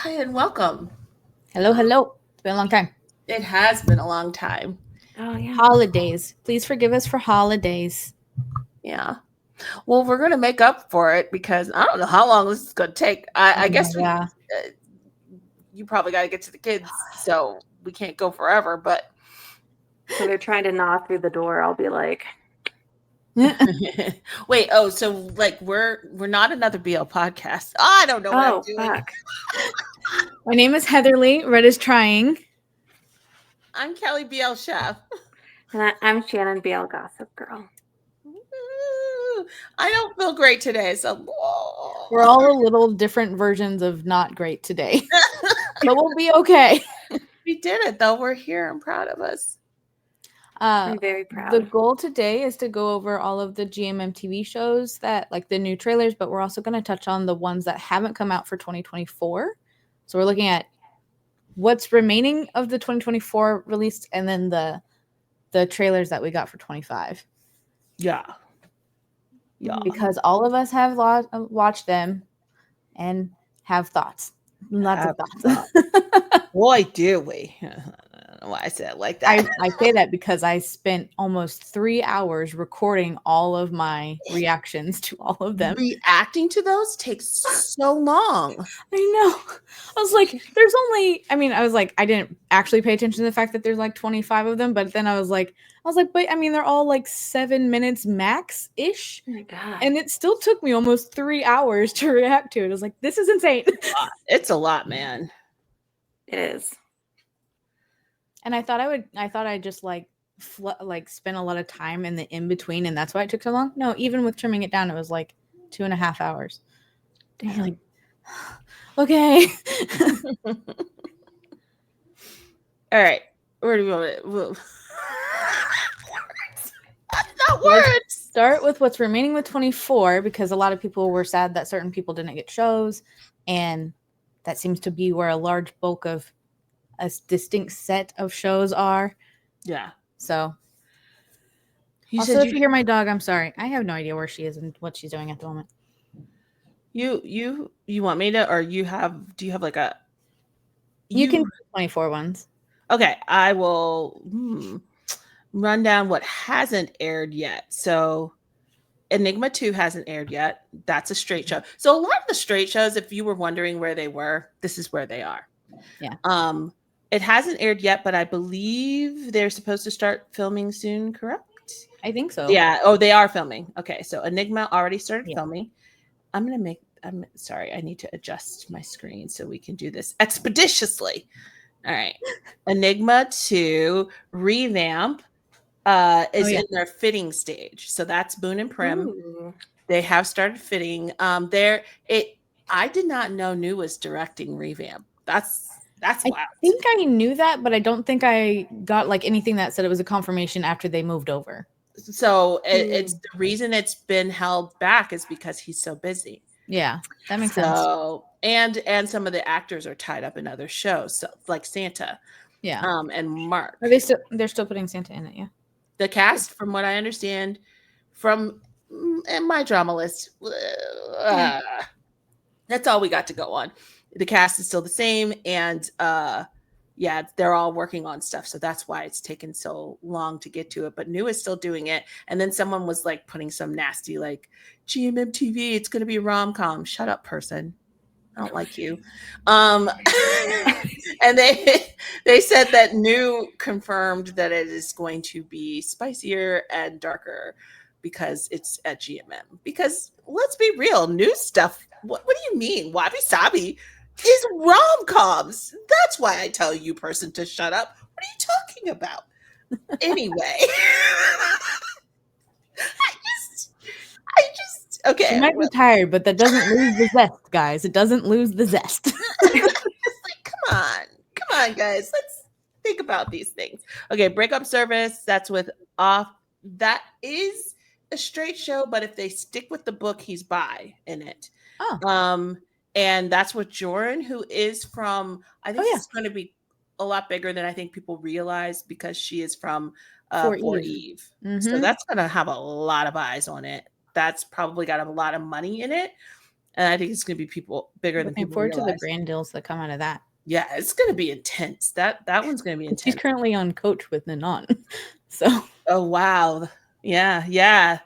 Hi and welcome. Hello, hello. It's been a long time. It has been a long time. Oh, yeah. Holidays. Please forgive us for holidays. Yeah. Well, we're going to make up for it because I don't know how long this is going to take. I guess you probably got to get to the kids, so we can't go forever, but. So they're trying to knock through the door. I'll be like. Wait, so like we're not another BL podcast. I don't know what I'm doing. Fuck. My name is Heatherly. RedIsTrying. I'm Kelli BLChef. And I'm Shannon BLGossipGirl. I don't feel great today, so we're all a little different versions of not great today. But we'll be okay. We did it though. We're here. I'm proud of us. I'm very proud. The goal today is to go over all of the GMMTV shows that like the new trailers, but we're also going to touch on the ones that haven't come out for 2024. So we're looking at what's remaining of the 2024 release and then the trailers that we got for 25. Yeah. Because all of us have watched them and have thoughts. Lots of thoughts. Boy, do we. I don't know why I said it like that. I say that because I spent almost 3 hours recording all of my reactions to all of them. Reacting to those takes so long. I know. I was like, I didn't actually pay attention to the fact that there's like 25 of them, but then I was like, but I mean, they're all like 7 minutes max-ish. Oh my God. And it still took me almost 3 hours to react to it. I was like, this is insane. It's a lot, man. It is. And I thought I'd just like spend a lot of time in the in-between, and that's why it took so long. No, even with trimming it down, it was like 2.5 hours. Damn. Like, okay. All right. Where do we want it? Not words. Let's start with what's remaining with 24, because a lot of people were sad that certain people didn't get shows, and that seems to be where a large bulk of a distinct set of shows are. Yeah. So if you hear my dog, I'm sorry. I have no idea where she is and what she's doing at the moment. You want me to, or do you have like a you can do 24 ones. Okay, I will run down what hasn't aired yet. So Enigma 2 hasn't aired yet. That's a straight show. So a lot of the straight shows, if you were wondering where they were, this is where they are. Yeah. It hasn't aired yet, but I believe they're supposed to start filming soon, correct? I think so. Yeah. Oh, they are filming. Okay, so Enigma already started filming. I'm sorry, I need to adjust my screen so we can do this expeditiously. All right. Enigma 2 revamp is in their fitting stage. So that's Boone and Prim. Ooh. They have started fitting. I did not know New was directing revamp. That's wild. I think I knew that, but I don't think I got like anything that said it was a confirmation after they moved over. So it's the reason it's been held back is because he's so busy. Yeah, that makes sense. And some of the actors are tied up in other shows, so like Santa. Yeah. And Mark. Are they're still putting Santa in it, yeah. The cast, from what I understand, from my drama list, that's all we got to go on. The cast is still the same, and they're all working on stuff, so that's why it's taken so long to get to it. But New is still doing it, and then someone was like putting some nasty like GMMTV, it's going to be a rom-com. Shut up, person. I don't like you. And they said that New confirmed that it is going to be spicier and darker because it's at GMM. Because let's be real, New stuff. What do you mean? Wabi Sabi is rom-coms. That's why I tell you, person, to shut up. What are you talking about? Anyway. I just okay. She might be tired, but that doesn't lose the zest, guys. It doesn't lose the zest. Come on, guys. Let's think about these things. Okay, Breakup Service. That's with Off. That is a straight show, but if they stick with the book, he's bi in it. Oh. And that's with Joran, who is from. I think it's going to be a lot bigger than I think people realize because she is from For Eve. Mm-hmm. So that's going to have a lot of eyes on it. That's probably got a lot of money in it. And I think it's going to be bigger than Looking people forward to realize. the brand deals that come out of that. Yeah, it's going to be intense. That one's going to be intense. She's currently on Coach with Nanon. So. Oh, wow. Yeah.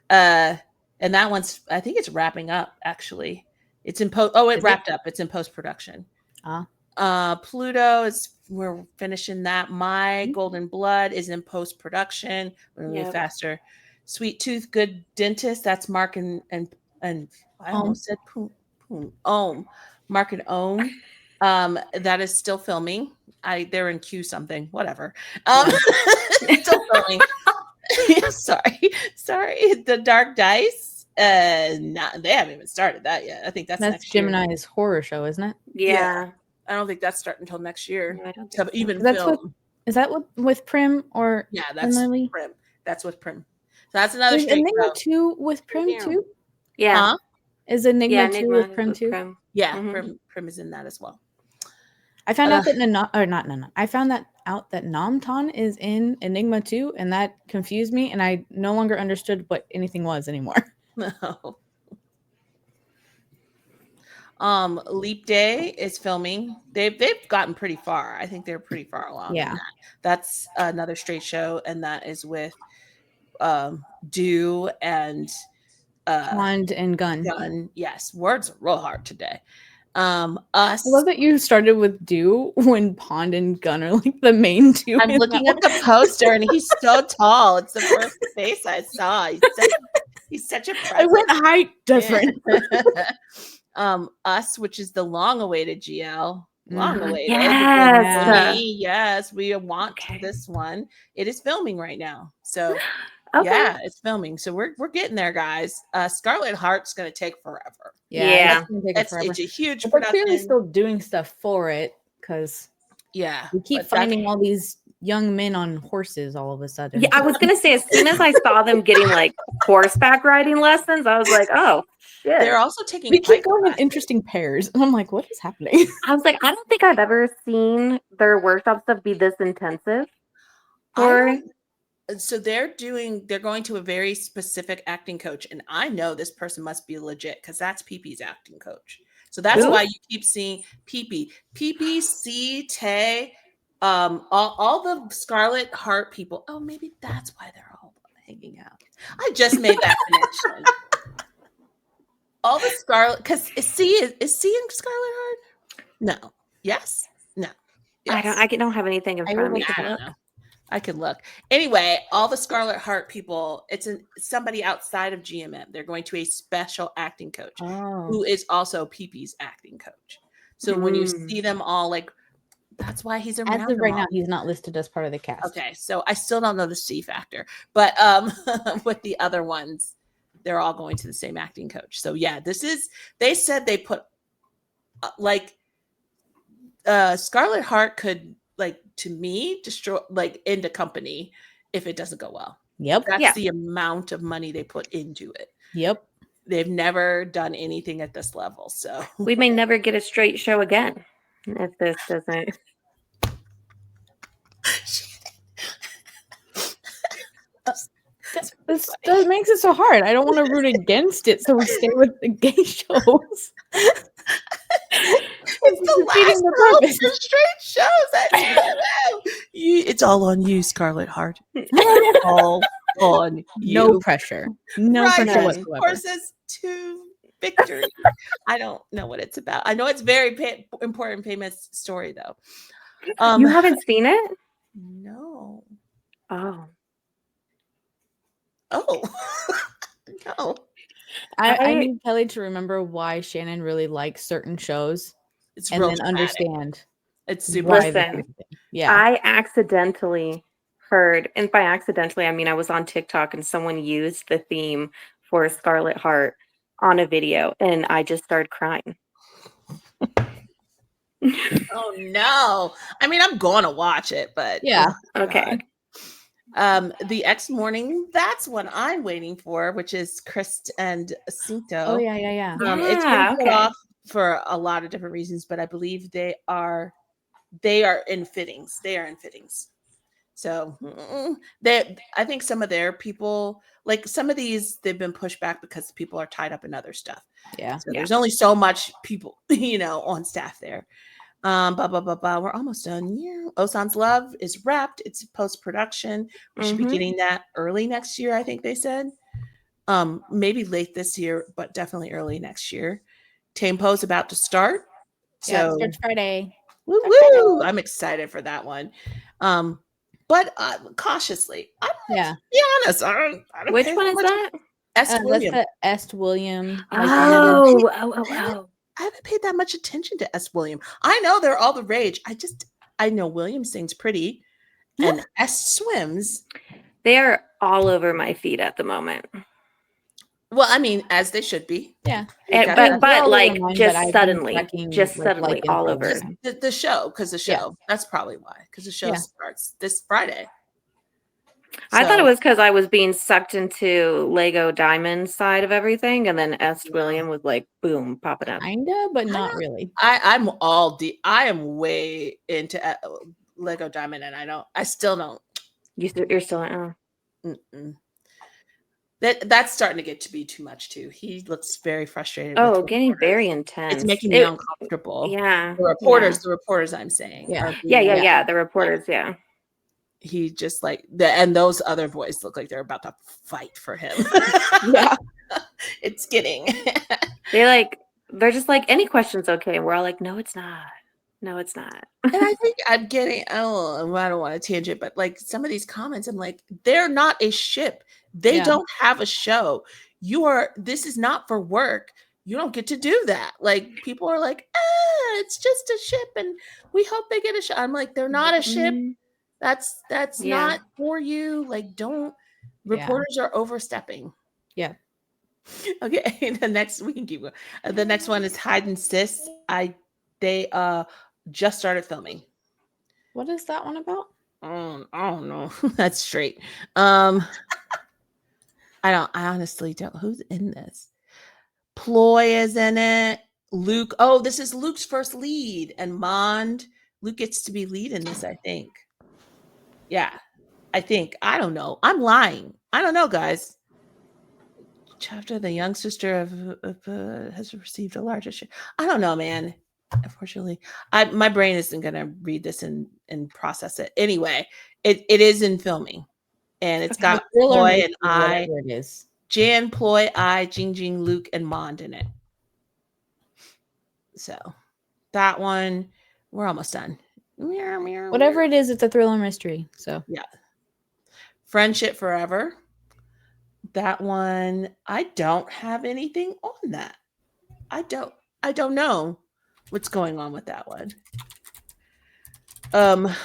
And that one's, I think it's wrapping up, actually. It's in post. Oh, it wrapped up. It's in post-production. Pluto we're finishing that. My Golden Blood is in post-production. We're going to move faster. Sweet Tooth, Good Dentist. That's Mark and I almost said Ohm. Mark and Ohm. That is still filming. They're in Q something, whatever. Still filming. Sorry. The Dark Dice. They haven't even started that yet. I think that's next Gemini's year. horror show, isn't it? Yeah. I don't think that's starting until next year. No, I don't to think even so. film. Is that with Prim or? Yeah, that's Lily? Prim. That's with Prim. So that's another Is straight Enigma show. 2 with Prim too? Yeah. Huh? Is Enigma 2 with Prim too? Yeah, Prim is in that as well. I found out that I found that out that Namtan is in Enigma 2, and that confused me, and I no longer understood what anything was anymore. No. Leap Day is filming. They've gotten pretty far. I think they're pretty far along. Yeah. In that. That's another straight show, and that is with Dew and Pond and Gun. Yes, words are real hard today. Us. I love that you started with Dew when Pond and Gun are like the main two. I'm looking at the poster, and he's so tall. It's the first face I saw. He's such a presence. I went height different. Us, which is the long-awaited GL. Long-awaited. Yes, we want this one. It is filming right now. So yeah, it's filming. So we're getting there, guys. Scarlet Heart's gonna take forever. Yeah. It's a huge but we're clearly still doing stuff for it because we keep finding all these young men on horses all of a sudden. Yeah, I was gonna say, as soon as I saw them getting like horseback riding lessons, I was like, oh shit. They're also taking we keep going in interesting pairs. And I'm like, what is happening? I was like, I don't think I've ever seen their workshop stuff be this intensive. So they're going to a very specific acting coach, and I know this person must be legit because that's Peepee's acting coach. So that's why you keep seeing Peepee, C, Tay, all the Scarlet Heart people. Oh, maybe that's why they're all hanging out. I just made that connection. All the Scarlet, because is C in Scarlet Heart? No. Yes. No. Yes. I don't have anything in front of me. I can look. Anyway, all the Scarlet Heart people, it's somebody outside of GMM. They're going to a special acting coach who is also Peepee's acting coach. So when you see them all, like, that's why he's around. As of right now, he's not listed as part of the cast. Okay, so I still don't know the C factor, but with the other ones, they're all going to the same acting coach. So yeah, they said they put Scarlet Heart could, like, to me, destroy, like, end a company if it doesn't go well. Yep. That's the amount of money they put into it. Yep. They've never done anything at this level. So we may never get a straight show again if this doesn't. This makes it so hard. I don't want to root against it, so we stay with the gay shows. It's the last purpose of straight shows. It's all on you, Scarlet Heart. All on you. No pressure. No pressure whatsoever. Horses to victory. I don't know what it's about. I know it's very important famous story though. You haven't seen it? No. Oh. No. I need Kelly to remember why Shannon really likes certain shows and then dramatic. Understand. It's super. Listen, I accidentally heard, and by accidentally, I mean I was on TikTok and someone used the theme for Scarlet Heart on a video, and I just started crying. Oh no! I mean, I'm going to watch it, but yeah, okay. The X Morning, that's what I'm waiting for, which is Chris and Cinto. Oh yeah. It's been put off for a lot of different reasons, but I believe they are in fittings. They are in fittings. So I think some of their people, like some of these, they've been pushed back because people are tied up in other stuff. Yeah. So there's only so much people, on staff there. We're almost done. Yeah. Osan's Love is wrapped. It's post-production. We should be getting that early next year, I think they said. Maybe late this year, but definitely early next year. Tempo's about to start. So it starts Friday. Woo! I'm excited for that one. But cautiously. To be honest, I don't Which one is that? Est William. That's the Est William. Oh. I haven't paid that much attention to Est William. I know they're all the rage. I know William sings pretty and Est swims. They are all over my feed at the moment. Well, I mean, as they should be. Yeah. But like just suddenly all over. The show, because the show. That's probably why. Because the show starts this Friday. I thought it was because I was being sucked into Lego Diamond side of everything, and then Est William was like, boom, popping up. Kinda, but not really. I am way into Lego Diamond, and I still don't. You're still That's starting to get to be too much too. He looks very frustrated. Getting very intense. It's making me uncomfortable. Yeah. The reporters I'm saying. Yeah. The reporters, yeah. He just and those other boys look like they're about to fight for him. Yeah. It's getting. They're just like, any question's okay. And we're all like, no, it's not. No, it's not. And I think I'm getting, I don't want to tangent, but like some of these comments, I'm like, they're not a ship. They don't have a show. This is not for work. You don't get to do that. Like people are like, it's just a ship and we hope they get a show. I'm like, they're not a ship. That's not for you. Like reporters are overstepping. Yeah. Okay. We can keep going. The next one is Hide and Sis. They just started filming. What is that one about? I don't know. That's straight. I honestly don't. Who's in this? Ploy is in it. Luke. Oh, this is Luke's first lead. And Mond. Luke gets to be lead in this, I think. Yeah. I think. I don't know. I'm lying. I don't know, guys. Chapter, the young sister has received a larger share. I don't know, man. Unfortunately, my brain isn't going to read this and process it. Anyway, it is in filming. And it's got Ploy and I. It is. Jan, Ploy, I, Jing, Luke, and Mond in it. So that one, we're almost done. Whatever it is, it's a thriller mystery. So yeah. Friendship Forever. That one, I don't have anything on that. I don't know what's going on with that one. I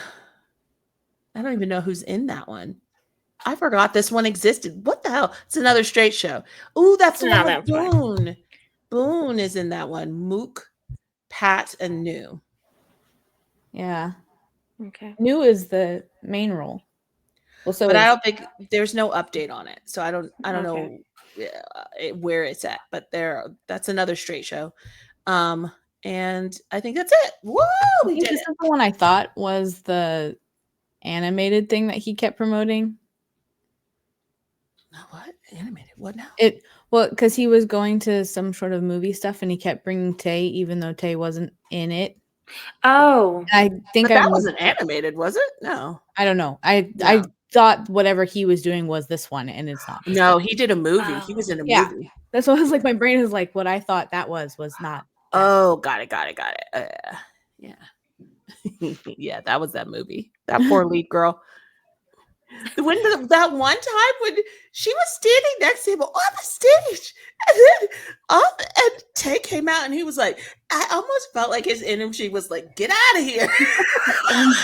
don't even know who's in that one. I forgot this one existed. What the hell? It's another straight show. Ooh, that's the one with Boone. Boone is in that one. Mook, Pat, and New. Yeah. Okay. New is the main role. Well, but I don't think there's no update on it, so I don't know where it's at. But that's another straight show. And I think that's it. Woo! This is the one I thought was the animated thing that he kept promoting. What? Animated? What now? Because he was going to some sort of movie stuff and he kept bringing Tay, even though Tay wasn't in it. Oh. I think that wasn't animated, was it? No. I don't know. I thought whatever he was doing was this one, and it's not. No, he did a movie. He was in a movie. That's what I was like. My brain is like, what I thought that was not. Oh, got it. Yeah. Yeah, that was that movie. That poor lead girl. That one time when she was standing next to him on the stage, and Tay came out and he was like, I almost felt like his energy was like, get out of here. And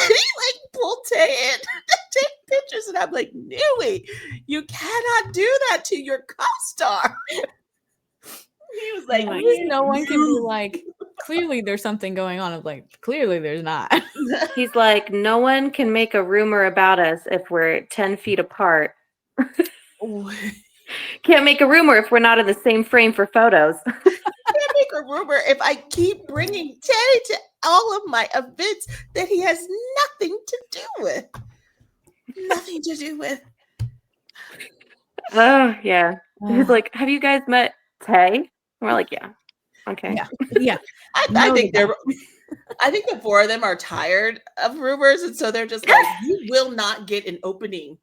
he like pulled Tay in to take pictures, and I'm like, Newey, you cannot do that to your co-star. He was like, no one can be like, clearly there's something going on. I'm like, clearly there's not. He's like, no one can make a rumor about us if we're 10 feet apart. Can't make a rumor if we're not in the same frame for photos. Can't make a rumor if I keep bringing Tay to all of my events that he has nothing to do with. Nothing to do with. Oh, yeah. He's like, have you guys met Tay? And we're like, yeah. Okay. Yeah. I think the four of them are tired of rumors, and so they're just like, you will not get an opening.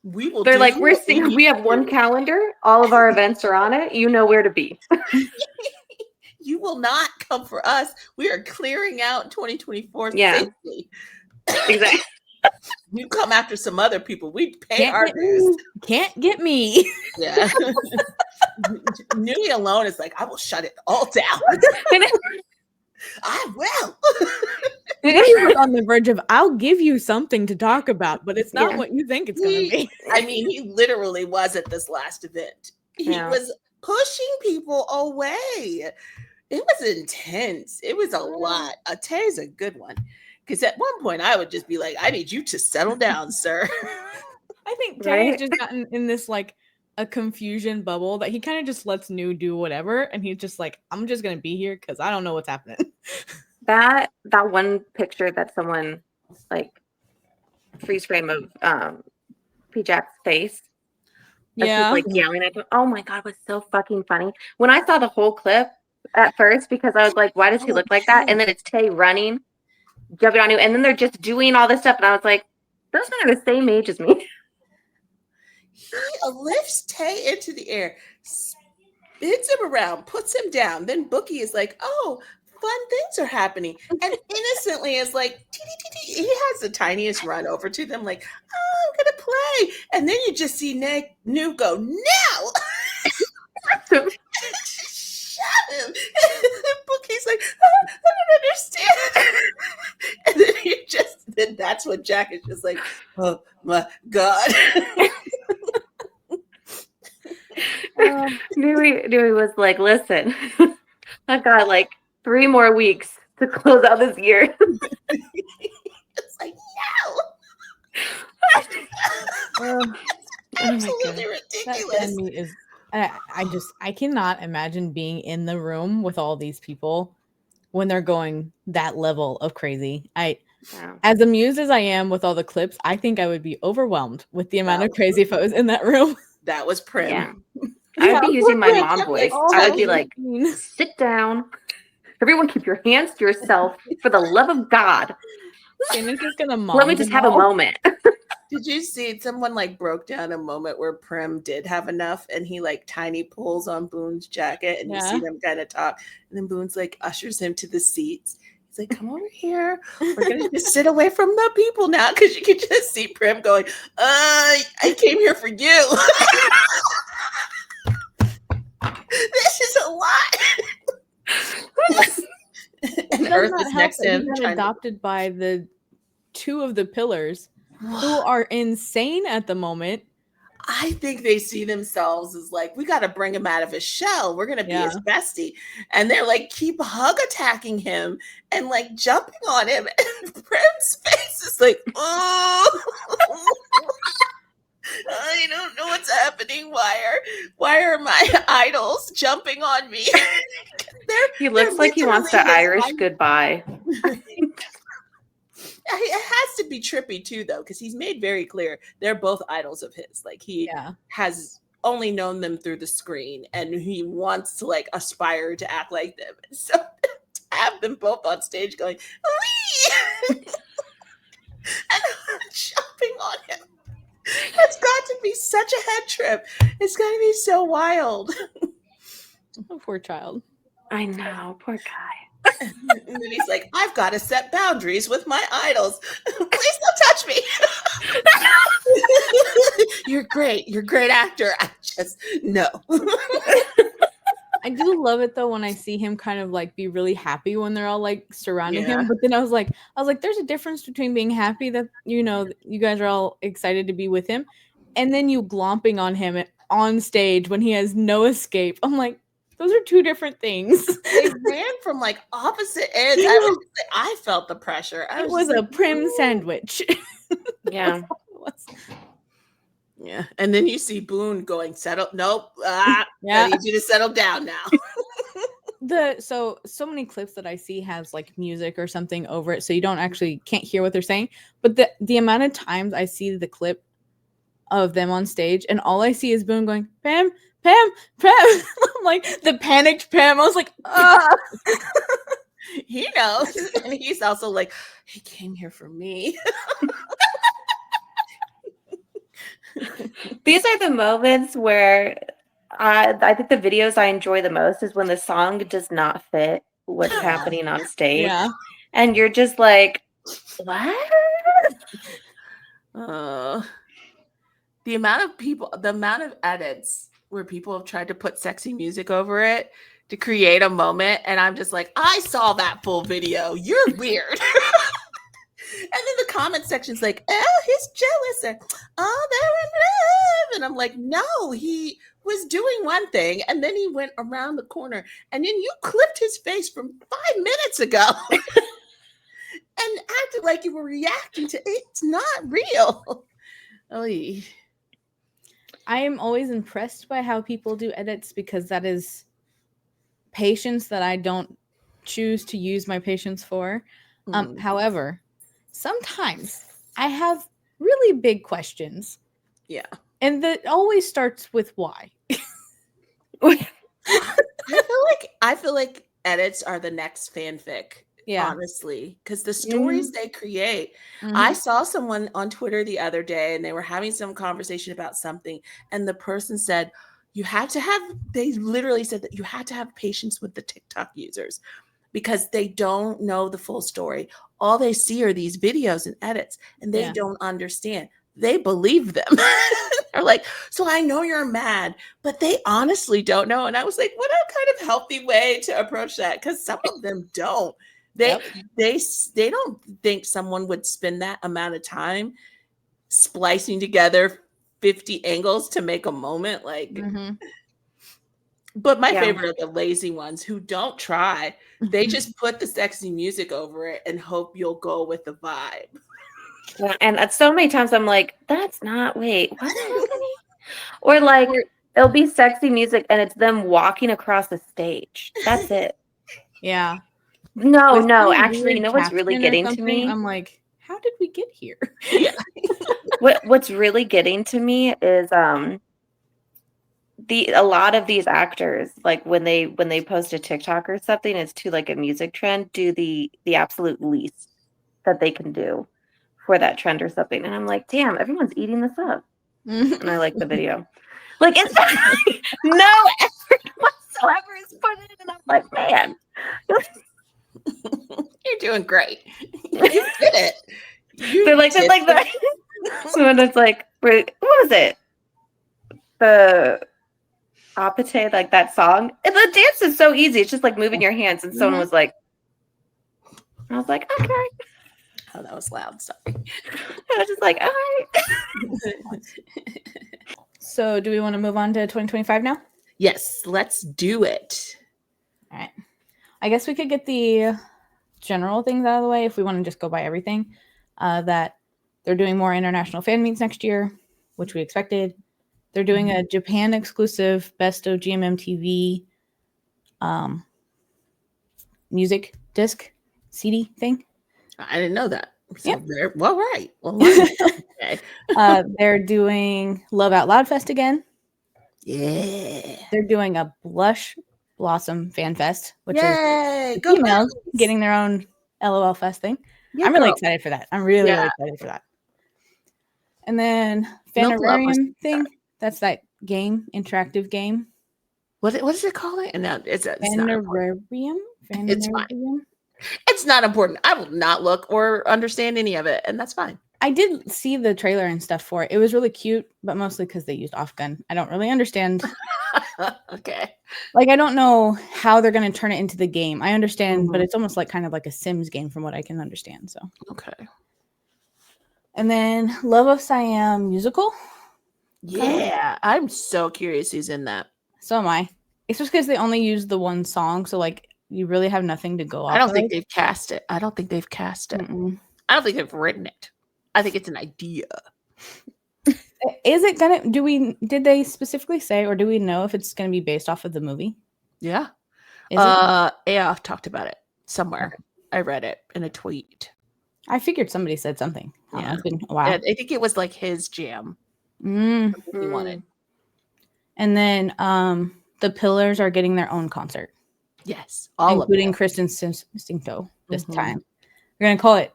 We will. They're like, we have one calendar. All of our events are on it. You know where to be. You will not come for us. We are clearing out 2024 safely. Exactly. You come after some other people. We pay our dues. Can't get me. Yeah. Nui alone is like, I will shut it all down. I will. He was on the verge of, I'll give you something to talk about, but it's not what you think it's going to be. I mean, he literally was at this last event. He was pushing people away. It was intense. It was a lot. Tay's a good one. Because at one point I would just be like, I need you to settle down, sir. I think Tay has just gotten in this like a confusion bubble that he kind of just lets Nu do whatever. And he's just like, I'm just going to be here because I don't know what's happening. That one picture that someone like freeze frame of P-Jack's face. Yeah. Like yelling at him. Oh my God, it was so fucking funny. When I saw the whole clip at first, because I was like, why does he look like that? And then it's Tay running, jumping on you, and then they're just doing all this stuff. And I was like, those men are the same age as me. He lifts Tay into the air, spins him around, puts him down. Then Bookie is like, oh, fun things are happening. And innocently is like, he has the tiniest run over to them, like, oh, I'm going to play. And then you just see Nu go, no! Shut him. And Bookie's like, oh, I don't understand. And then that's when Jack is just like, oh my God. Nui was like, listen, I've got like 3 more weeks to close out this year. It's like, no. Absolutely ridiculous. That is, I cannot imagine being in the room with all these people when they're going that level of crazy. As amused as I am with all the clips, I think I would be overwhelmed with the amount of crazy photos in that room. That was Prim. Yeah. I would be using my mom voice. I would be like, sit down. Everyone keep your hands to yourself for the love of God. Shannon's just gonna mom Let me just have a moment. Did you see someone like broke down a moment where Prim did have enough and he like tiny pulls on Boone's jacket and you see them kind of talk and then Boone's like ushers him to the seats. He's like, come over here. We're gonna just sit away from the people now because you can just see Prim going, I came here for you. This is a lot. And Earth is next to him. He got adopted by the 2 of the pillars who are insane at the moment. I think they see themselves as like, we got to bring him out of his shell. We're going to be his bestie. And they're like, keep hug attacking him and like jumping on him. And Prim's face is like, oh, I don't know what's happening. Why are my idols jumping on me? He looks like he wants to Irish goodbye. It has to be trippy too, though, because he's made very clear they're both idols of his. Like he has only known them through the screen, and he wants to like aspire to act like them. And so to have them both on stage going, and jumping on him, it's got to be such a head trip. It's got to be so wild. Oh, poor child. I know, poor guy. And then he's like, I've got to set boundaries with my idols. Please don't touch me. You're great. You're a great actor. I just, no. I do love it though when I see him kind of like be really happy when they're all like surrounding him. But then I was like, there's a difference between being happy that, you know, you guys are all excited to be with him, and then you glomping on him on stage when he has no escape. I'm like, those are 2 different things. They ran from like opposite ends. I felt the pressure. It was a Prim sandwich. Yeah. Yeah. And then you see Boone going, settle. Nope. I need you to settle down now. so many clips that I see has like music or something over it, so you can't hear what they're saying. But the amount of times I see the clip of them on stage, and all I see is Boone going, Pam, Pam, Pam. I'm like the panicked Pam. I was like, ah. He knows, and he's also like, he came here for me. These are the moments where I think the videos I enjoy the most is when the song does not fit what's happening on stage. Yeah. And you're just like, what? The amount of edits where people have tried to put sexy music over it to create a moment, and I'm just like, I saw that full video. You're weird. And then the comment section's like, oh, he's jealous, or oh, they're in love. And I'm like, no, he was doing one thing, and then he went around the corner, and then you clipped his face from 5 minutes ago and acted like you were reacting to it. It's not real. Oy. I am always impressed by how people do edits, because that is patience that I don't choose to use my patience for. However, sometimes I have really big questions. Yeah. And that always starts with why. I feel like edits are the next fanfic. Yeah. Honestly, because the stories they create. I saw someone on Twitter the other day, and they were having some conversation about something, and the person said, they literally said that you had to have patience with the TikTok users, because they don't know the full story. All they see are these videos and edits, and they don't understand. They believe them. They're like, so I know you're mad, but they honestly don't know. And I was like, what a kind of healthy way to approach that, because some of them don't. They don't think someone would spend that amount of time splicing together 50 angles to make a moment. Like, but my favorite are the lazy ones who don't try. They just put the sexy music over it and hope you'll go with the vibe. And so many times I'm like, that's not, wait, what's happening? Or like, it'll be sexy music and it's them walking across the stage. That's it. Yeah. No, actually, you know what's really getting to me? I'm like, how did we get here? Yeah. What's really getting to me is a lot of these actors, like when they post a TikTok or something, it's to like a music trend, do the absolute least that they can do for that trend or something. And I'm like, damn, everyone's eating this up. And I like the video. Like, it's no effort whatsoever is put in, and I'm like, man. You're doing great. You did it. They're like that. So when it's like, what was it? The Apate, like that song. And the dance is so easy. It's just like moving your hands. And someone was like, I was like, okay. Oh, that was loud. Sorry. I was just like, all right. So do we want to move on to 2025 now? Yes, let's do it. All right. I guess we could get the general things out of the way if we want to just go by everything. That they're doing more international fan meets next year, which we expected. They're doing a Japan exclusive Best of GMMTV music disc CD thing. I didn't know that. So yep. Well, right. Well, okay. They're doing Love Out Loud Fest again. Yeah. They're doing a Blush Blossom Fan Fest, which is females getting their own LOL Fest thing. I'm really excited for that. I'm really excited for that. And then Fanararium thing. That's that game, interactive game. What is it called? No, it's Fanararium. It's fine. It's not important. I will not look or understand any of it, and that's fine. I did see the trailer and stuff for it. It was really cute, but mostly because they used off-gun. I don't really understand. Okay. Like, I don't know how they're going to turn it into the game. I understand, but it's almost like kind of like a Sims game from what I can understand. So okay. And then Love of Siam musical. Yeah, I'm so curious who's in that. So am I. It's just because they only used the one song, so like you really have nothing to go off. I don't think they've cast it. I don't think they've cast it. I don't think they've written it. I think it's an idea. Is it gonna? Did they specifically say, or do we know if it's gonna be based off of the movie? Yeah, Is it? AF talked about it somewhere. Okay. I read it in a tweet. I figured somebody said something. Yeah. It's been a while. I think it was like his jam. Mm. He wanted. And then the Pillars are getting their own concert. Yes. All including Kristen Stinto this time. We're going to call it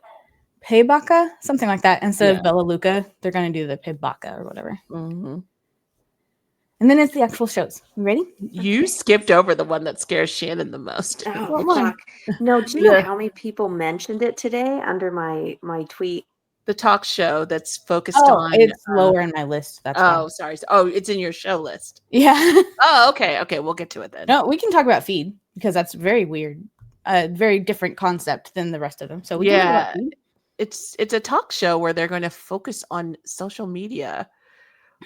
Pebaka, something like that. Instead of Bella Luca, they're going to do the Pebaka or whatever. Mm-hmm. And then it's the actual shows. You ready? You skipped over the one that scares Shannon the most. Oh, fuck. No, do you know how many people mentioned it today under my tweet? The talk show that's focused on. It's lower in my list. That's why. Sorry. Oh, it's in your show list. Yeah. Oh, okay. Okay, we'll get to it then. No, we can talk about Feed because that's very weird. A very different concept than the rest of them. So we can talk about Feed. It's a talk show where they're going to focus on social media.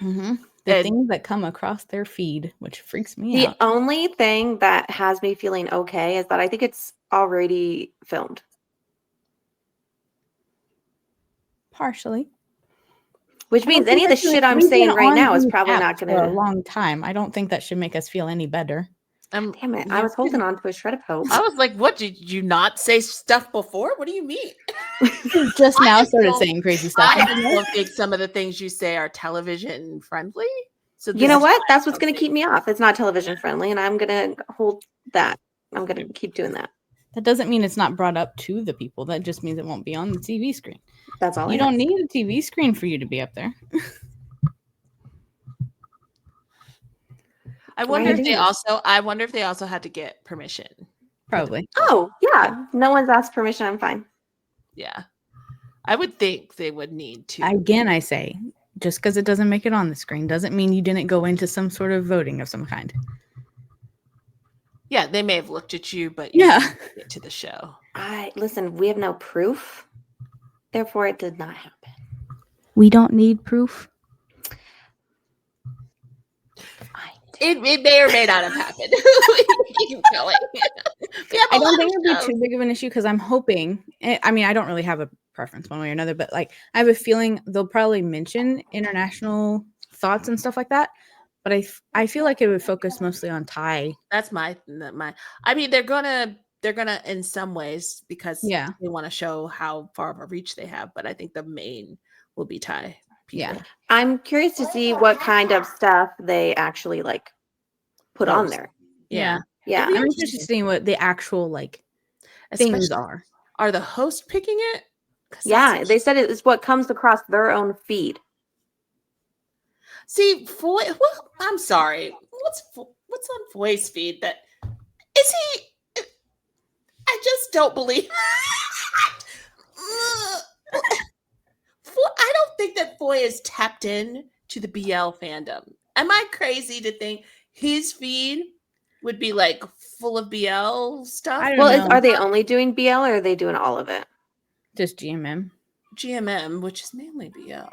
Mm-hmm. The things that come across their feed, which freaks me out. The only thing that has me feeling okay is that I think it's already filmed. Partially. Which means any of the shit I'm saying right now is probably not going to... For a long time. I don't think that should make us feel any better. Damn it. I was holding on to a shred of hope. I was like, what? Did you not say stuff before? What do you mean? Just now started saying crazy stuff. I don't think some of the things you say are television friendly. So you know what? That's what's going to keep me off. It's not television friendly, and I'm going to hold that. I'm going to keep doing that. That doesn't mean it's not brought up to the people. That just means it won't be on the TV screen. That's all. You don't need a TV screen for you to be up there. I wonder if they also had to get permission. Probably. Oh, yeah. No one's asked permission. I'm fine. Yeah. I would think they would need to. Again, I say, just because it doesn't make it on the screen doesn't mean you didn't go into some sort of voting of some kind. Yeah, they may have looked at you, but you didn't get to the show. Listen, we have no proof. Therefore, it did not happen. We don't need proof. It may or may not have happened. Keep going. I don't think it'll be too big of an issue because I'm hoping. I mean, I don't really have a preference one way or another, but like I have a feeling they'll probably mention international thoughts and stuff like that. But I feel like it would focus mostly on Thai. That's my. I mean, they're gonna in some ways because they want to show how far of a reach they have. But I think the main will be Thai people. Yeah. I'm curious to see what kind of stuff they actually like put on there. Yeah. Yeah. I'm interested to see what the actual like things are. Are the hosts picking it? Yeah, they said it is what comes across their own feed. See, Foy, well, I'm sorry. What's on Foy's feed? That is he? I just don't believe. I don't think that Foy is tapped in to the BL fandom. Am I crazy to think his feed would be like full of BL stuff? Well, are they only doing BL or are they doing all of it? Just GMM. GMM, which is mainly BL.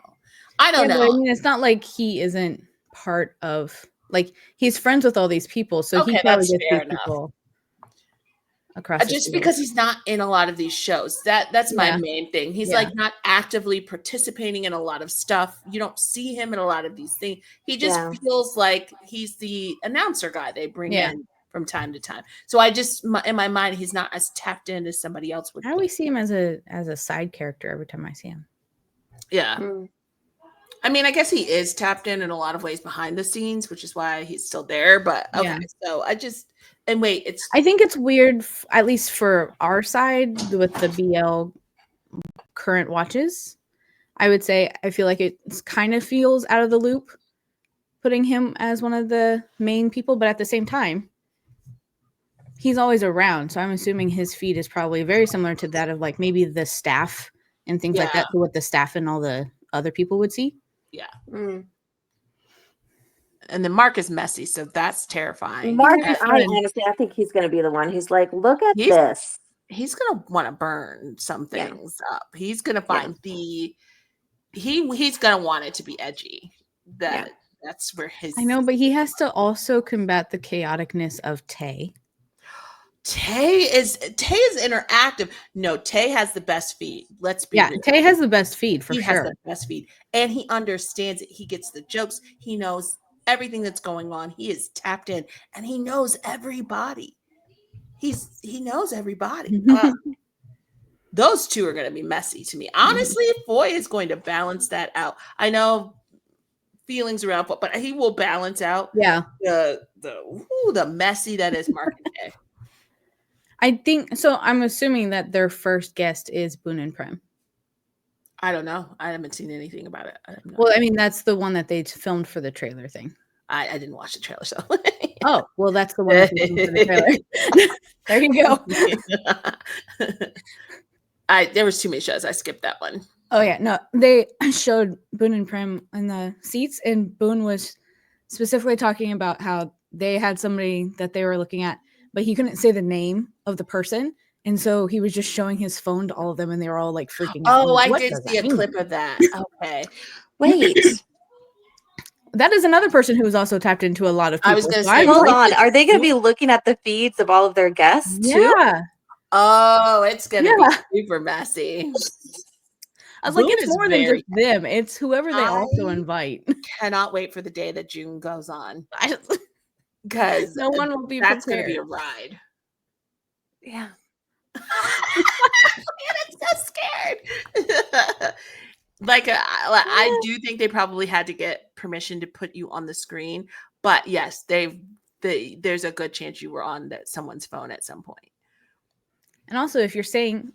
I don't know. But, I mean, it's not like he isn't part of, like, he's friends with all these people, so he probably gets these people across. Just because he's not in a lot of these shows, that's my main thing. He's like not actively participating in a lot of stuff. You don't see him in a lot of these things. He just feels like he's the announcer guy they bring in from time to time. So I just, in my mind, he's not as tapped in as somebody else would. I always see him as a side character every time I see him. Yeah. I mean, I guess he is tapped in a lot of ways behind the scenes, which is why he's still there. But okay, so I think it's weird, at least for our side with the BL current watches. I would say I feel like it kind of feels out of the loop, putting him as one of the main people. But at the same time, he's always around. So I'm assuming his feed is probably very similar to that of like maybe the staff and things like that. So what the staff and all the other people would see. Yeah. And then Mark is messy, so that's terrifying. Mark, honestly, I think he's going to be the one. He's like, look at this. He's going to want to burn some things up. He's going to find he's going to want it to be edgy. That's where his. I know, but he has to also combat the chaoticness of Tay. Tay is interactive. No, Tay has the best feed. Let's be real. Tay has the best feed for sure. He has the best feed, and he understands it. He gets the jokes. He knows everything that's going on. He is tapped in, and he knows everybody. he knows everybody. Those two are going to be messy to me. Honestly, Foy is going to balance that out. I know feelings around, but he will balance out. Yeah. The messy that is Mark and Kay. I think so. I'm assuming that their first guest is Boone and Prim. I don't know. I haven't seen anything about it. Well, I mean, that's the one that they filmed for the trailer thing. I didn't watch the trailer, so. Oh, well, that's the one that they filmed for the trailer. There you go. There was too many shows. I skipped that one. Oh yeah, no, they showed Boone and Prim in the seats, and Boone was specifically talking about how they had somebody that they were looking at, but he couldn't say the name of the person, and so he was just showing his phone to all of them, and they were all like freaking out. Oh, I did see a clip of that. Okay, wait. That is another person who was also tapped into a lot of people. I was going to say, hold on. Are they going to be looking at the feeds of all of their guests too? Yeah. Oh, it's going to be super messy. I was like, it's more than just them. It's whoever they also invite. Cannot wait for the day that June goes on. Because no one will be that's prepared. Going to be a ride. Yeah. I'm so scared. I do think they probably had to get permission to put you on the screen, but yes, there's a good chance you were on someone's phone at some point. And also, if you're saying,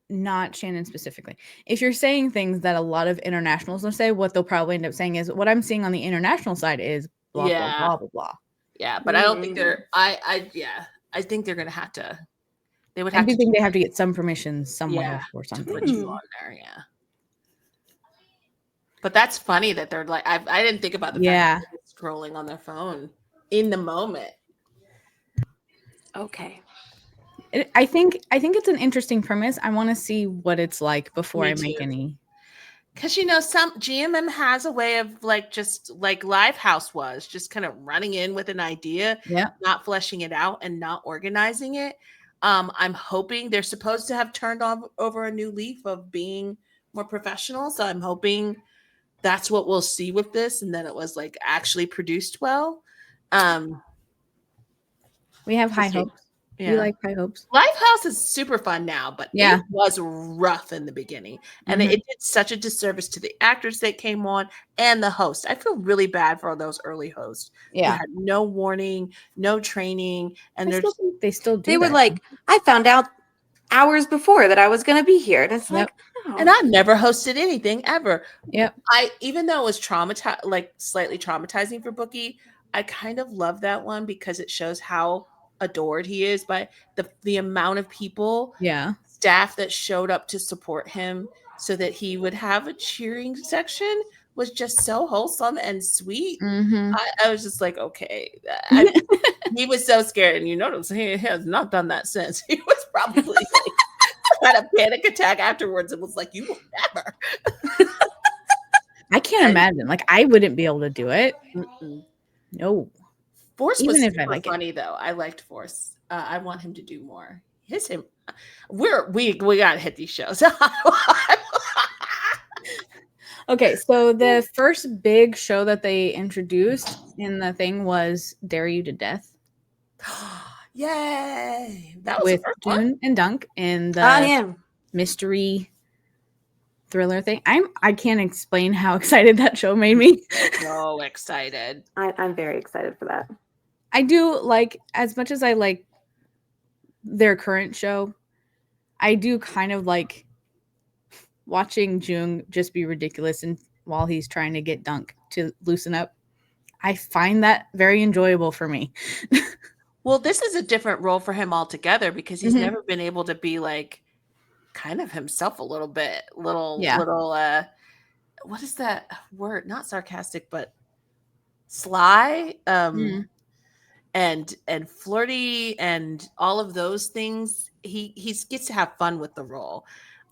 not Shannon specifically, if you're saying things that a lot of internationals will say, what they'll probably end up saying is, what I'm seeing on the international side is blah, blah, blah, blah, blah. Yeah, but I don't think they're, I think they're going to have to, they would have to. I think they have to get some permission somewhere or something. To put you on there, yeah. But that's funny that they're like, I didn't think about the fact that they're scrolling on their phone in the moment. Okay. I think it's an interesting premise. I want to see what it's like before I make any. Because, some GMM has a way of just like Livehouse was, just kind of running in with an idea, not fleshing it out and not organizing it. I'm hoping they're supposed to have turned over a new leaf of being more professional. So I'm hoping that's what we'll see with this, and then it was actually produced well. We have high hopes. Yeah. We like high hopes. Lifehouse is super fun now, but it was rough in the beginning, and it did such a disservice to the actors that came on and the host. I feel really bad for those early hosts. Yeah, who had no warning, no training, and they still do. They were like, I found out hours before that I was going to be here, and it's and I've never hosted anything ever. Yep. Even though it was slightly traumatizing for Bookie, I kind of love that one because it shows how adored he is by the amount of people, staff that showed up to support him so that he would have a cheering section was just so wholesome and sweet. I was just like, okay. He was so scared, and notice he has not done that since. He was probably had a panic attack afterwards. It was like, you will never. I can't imagine. I wouldn't be able to do it. No. Force was super funny though. I liked Force. I want him to do more. We gotta hit these shows. Okay, so the first big show that they introduced in the thing was Dare You to Death. Yay! That was with June and Dunk and the mystery thriller thing. I can't explain how excited that show made me. So excited. I'm very excited for that. I do as much as I like their current show, I do kind of like watching Jung just be ridiculous and while he's trying to get Dunk to loosen up. I find that very enjoyable for me. Well, this is a different role for him altogether because he's never been able to be kind of himself a little bit, little, what is that word? Not sarcastic, but sly, and flirty and all of those things. He gets to have fun with the role,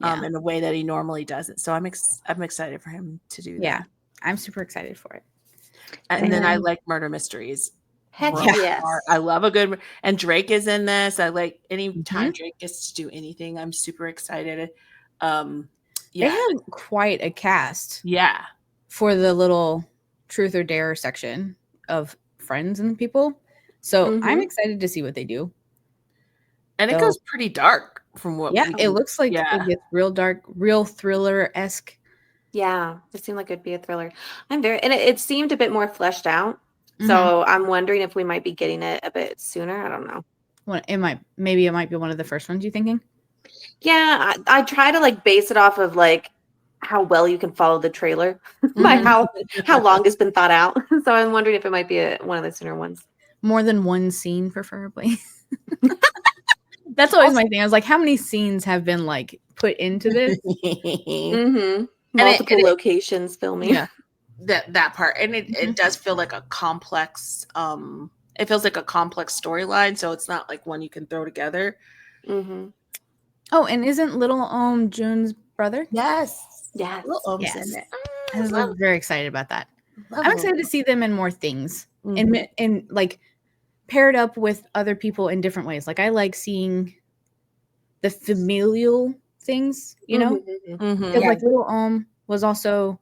in a way that he normally doesn't. So I'm excited for him to do that. Yeah, I'm super excited for it. And then I like murder mysteries. Heck yes. I love a good, and Drake is in this. I like any time Drake gets to do anything. I'm super excited. They have quite a cast. Yeah. For the little truth or dare section of friends and people. So I'm excited to see what they do. And it goes pretty dark from what it looks like it gets real dark, real thriller-esque. Yeah, it seemed like it'd be a thriller. And it seemed a bit more fleshed out. So I'm wondering if we might be getting it a bit sooner. I don't know. Well, it might be one of the first ones. You thinking? Yeah, I try to like base it off of like how well you can follow the trailer by how long it's been thought out. So I'm wondering if it might be one of the sooner ones. More than one scene, preferably. That's always my thing. I was like, how many scenes have been like put into this? Multiple locations filming. Yeah, that part, and it does feel like a complex. It feels like a complex storyline, so it's not like one you can throw together. Oh, and isn't little June's brother? Yes. Little in it. I'm very excited about that. I'm excited to see them in more things, and like paired up with other people in different ways. Like I like seeing the familial things, you know, because like little was also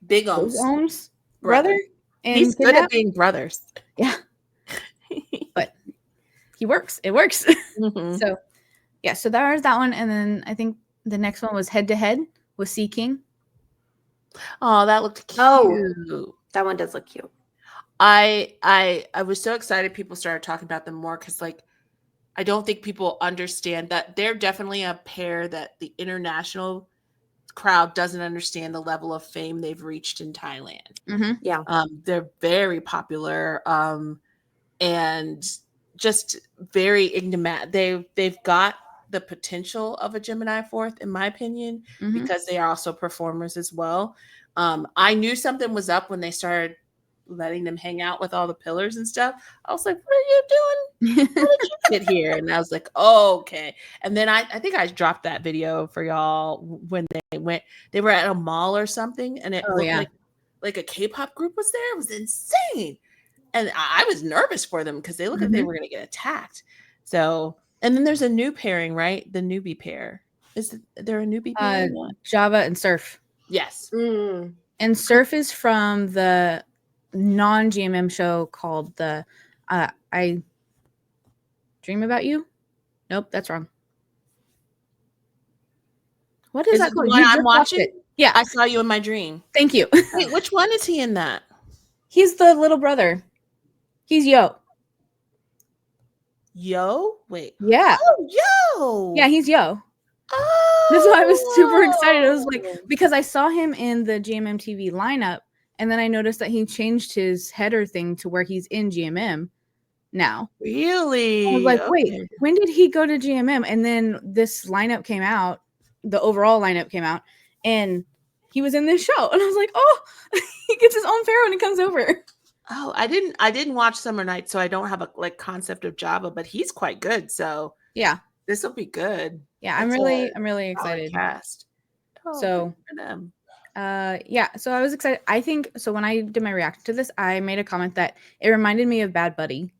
Big Ohm's brother. And he's good at being brothers. Yeah. But he works. It works. So yeah, so there's that one. And then I think the next one was Head to Head with Sea King. Oh, that looked cute. Oh, that one does look cute. I was so excited people started talking about them more because like I don't think people understand that they're definitely a pair that the international crowd doesn't understand the level of fame they've reached in Thailand. Yeah. They're very popular and just very enigmatic. They've got the potential of a Gemini 4th, in my opinion, because they are also performers as well. I knew something was up when they started letting them hang out with all the pillars and stuff. I was like, what are you doing? How did you get here? And I was like, oh, okay. And then I think I dropped that video for y'all when they were at a mall or something, and it looked like a K-pop group was there. It was insane. And I was nervous for them because they looked like they were going to get attacked. So, and then there's a new pairing, right? The newbie pair. Is there a newbie pair? Java and Surf. Yes. And Surf is from the non-GMM show called the I Dream About You. Nope, that's wrong. What is that called? The one I'm watching? Yeah. I Saw You in My Dream. Thank you. Wait, which one is he in that? He's the little brother. He's Yo. Yo? Wait. Yeah. Oh, Yo. Yeah, he's Yo. Oh. That's why I was super excited. I was like, because I saw him in the GMMTV lineup, and then I noticed that he changed his header thing to where he's in GMM now. Really? I was like, wait, when did he go to GMM? And then this lineup came out, the overall lineup came out, and he was in this show. And I was like, oh, he gets his own fair when it comes over. Oh, I didn't watch Summer Night, so I don't have a concept of Java, but he's quite good. So yeah, this will be good. Yeah, I'm really excited. Cast. Oh, so for them. Yeah, so I was excited. I think so when I did my reaction to this, I made a comment that it reminded me of Bad Buddy.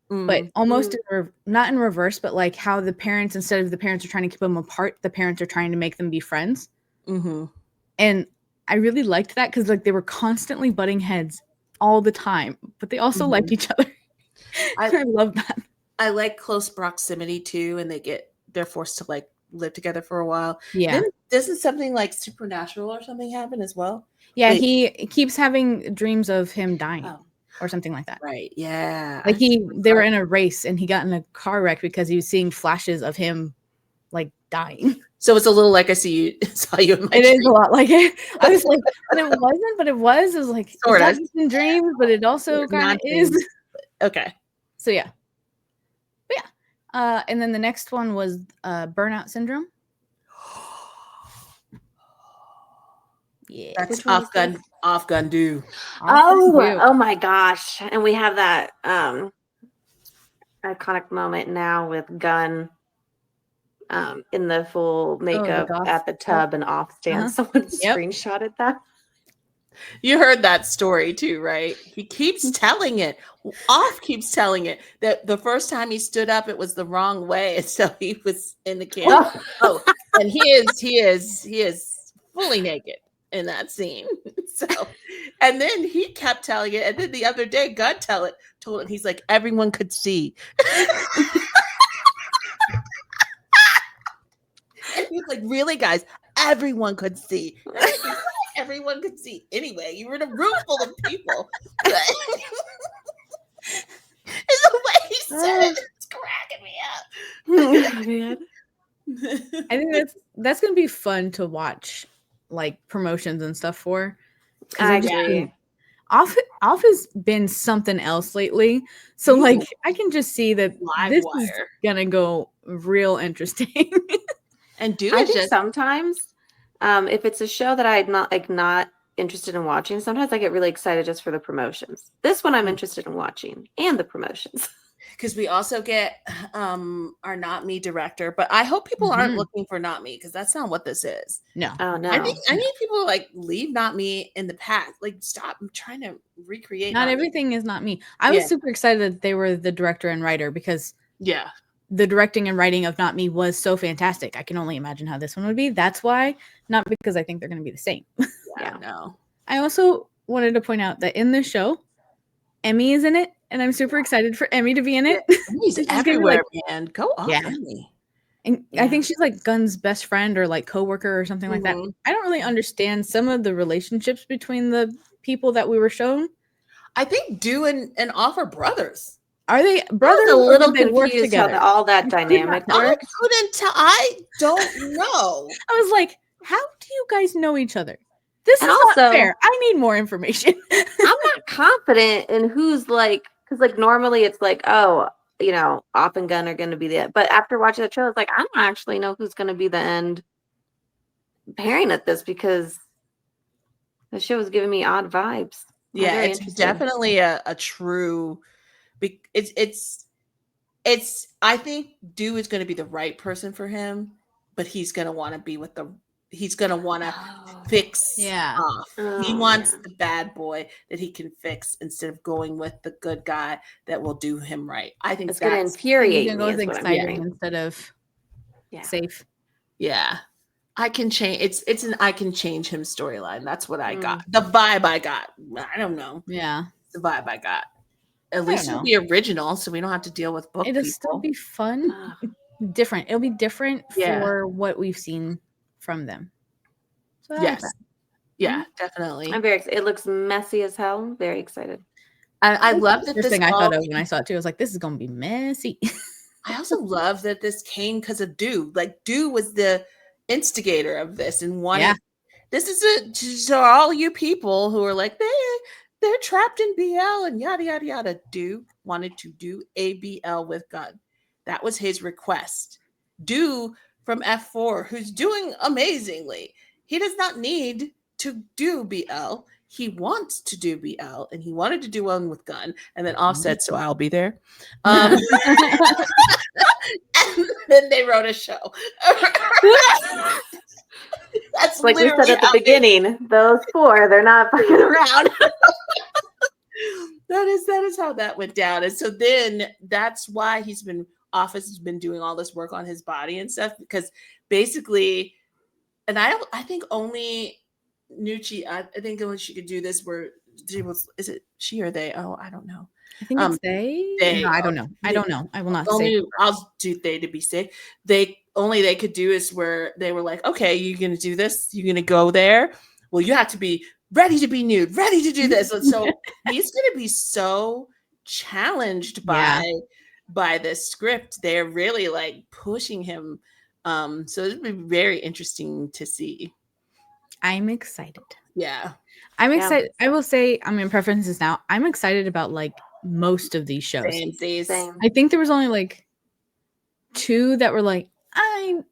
But almost not in reverse, but like how the parents, instead of the parents are trying to keep them apart, the parents are trying to make them be friends. And I really liked that because like they were constantly butting heads all the time, but they also liked each other. I love that. I like close proximity too, and they're forced to like live together for a while. Yeah. Then doesn't something like supernatural or something happen as well? Yeah, he keeps having dreams of him dying. Or something like that. Right. Yeah. Like they were in a race and he got in a car wreck because he was seeing flashes of him like dying. So it's a little like saw you in my dream. It is a lot like it. I was like, but it wasn't, but it was. It was like sort of in dreams, but it also kind of is. Okay. So yeah. But yeah. And then the next one was Burnout Syndrome. Yeah, that's Afghan do. Oh my gosh. And we have that iconic moment now with Gunn in the full makeup at the tub and off stand. Someone screenshotted that. You heard that story too, right? He keeps telling it. Off keeps telling it that the first time he stood up, it was the wrong way, and so he was in the camera. And he is fully naked in that scene. So, and then he kept telling it, and then the other day, God told it. He's like, everyone could see. like, really, guys, everyone could see. Everyone could see anyway. You were in a room full of people. It's the way he said it. It's cracking me up. I think that's gonna be fun to watch, like promotions and stuff for. I agree. Off has been something else lately, so like I can just see that this is gonna go real interesting. And I think sometimes, if it's a show that I'm not interested in watching, sometimes I get really excited just for the promotions. This one I'm interested in watching and the promotions. Because we also get our Not Me director, but I hope people aren't looking for Not Me, because that's not what this is. No. Oh no. I need people to like leave Not Me in the past. Like, stop. I'm trying to recreate. Not everything is Not Me. I was super excited that they were the director and writer, because the directing and writing of Not Me was so fantastic. I can only imagine how this one would be. That's why, not because I think they're going to be the same. No. I also wanted to point out that in this show, Emmy is in it, and I'm super excited for Emmy to be in it. She's everywhere, man. Go on, Emmy. And I think she's like Gunn's best friend or like coworker or something like that. I don't really understand some of the relationships between the people that we were shown. I think Do and Off are brothers. Are they brothers? A little confused work together. How all that dynamic works. I don't know. I was like, how do you guys know each other? This is not fair. I need more information. I'm not confident in who's like, because like normally it's like, oh, you know, Off and Gunn are going to be the, but after watching the show, it's like, I don't actually know who's going to be the end pairing at this, because the show was giving me odd vibes. Yeah, it's definitely a true. It's. I think Do is going to be the right person for him, but he's going to want to be with the. He's going to want to fix Off. He wants the bad boy that he can fix instead of going with the good guy that will do him right. I think it's going to infuriate me. Go with exciting instead of safe. Yeah. I can change. It's an I can change him storyline. That's what I got. The vibe I got. I don't know. Yeah. The vibe I got. At least it'll be original, so we don't have to deal with book It'll still be fun. Different. It'll be different for what we've seen from them. So yes. Yeah, definitely. I'm very excited. It looks messy as hell. I'm very excited. I love that this thing I thought of when I saw it too. I was like, this is gonna be messy. I also love that this came because of Do. Like, Do was the instigator of this and wanted this is to all you people who are like they're trapped in BL and yada yada yada. Do wanted to do a BL with Gunn. That was his request. Do from F4, who's doing amazingly. He does not need to do BL. He wants to do BL, and he wanted to do one with Gunn, and then Offset, so I'll be there. And then they wrote a show. That's like we said at the beginning. Those four, they're not fucking around. That is how that went down. And so then that's why Office has been doing all this work on his body and stuff, because basically, and I think only Nucci, I think only she could do this where is it she or they? Oh, I don't know. I think it's they. No, I don't know. I don't know. I will not say. I'll do they to be safe. They could do is where they were like, okay, you're going to do this. You're going to go there. Well, you have to be ready to be nude, ready to do this. And so he's going to be so challenged by this script. They're really like pushing him. So it'll be very interesting to see. I'm excited. Yeah. I'm excited. I will say, I mean, preferences now. I'm excited about like most of these shows. Same. I think there was only like 2 that were like, I'm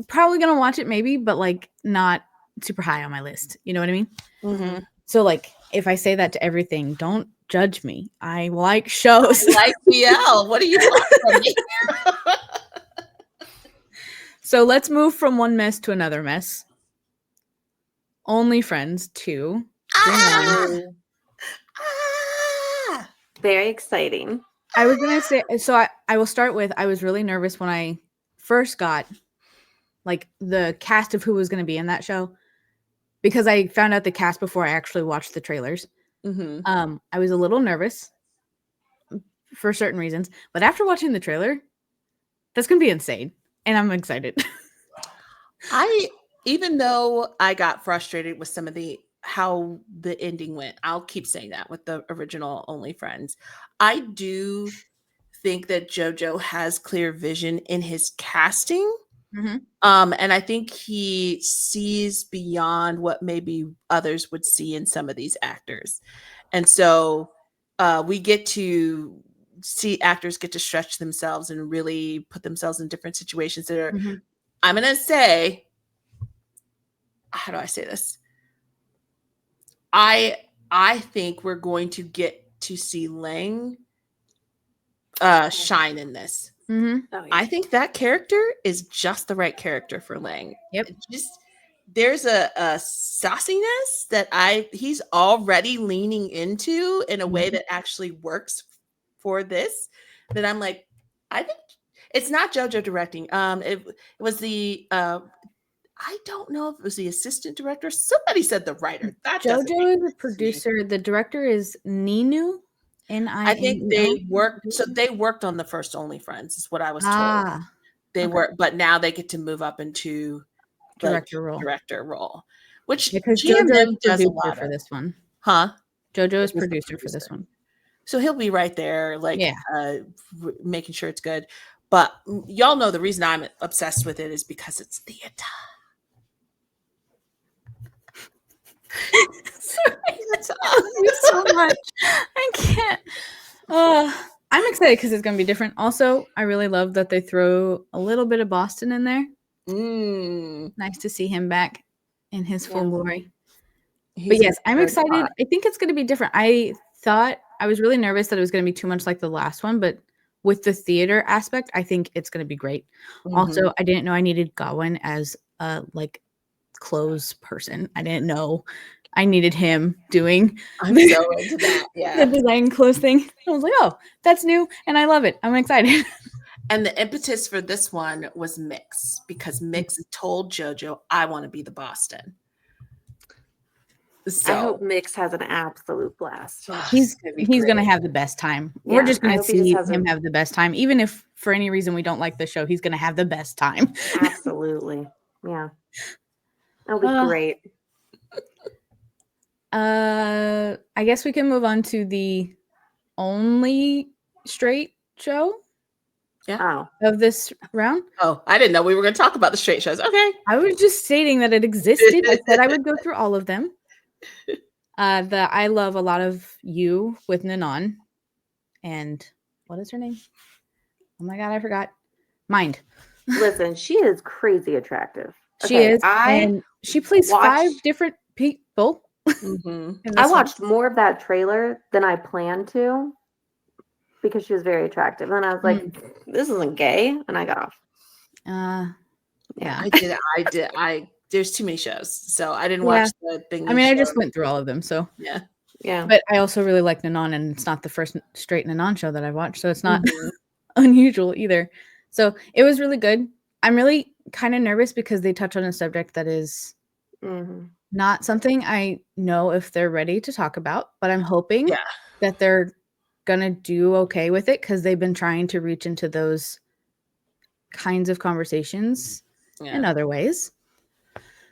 probably going to watch it maybe, but like not super high on my list. You know what I mean? Mm-hmm. So like, if I say that to everything, don't judge me. I like shows. I like BL. What do you want from me? So let's move from one mess to another mess. Only Friends 2. Very exciting. I was going to say, so I will start with, I was really nervous when I first got like the cast of who was going to be in that show, because I found out the cast before I actually watched the trailers. Mm-hmm. I was a little nervous for certain reasons, but after watching the trailer, that's going to be insane. And I'm excited. Even though I got frustrated with some of how the ending went, I'll keep saying that with the original Only Friends. I do think that JoJo has clear vision in his casting. Mm-hmm. And I think he sees beyond what maybe others would see in some of these actors. And so we get to see actors get to stretch themselves and really put themselves in different situations that are, I'm going to say, how do I say this? I think we're going to get to see Lang shine in this. Mm-hmm. Oh, yeah. I think that character is just the right character for Lang. Yep. There's a sauciness that he's already leaning into in a way that actually works for this. That I'm like, I think it's not JoJo directing. It was the I don't know if it was the assistant director. Somebody said the writer. That JoJo is the producer. The director is Ninu. I think they worked. So they worked on the first Only Friends, is what I was told. They were, but now they get to move up into director role, which because GMM does a lot for this one, huh? JoJo is producer for this one, so he'll be right there, making sure it's good. But y'all know the reason I'm obsessed with it is because it's theater. Sorry, so much. I can't. I'm excited because it's going to be different. Also, I really love that they throw a little bit of Boston in there. Nice to see him back in his full glory. But yes, I'm excited. I think it's going to be different. I thought I was really nervous that it was going to be too much like the last one, but with the theater aspect, I think it's going to be great. Also, I didn't know I needed Gawain as a clothes person. I didn't know I needed him doing so into that. Yeah. The design clothes thing. I was like, oh, that's new and I love it. I'm excited. And the impetus for this one was Mix, because Mix told JoJo, I want to be the Boston. So I hope Mix has an absolute blast. He's going to have the best time. Yeah, we're just going to see him have the best time. Even if for any reason we don't like the show, he's going to have the best time. Absolutely. Yeah. That'll be great. I guess we can move on to the only straight show of this round. Oh, I didn't know we were going to talk about the straight shows. Okay. I was just stating that it existed. I said I would go through all of them. I love a lot of you with Nanon. And what is her name? Oh my God, I forgot. Mind. Listen, she is crazy attractive. She is. And she plays 5 different people. I watched more of that trailer than I planned to because she was very attractive. And I was like, this isn't gay. And I got off. Yeah. I did. There's too many shows. So I didn't watch the thing. I mean, I just went through all of them. So yeah. But I also really like Nanon, and it's not the first straight Nanon show that I've watched. So it's not unusual either. So it was really good. I'm really kind of nervous because they touch on a subject that is not something I know if they're ready to talk about, but I'm hoping that they're going to do okay with it because they've been trying to reach into those kinds of conversations in other ways.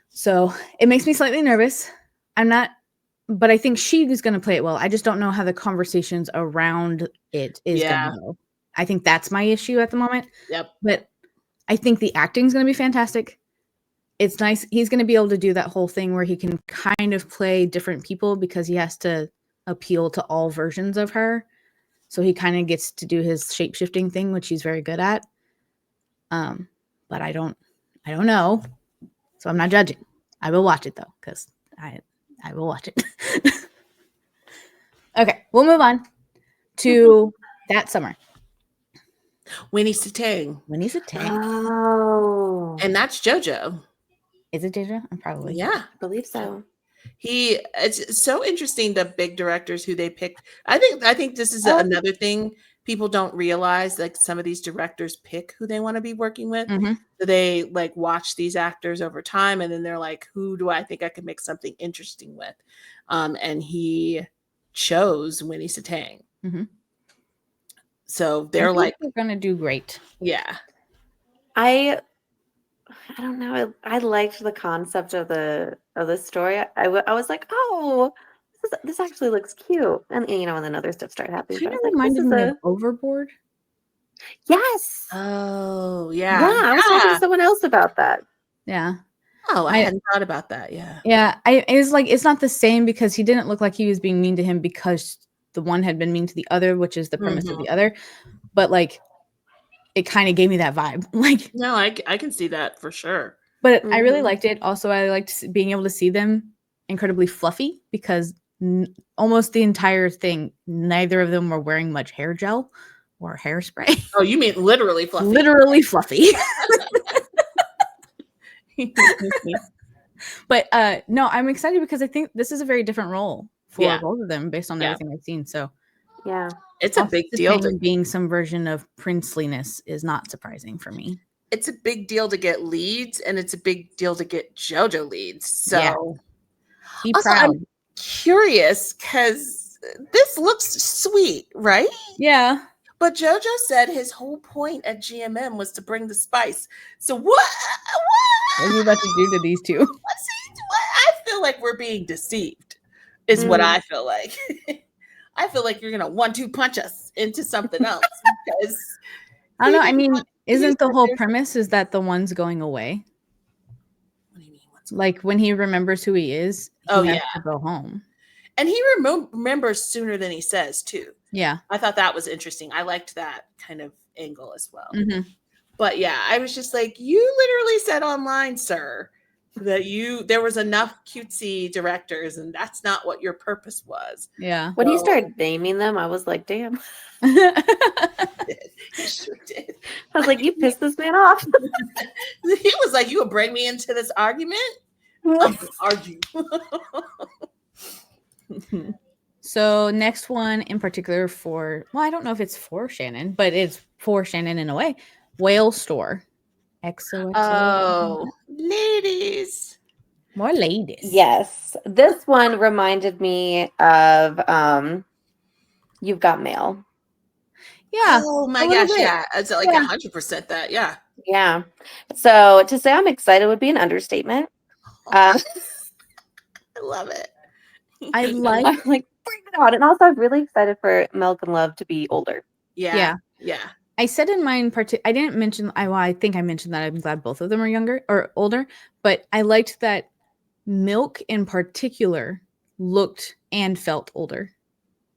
So it makes me slightly nervous. But I think she is going to play it well. I just don't know how the conversations around it is going to go. I think that's my issue at the moment. Yep. But I think the acting is going to be fantastic. It's nice. He's going to be able to do that whole thing where he can kind of play different people because he has to appeal to all versions of her. So he kind of gets to do his shape-shifting thing, which he's very good at. But I don't know. So I'm not judging. I will watch it though, because I will watch it. Okay, we'll move on to that summer. Winnie Satang. Oh. And that's JoJo. Is it JoJo? I'm probably. Yeah, I believe so. It's so interesting, the big directors who they pick. I think this is another thing people don't realize. Like, some of these directors pick who they want to be working with. So they watch these actors over time, and then they're like, who do I think I could make something interesting with? And he chose Winnie Satang. So they're they're going to do great. Yeah. I don't know. I liked the concept of the story. I was like, oh, this actually looks cute. And and then other stuff started happening. Kind But I of was like, reminded me of Overboard. Yes. Oh, Yeah, yeah. I was talking to someone else about that. Yeah. Oh, I hadn't thought about that. Yeah. Yeah. It's like, it's not the same because he didn't look like he was being mean to him because the one had been mean to the other, which is the premise of the other. But like, it kind of gave me that vibe. Like, no, I can see that for sure. But I really liked it. Also, I liked being able to see them incredibly fluffy because almost the entire thing, neither of them were wearing much hair gel or hairspray. Oh, you mean literally fluffy? Literally fluffy. But no, I'm excited because I think this is a very different role for both of them based on everything I've seen. So yeah, it's a big deal. Being some version of princeliness is not surprising for me. It's a big deal to get leads, and it's a big deal to get JoJo leads. So be proud. I'm curious because this looks sweet, right? Yeah. But JoJo said his whole point at GMM was to bring the spice. So what are you about to do to these two? I feel like we're being deceived, is what I feel like. I feel like you're gonna 1-2 punch us into something else because I don't know. I mean, isn't the whole premise is that the one's going away? What do you mean? Like when he remembers who he is, he has to go home. And he remembers sooner than he says too. Yeah. I thought that was interesting. I liked that kind of angle as well. Mm-hmm. But yeah, I was just like, you literally said online, sir, that there was enough cutesy directors and that's not what your purpose was. Yeah. When he started naming them, I was like, damn. You sure did. I was like, you pissed this man off. He was like, you would bring me into this argument? I'm gonna argue. So next one in particular I don't know if it's for Shannon, but it's for Shannon in a way. Whale Store. XOXO. Oh, ladies. More ladies. Yes. This one reminded me of You've Got Mail. Yeah. Oh my gosh, yeah. It's like 100% that, yeah. Yeah. So to say I'm excited would be an understatement. I love it. I'm like, bring it on. And also I'm really excited for Milk and Love to be older. Yeah. I said in mine, I didn't mention, I think I mentioned that I'm glad both of them are younger or older, but I liked that Milk in particular looked and felt older.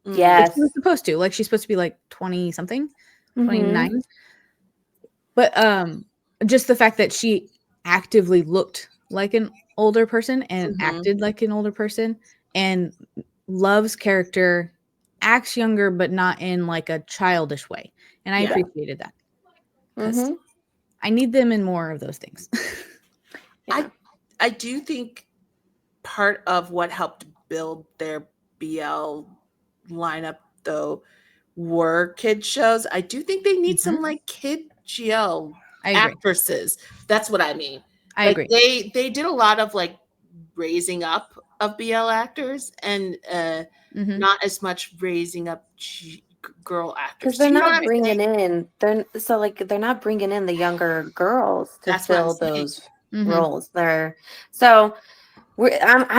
Yes. Like she was supposed to. Like she's supposed to be like 20 something, 29. But just the fact that she actively looked like an older person and acted like an older person, and Love's character acts younger but not in like a childish way. And I appreciated that. Because I need them in more of those things. I do think part of what helped build their BL lineup though were kid shows. I do think they need some like kid GL actresses. That's what I mean. I agree. They did a lot of like raising up of BL actors and not as much raising up girl actors. Because they're not bringing in. They're not bringing in the younger girls to fill those roles. I'm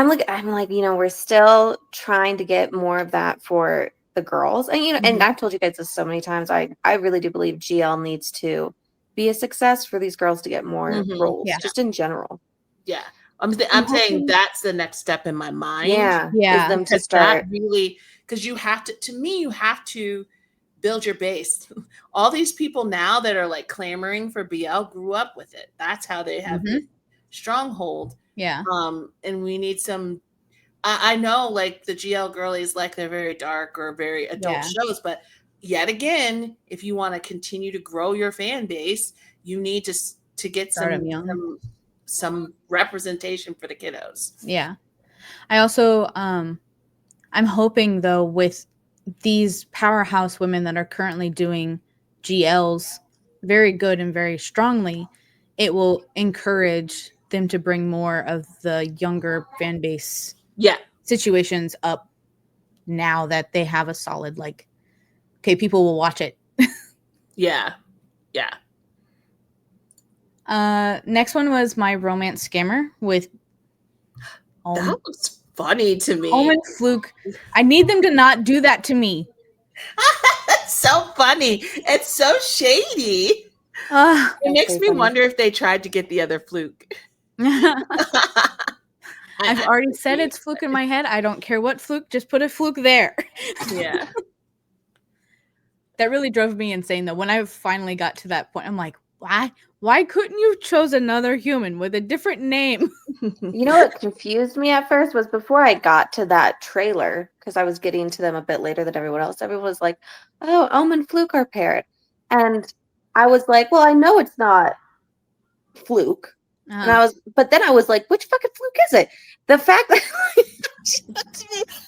like, we're still trying to get more of that for the girls. And, and I've told you guys this so many times. I really do believe GL needs to be a success for these girls to get more roles, just in general. Yeah. I'm saying that's the next step in my mind. Yeah. Yeah. Is them to start really, because you have to build your base. All these people now that are like clamoring for BL grew up with it. That's how they have a stronghold. Yeah. And we need some, I know like the GL girlies, like they're very dark or very adult shows, but yet again, if you want to continue to grow your fan base, you need to get some representation for the kiddos. Yeah. I also, I'm hoping though with these powerhouse women that are currently doing GLs very good and very strongly, it will encourage them to bring more of the younger fan base situations up now that they have a solid, like, okay, people will watch it. Yeah. Next one was My Romance Scammer with That looks funny to me. Omen Fluke. I need them to not do that to me. That's so funny. It's so shady. It makes me wonder if they tried to get the other Fluke. I've already said it's Fluke in my head. I don't care what Fluke, just put a Fluke there. Yeah. That really drove me insane, though. When I finally got to that point, I'm like, why couldn't you chose another human with a different name? You know what confused me at first was before I got to that trailer, because I was getting to them a bit later than everyone else. Everyone was like, oh, Elm and Fluke are paired. And I was like, well, I know it's not Fluke. And but then I was like, which fucking Fluke is it? The fact that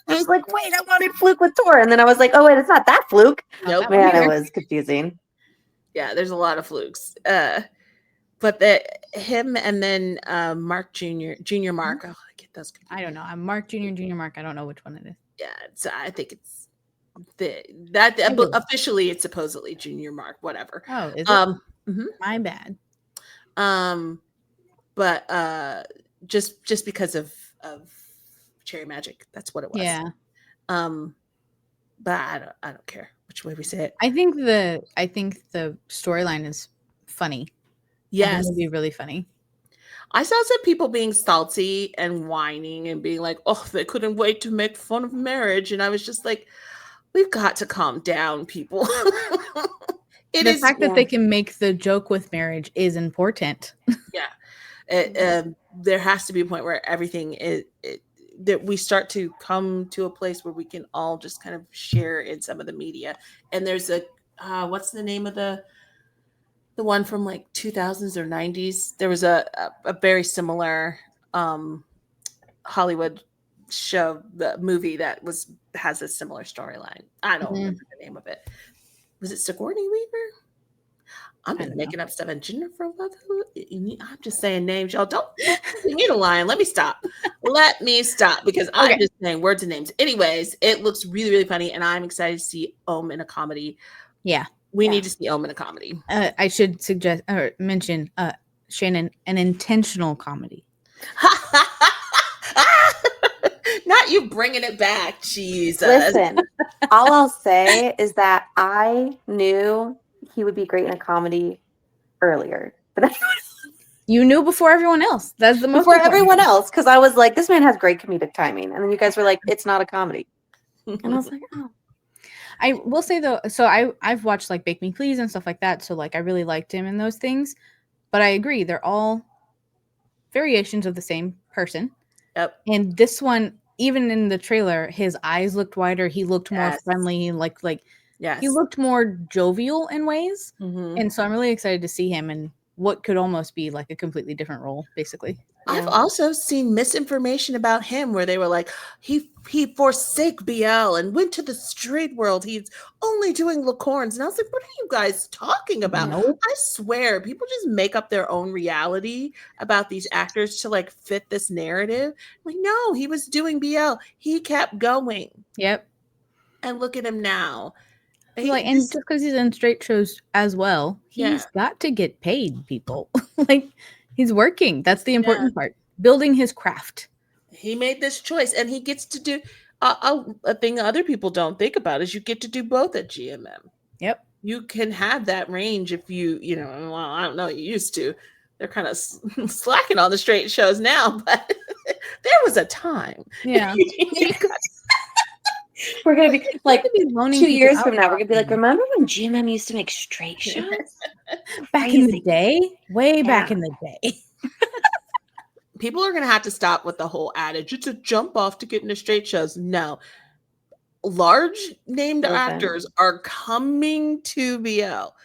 I was like, wait, I wanted Fluke with Thor. And then I was like, oh, wait, it's not that Fluke. Nope. Man, it was confusing. Yeah, there's a lot of Flukes. But him and then Mark Junior Mark. Oh, I get those confused. I don't know. I'm Mark Junior Mark. I don't know which one it is. Yeah, I think it's officially it's supposedly Junior Mark, whatever. Oh, is it? My bad. But just because of Cherry Magic, that's what it was. Yeah. But I don't care which way we say it. I think the storyline is funny. Yes, it'd be really funny. I saw some people being salty and whining and being like, "Oh, they couldn't wait to make fun of marriage," and I was just like, "We've got to calm down, people." The fact that they can make the joke with marriage is important. Yeah. There has to be a point where everything that we start to come to a place where we can all just kind of share in some of the media. And there's a what's the name of the one from like 2000s or 90s? There was a very similar Hollywood show, the movie that has a similar storyline. I don't remember the name of it. Was it Sigourney Weaver? I'm just making up stuff. And Jennifer Love. I'm just saying names, y'all. Don't leave me to line. Let me stop. Because I'm just saying words and names. Anyways, it looks really, really funny, and I'm excited to see Ohm in a comedy. Yeah, we need to see Ohm in a comedy. I should suggest or mention, Shannon, an intentional comedy. Not you bringing it back, Jesus. Listen, all I'll say is that I knew he would be great in a comedy earlier. But you knew before everyone else. That's the most before everyone else, because I was like, this man has great comedic timing. And then you guys were like, it's not a comedy. And I was like, oh. I will say though, so I've watched like Bake Me Please and stuff like that. So like I really liked him in those things. But I agree, they're all variations of the same person. Yep. And this one, even in the trailer, his eyes looked wider. He looked more friendly, like he looked more jovial in ways. And so I'm really excited to see him in what could almost be like a completely different role, basically. I've also seen misinformation about him where they were like, he forsake BL and went to the straight world. He's only doing licorns. And I was like, what are you guys talking about? Nope. I swear, people just make up their own reality about these actors to like fit this narrative. Like, no, he was doing BL. He kept going. Yep. And look at him now. And just because he's in straight shows as well, he's got to get paid, people. Like, he's working. That's the important part. Building his craft. He made this choice, and he gets to do a thing other people don't think about is you get to do both at GMM. Yep. You can have that range if you well, I don't know, you used to. They're kind of slacking on the straight shows now, but there was a time. Yeah. We're going to be like 2 years from now, we're going to be like, remember when GMM used to make straight shows? Back in the day? Way back in the day. People are going to have to stop with the whole adage. It's a jump off to get into straight shows. No. Large named actors are coming to BL.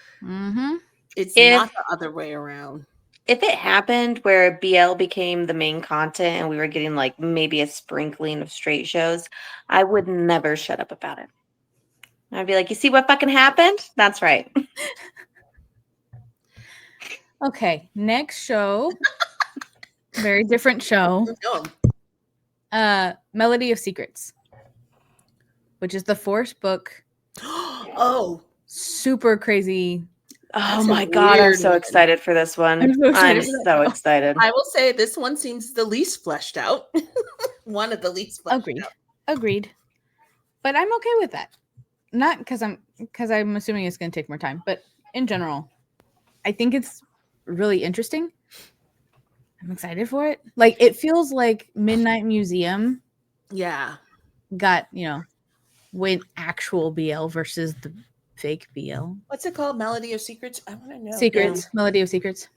It's not the other way around. If it happened where BL became the main content and we were getting like maybe a sprinkling of straight shows, I would never shut up about it. I'd be like, you see what fucking happened? That's right. Okay, next show. Very different show. Melody of Secrets, which is the fourth book. Oh, super crazy. Oh my God, I'm so excited for this one. I'm so excited. I will say this one seems the least fleshed out. One of the least fleshed out. Agreed. But I'm okay with that. Not because I'm assuming it's going to take more time, but in general, I think it's really interesting. I'm excited for it. Like, it feels like Midnight Museum. Yeah. Got, went actual BL versus the fake BL. What's it called? Melody of Secrets? I want to know. Secrets. Yeah. Melody of Secrets.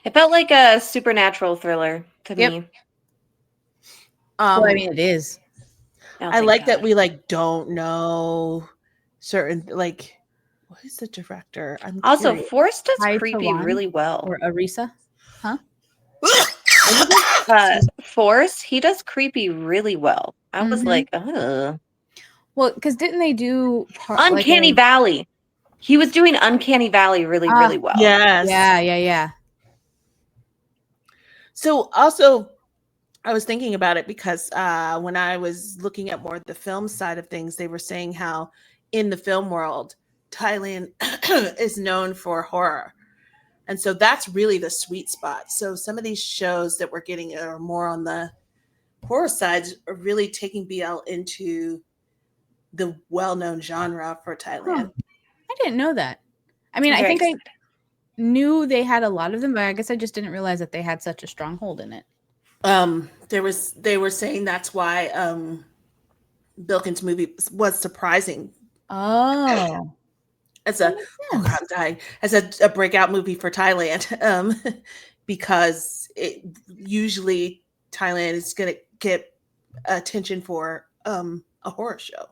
It felt like a supernatural thriller to me. Well, I mean, it is. I like that we don't know certain what is the director? I'm also curious. Forrest does creepy really well. Or Arisa, huh? Forrest, he does creepy really well. I was like, Well, because didn't they do Uncanny Valley? He was doing Uncanny Valley really well. Yes. Yeah. So also, I was thinking about it because when I was looking at more of the film side of things, they were saying how in the film world, Thailand is known for horror. And so that's really the sweet spot. So some of these shows that we're getting are more on the horror side are really taking BL into the well-known genre for Thailand. I didn't know that. I mean, I think I knew they had a lot of them, but I guess I just didn't realize that they had such a strong hold in it. They were saying that's why Bilkin's movie was surprising. Oh. As a breakout movie for Thailand, because it usually Thailand is going to get attention for a horror show.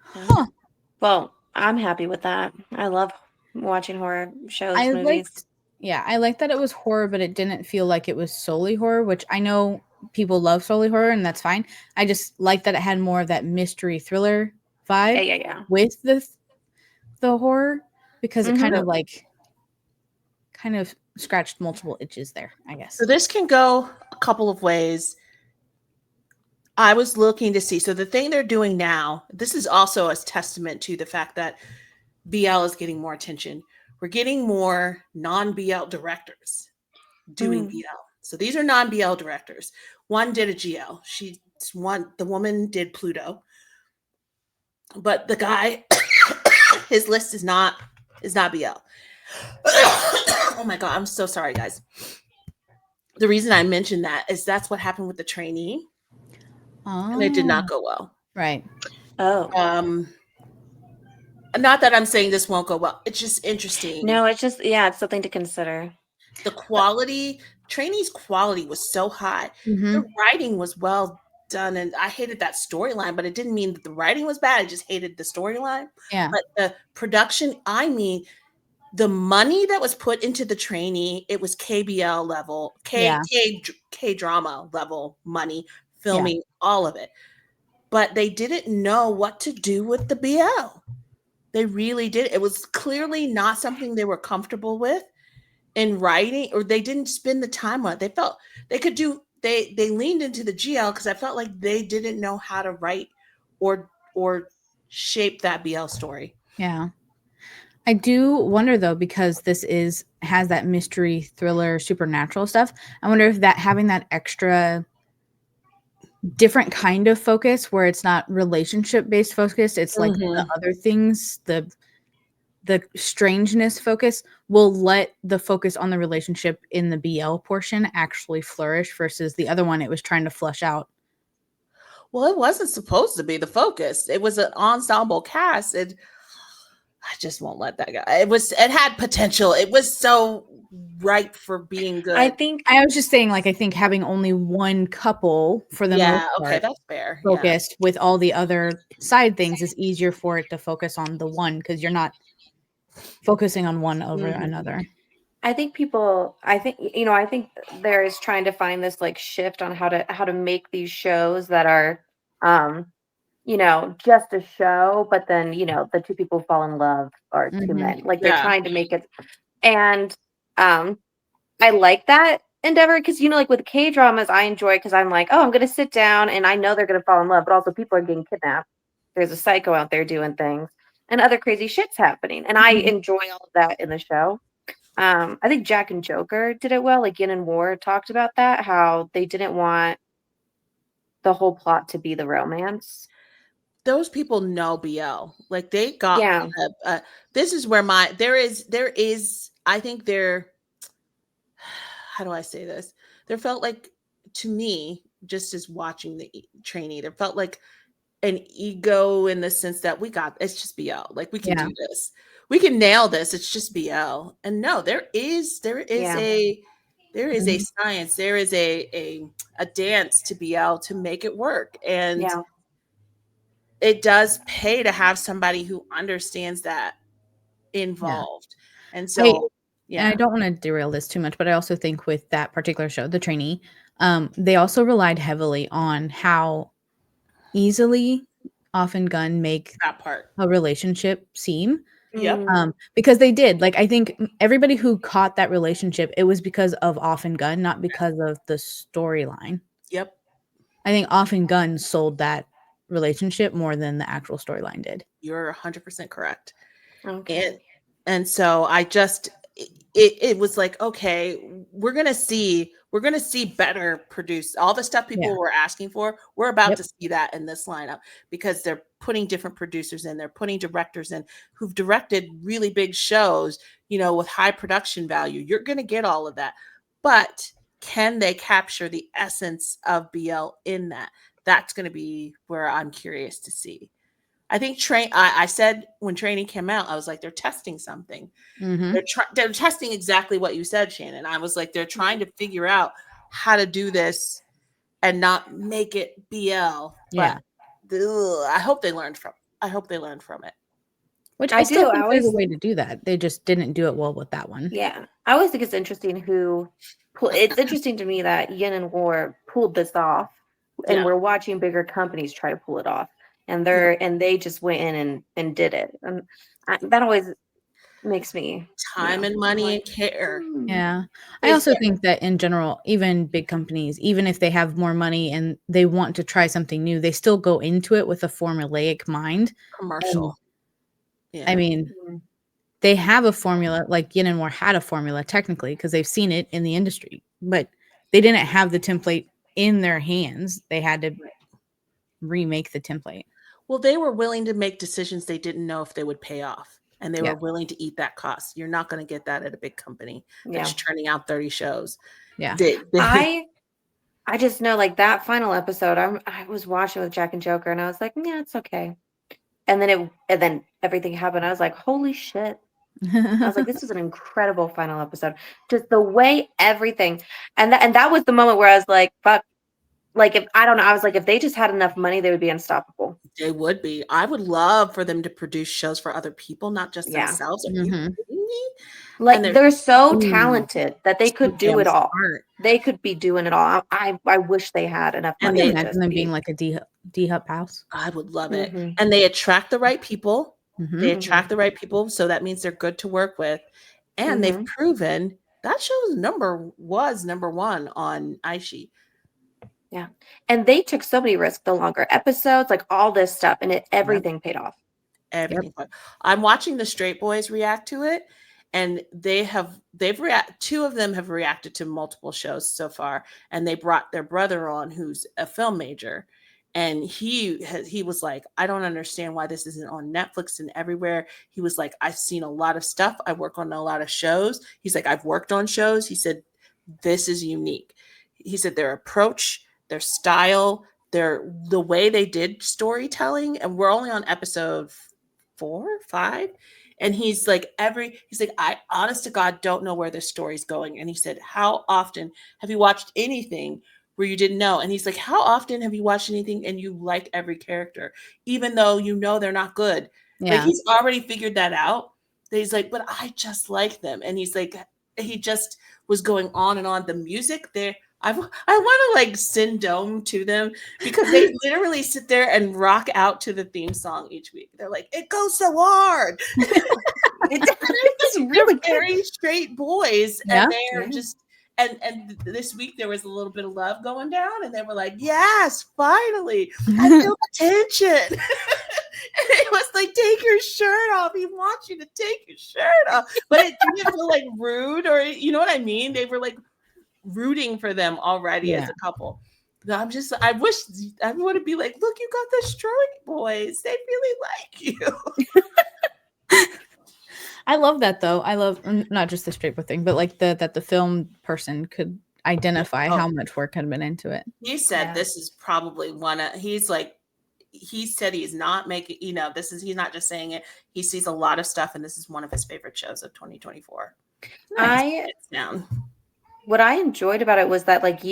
Huh. Well, I'm happy with that. I love watching horror shows, movies. I like that it was horror, but it didn't feel like it was solely horror, which I know people love solely horror, and that's fine. I just like that it had more of that mystery thriller vibe with the horror, because it kind of scratched multiple itches there, I guess. So this can go a couple of ways. I was looking to see. So the thing they're doing now, this is also a testament to the fact that BL is getting more attention. We're getting more non-BL directors doing BL. So these are non-BL directors. One did a GL. The woman did Pluto. But the guy, his list is not BL. Oh my God, I'm so sorry, guys. The reason I mentioned that is that's what happened with the trainee. And it did not go well. Right. Oh. Not that I'm saying this won't go well. It's just interesting. No, it's just, it's something to consider. The quality, trainees' quality was so high. The writing was well done. And I hated that storyline, but it didn't mean that the writing was bad. I just hated the storyline. Yeah. But the production, the money that was put into the trainee, it was KBL level, K-drama level money, filming all of it. But they didn't know what to do with the BL. They really did. It was clearly not something they were comfortable with in writing, or they didn't spend the time on it. They felt they could do, they leaned into the GL because I felt like they didn't know how to write or shape that BL story. Yeah. I do wonder though, because this has that mystery thriller supernatural stuff. I wonder if having that extra different kind of focus where it's not relationship based focus, it's like the other things, the strangeness focus will let the focus on the relationship in the BL portion actually flourish versus the other one it was trying to flush out. Well, it wasn't supposed to be the focus. It was an ensemble cast, and I just won't let that go. It had potential. It was so ripe for being good. I was just saying, I think having only one couple for the most part, that's fair. Focused with all the other side things is easier for it to focus on the one because you're not focusing on one over another. I think there is trying to find this shift on how to make these shows that are just a show, but then the two people fall in love are two men. They're trying to make it, and I like that endeavor because with K-dramas I enjoy because I'm like, oh, I'm gonna sit down and I know they're gonna fall in love, but also people are getting kidnapped. There's a psycho out there doing things and other crazy shit's happening, and I enjoy all of that in the show. I think Jack and Joker did it well. Like YinWar talked about that, how they didn't want the whole plot to be the romance. Those people know BL. Like they got this is where there is I think there, how do I say this? There felt like, to me, just as watching the trainee, there felt like an ego in the sense that it's just BL. Like we can do this. We can nail this. It's just BL. And no, there is a science. There is a dance to BL to make it work. And it does pay to have somebody who understands that involved. And so and I don't want to derail this too much, but I also think with that particular show, The Trainee, they also relied heavily on how easily Off and Gunn make that part a relationship seem. Yep. Because they did. Like, I think everybody who caught that relationship, it was because of Off and Gunn, not because of the storyline. Yep. I think Off and Gunn sold that relationship more than the actual storyline did. You're 100% correct. Okay. And so I just it was like, okay, we're gonna see better produced. All the stuff people were asking for, we're about to see that in this lineup, because they're putting different producers in, they're putting directors in who've directed really big shows, with high production value. You're gonna get all of that, but can they capture the essence of BL in that? That's gonna be where I'm curious to see. I think I said when Trainee came out, I was like, they're testing something. Mm-hmm. They're testing exactly what you said, Shannon. I was like, they're trying to figure out how to do this and not make it BL. But I hope they learned from it. Which I still think there's a way to do that. They just didn't do it well with that one. Yeah. I always think it's interesting it's interesting to me that YinWar pulled this off, and we're watching bigger companies try to pull it off. And they just went in and did it. And that always makes me time and money and care. Yeah. I also think that in general, even big companies, even if they have more money and they want to try something new, they still go into it with a formulaic mind. Commercial. I mean, they have a formula, like YinWar had a formula technically, because they've seen it in the industry, but they didn't have the template in their hands. They had to remake the template. Well, they were willing to make decisions they didn't know if they would pay off, and they were willing to eat that cost. You're not going to get that at a big company that's churning out 30 shows. Yeah. I just know, like, that final episode, I was watching with Jack and Joker, and I was like, yeah, it's okay. And then everything happened. I was like, holy shit. I was like, this is an incredible final episode. Just the way everything, and that was the moment where I was like, fuck. Like, I was like, if they just had enough money, they would be unstoppable. They would be. I would love for them to produce shows for other people, not just themselves. Are you kidding me? Like, they're so talented that they could do it all. They could be doing it all. I wish they had enough money. And imagine them being like a D-Hub house. I would love it. And they attract the right people. They attract the right people. So that means they're good to work with. And they've proven that show's was number one on Aishi. Yeah. And they took so many risks, the longer episodes, like all this stuff, and everything paid off. Everything. I'm watching the Straight Boys react to it, and two of them have reacted to multiple shows so far, and they brought their brother on, who's a film major, and he was like, I don't understand why this isn't on Netflix and everywhere. He was like, I've seen a lot of stuff. I work on a lot of shows. He's like, I've worked on shows. He said, this is unique. He said their approach, their style, the way they did storytelling, and we're only on episode 4, 5, and he's like, I honest to God don't know where this story's going. And he said, how often have you watched anything where you didn't know? And he's like, how often have you watched anything and you like every character, even though they're not good? Like, he's already figured that out. He's like, but I just like them. And he's like, he just was going on and on. The music there, I want to like send Dome to them, because they literally sit there and rock out to the theme song each week. They're like, it goes so hard. It's really very straight boys, and they're just and this week there was a little bit of love going down, and they were like, yes, finally, I feel attention. it was like, take your shirt off. He wants you to take your shirt off. But it didn't feel like rude, or you know what I mean? They were like rooting for them already as a couple. I want to be like, look, you got the straight boys. They really like you. I love that though. I love not just the straight boy thing, but like that the film person could identify how much work had been into it. He said this is probably he said he's not making, he's not just saying it. He sees a lot of stuff, and this is one of his favorite shows of 2024. Nice. What I enjoyed about it was that like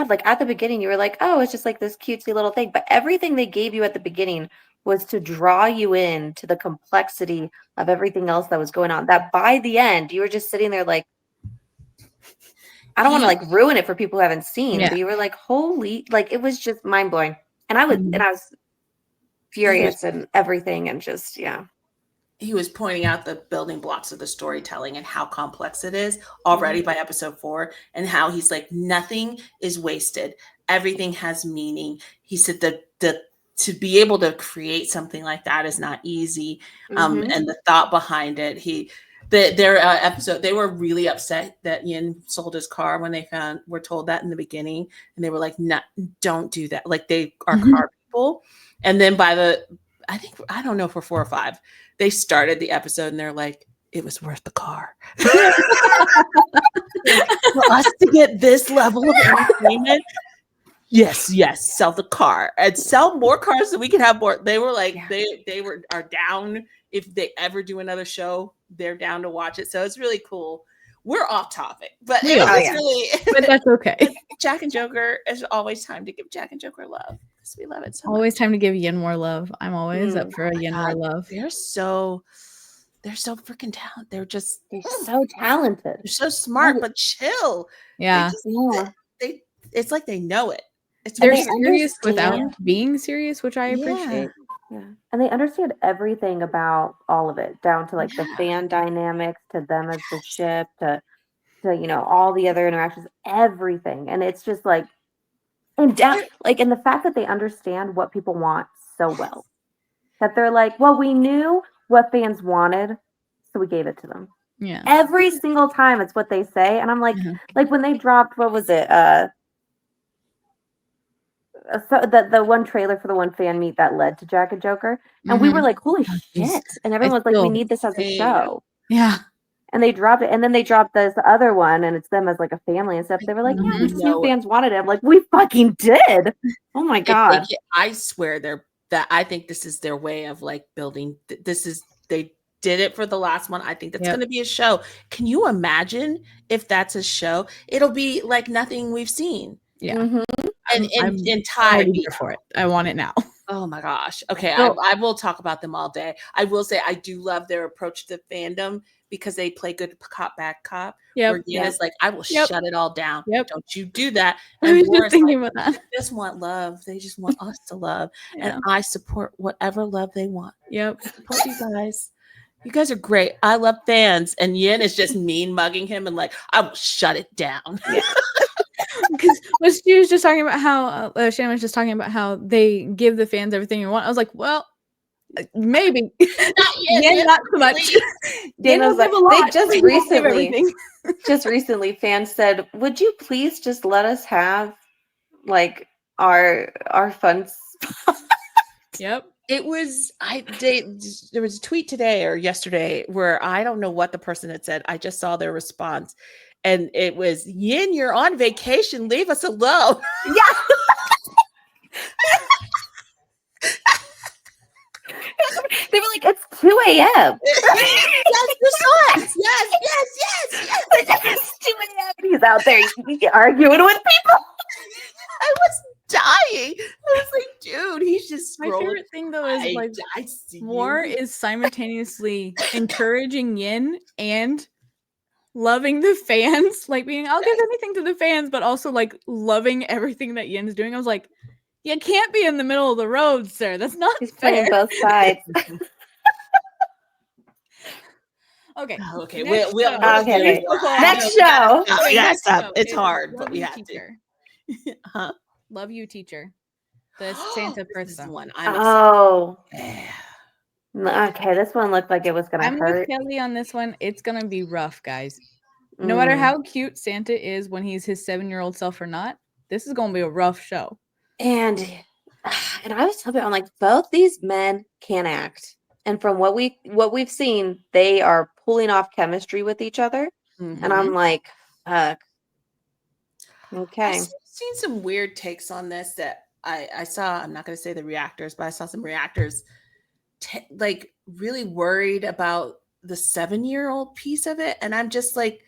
like at the beginning you were like, oh, it's just like this cutesy little thing, but everything they gave you at the beginning was to draw you in to the complexity of everything else that was going on, that by the end you were just sitting there like, I don't want to like ruin it for people who haven't seen, but you were like, holy, like it was just mind blowing. And I was furious and everything, and just, he was pointing out the building blocks of the storytelling and how complex it is already by episode 4, and how he's like, nothing is wasted. Everything has meaning. He said that to be able to create something like that is not easy. And the thought behind it, their episode, they were really upset that Yin sold his car when they were told that in the beginning. And they were like, no, don't do that. Like, they are car people. And then I don't know, for 4 or 5, they started the episode and they're like, it was worth the car. For us to get this level of entertainment, yes, sell the car and sell more cars so we can have more. They were like, they are down. If they ever do another show, they're down to watch it. So it's really cool. We're off topic, but it was really, but that's okay. Jack and Joker, is always time to give Jack and Joker love, because we love it so always much. Time to give YinWar love. I'm always up for a YinWar love. They're so freaking talented. They're so talented. They're so smart, but chill. Yeah. It's like they know it. They're serious without being serious, which I appreciate. Yeah. And they understand everything about all of it, down to like the fan dynamics, to them as the ship, to all the other interactions, everything. And it's just like, and the fact that they understand what people want so well, that they're like, well, we knew what fans wanted, so we gave it to them. Yeah. Every single time it's what they say. And I'm like, like when they dropped, what was it? So the one trailer for the one fan meet that led to Jack and Joker, and we were like, holy shit. And everyone was like, we need this as a show. Yeah. And they dropped it, and then they dropped this other one, and it's them as like a family and stuff. They were like, yeah, we knew fans wanted it. I'm like, we fucking did. Oh my god. I swear I think this is their way of like building. They did it for the last one. I think that's going to be a show. Can you imagine if that's a show? It'll be like nothing we've seen. Yeah. And Ty for it. I want it now. Oh my gosh. Okay. I will talk about them all day. I will say I do love their approach to fandom, because they play good cop, bad cop. Yeah. Where Yenna's like, I will shut it all down. Yep. Don't you do that. And I was just thinking about that. They just want love. They just want us to love. And I support whatever love they want. Yep. I support you guys. You guys are great. I love fans. And Yin is just mean mugging him and like, I will shut it down. Because she was just talking about how Shannon was just talking about how they give the fans everything you want. I was like, well, maybe not so much. Dana's like, they just recently fans said, would you please just let us have like our fun spot? Yep. It was there was a tweet today or yesterday where I don't know what the person had said. I just saw their response. And it was, Yin, you're on vacation. Leave us alone. Yeah. They were like, it's 2 a.m. Yes, you saw it. Yes. It's 2 a.m. He's out there arguing with people. I was dying. I was like, dude, he's just scrolling. My favorite thing though is like, War is simultaneously encouraging Yin and loving the fans, like being, I'll give anything to the fans, but also like loving everything that Yin's doing. I was like, you can't be in the middle of the road, sir. That's not He's fair. playing both sides. Okay. Next we'll next show. Yes, it's hard, but we have to. Love you, teacher. The Santa This Perth is the song. one. Okay, this one looked like it was gonna I'm hurt. with Kelly on this one. It's gonna be rough, guys. No matter how cute Santa is when he's his 7-year-old self or not, this is gonna be a rough show. And I was telling you, I'm like, both these men can act, and from what we've seen, they are pulling off chemistry with each other. And I'm like, fuck. Okay. I've seen some weird takes on this that I saw. I'm not going to say the reactors, but I saw some reactors like really worried about the 7-year-old piece of it, and I'm just like,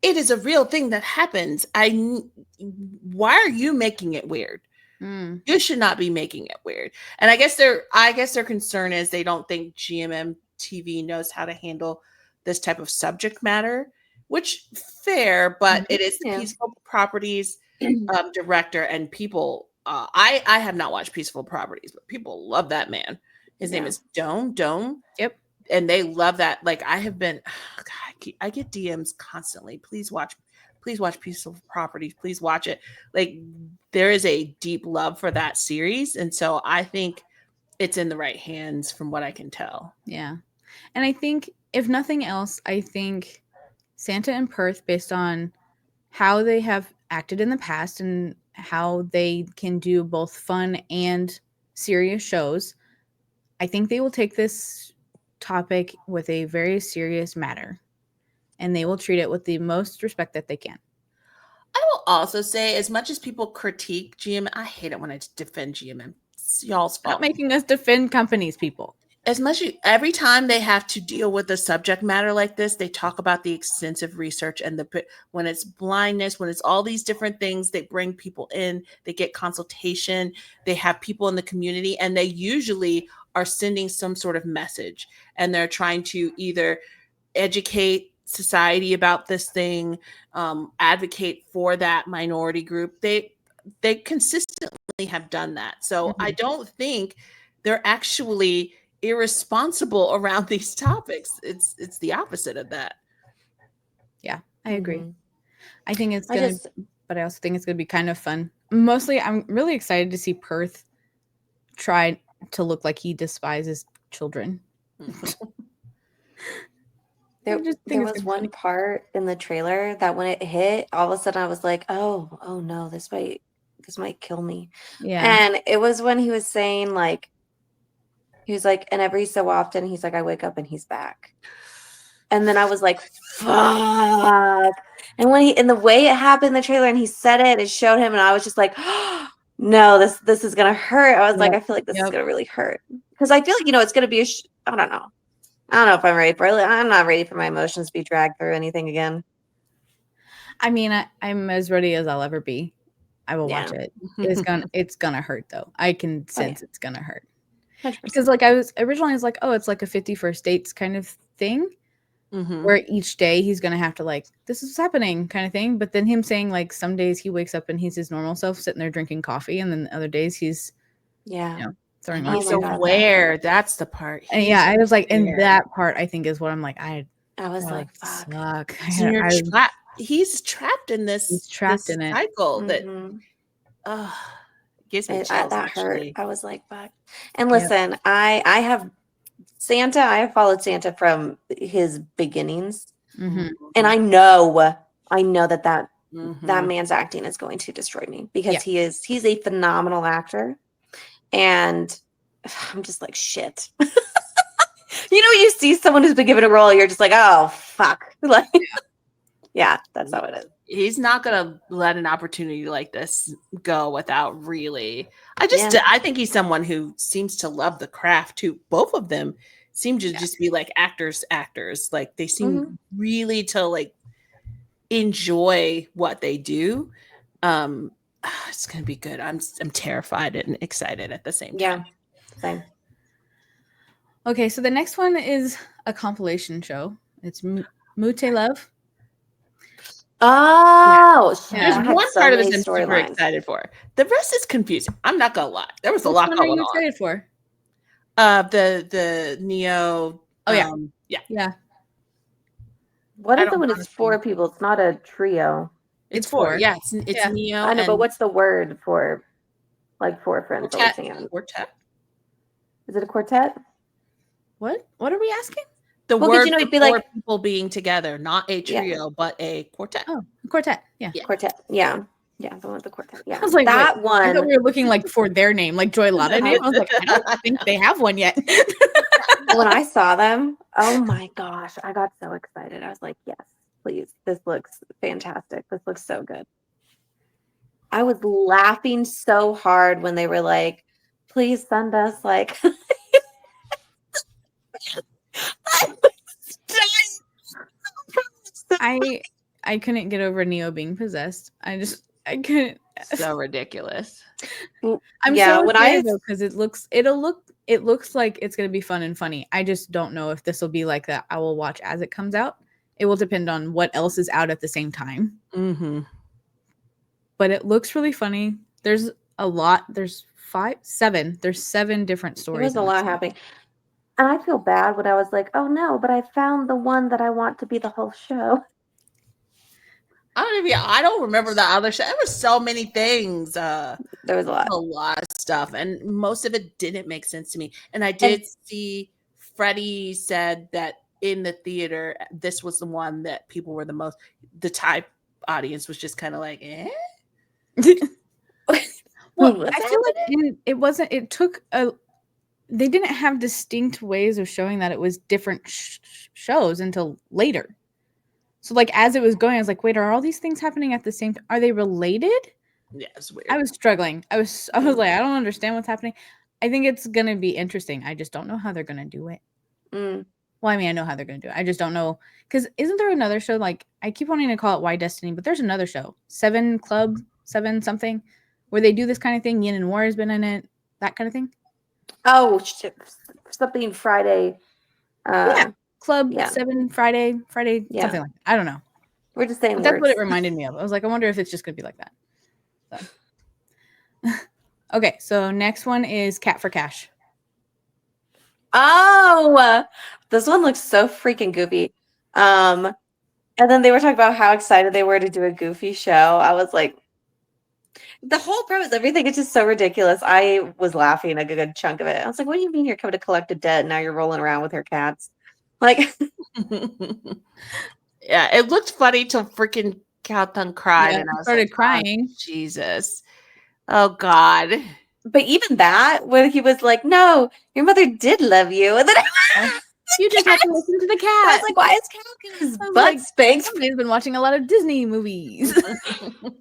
it is a real thing that happens. Why are you making it weird? You should not be making it weird. And I guess their concern is they don't think GMMTV knows how to handle this type of subject matter, which fair, but it is the Peaceful Properties director, and people. I have not watched Peaceful Properties, but people love that man. His name is Dome. Yep. And they love that. Like I have been, God, I get DMs constantly. Please watch Peaceful Properties. Please watch it. Like there is a deep love for that series. And so I think it's in the right hands from what I can tell. Yeah. And I think if nothing else, I think Santa and Perth, based on how they have acted in the past and how they can do both fun and serious shows, I think they will take this topic with a very serious matter, and they will treat it with the most respect that they can. I will also say, as much as people critique GMM, I hate it when I defend GMM. It's y'all's fault. Not making us defend companies, people. As much every time they have to deal with a subject matter like this, they talk about the extensive research and when it's blindness, when it's all these different things, they bring people in, they get consultation, they have people in the community, and they usually are sending some sort of message, and they're trying to either educate society about this thing, advocate for that minority group. They consistently have done that. So I don't think they're actually irresponsible around these topics. It's the opposite of that. Yeah, I agree. I think it's gonna, but I also think it's gonna be kind of fun. Mostly, I'm really excited to see Perth try to look like he despises children. There was one part in the trailer that when it hit, all of a sudden I was like, oh no, this might kill me. Yeah. And it was when he was saying, like, he was like, and every so often he's like, I wake up and he's back. And then I was like, fuck. And the way it happened in the trailer and he said it showed him, and I was just like, oh, no, this is gonna hurt. I was like, I feel like this is gonna really hurt. Because I feel like, it's gonna be I don't know. I don't know if I'm ready for it. I'm not ready for my emotions to be dragged through anything again. I mean, I'm as ready as I'll ever be. I will watch it. It's gonna hurt though. I can sense it's gonna hurt. 100%. Because like I was like, oh, it's like a 50 First Dates kind of thing, where each day he's gonna have to like, this is happening kind of thing. But then him saying like some days he wakes up and he's his normal self sitting there drinking coffee, and then other days he's throwing on. He's aware. That's the part. I was like, and that part I think is what I'm like, I was like, fuck. He's trapped in this. He's trapped in it. Cycle that gives me chills. That hurt. I was like, fuck. And listen, I have followed Santa from his beginnings, and I know that man's acting is going to destroy me, because he's a phenomenal actor, and I'm just like, shit. You see someone who's been given a role, you're just like, oh fuck, like, that's how it is. He's not gonna let an opportunity like this go without really. I think he's someone who seems to love the craft too. Both of them seem to just be like actors. Like they seem really to like enjoy what they do. It's gonna be good. I'm terrified and excited at the same time. Same. Okay, so the next one is a compilation show. It's MU-TE-LUV. Oh, there's one part of this I'm super excited for. The rest is confusing. I'm not gonna lie. There was a lot going on. What are you excited for? The Neo. Oh yeah. What is it when it's 4 people? It's not a trio. It's 4. Yeah, it's Neo. I know, but what's the word for? like 4 friends Quartet. always hang out. Quartet. Is it a quartet? What are we asking? The Well, 'cause, word you know, for it'd be 4 like- people being together, not a Yeah. trio, but a quartet. Oh, quartet. Yeah. Yeah. Quartet. Yeah. Yeah, the one with the quartet. Yeah. I was like, that wait, one. I thought we were looking like for their name, like Joy Lotta name. I was like, I don't think they have one yet. When I saw them, oh my gosh, I got so excited. I was like, yes, please. This looks fantastic. This looks so good. I was laughing so hard when they were like, please send us like I couldn't get over Neo being possessed. I couldn't. So ridiculous. I'm Yeah, so when excited though, because it looks like it's gonna be fun and funny. I just don't know if this will be like that. I will watch as it comes out. It will depend on what else is out at the same time. Mm-hmm. But it looks really funny. There's a lot. There's 7. There's 7 different stories. There was a lot happening. And I feel bad when I was like, oh no, but I found the one that I want to be the whole show. I don't remember the other show. There were so many things. There was a lot of stuff, and most of it didn't make sense to me. And I did see Freddie said that in the theater, this was the one that people were the type audience was just kind of like, eh. Well, I feel like it wasn't. It took they didn't have distinct ways of showing that it was different shows until later. So like as it was going, I was like, wait, are all these things happening at the same time? Are they related? Yeah, it's weird. I was struggling. I was like, I don't understand what's happening. I think it's gonna be interesting. I just don't know how they're gonna do it. Well, I mean, I know how they're gonna do it. I just don't know, because isn't there another show, like I keep wanting to call it Y Destiny, but there's another show, 7 Club 7 something, where they do this kind of thing. YinWar has been in it, that kind of thing. Oh, something Friday. Yeah. Club 7 Friday, something like that. I don't know. We're just saying that's what it reminded me of. I was like, I wonder if it's just gonna be like that. So. Okay, so next one is Cat for Cash. Oh, this one looks so freaking goofy. And then they were talking about how excited they were to do a goofy show. I was like, the whole premise, everything is just so ridiculous. I was laughing a good chunk of it. I was like, what do you mean you're coming to collect a debt and now you're rolling around with her cats? Like, yeah, it looked funny till freaking Cowthun cried, and I started crying. Oh, Jesus, oh God! But even that, when he was like, "No, your mother did love you," and then you just have to listen to the cat. I was like, "Why is Cat getting his butt spanked?" Somebody's been watching a lot of Disney movies. Listen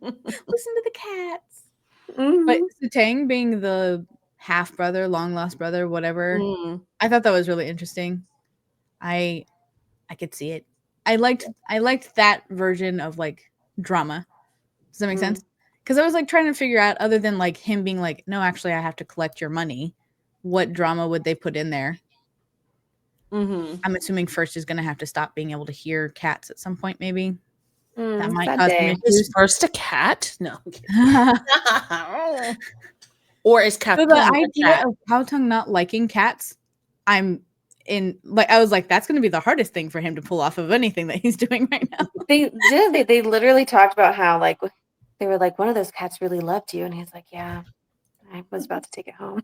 to the cats. But Satang being the half brother, long lost brother, whatever, I thought that was really interesting. I could see it. I liked that version of like drama. Does that make sense? Because I was like trying to figure out, other than like him being like, no, actually I have to collect your money, what drama would they put in there? I'm assuming First is going to have to stop being able to hear cats at some point, maybe. That might cause him Is First a cat? No. Or is Cat? So the idea of Cowthun not liking cats, I was like, that's going to be the hardest thing for him to pull off of anything that he's doing right now. They literally talked about how like they were like, one of those cats really loved you, and he's like, yeah, I was about to take it home.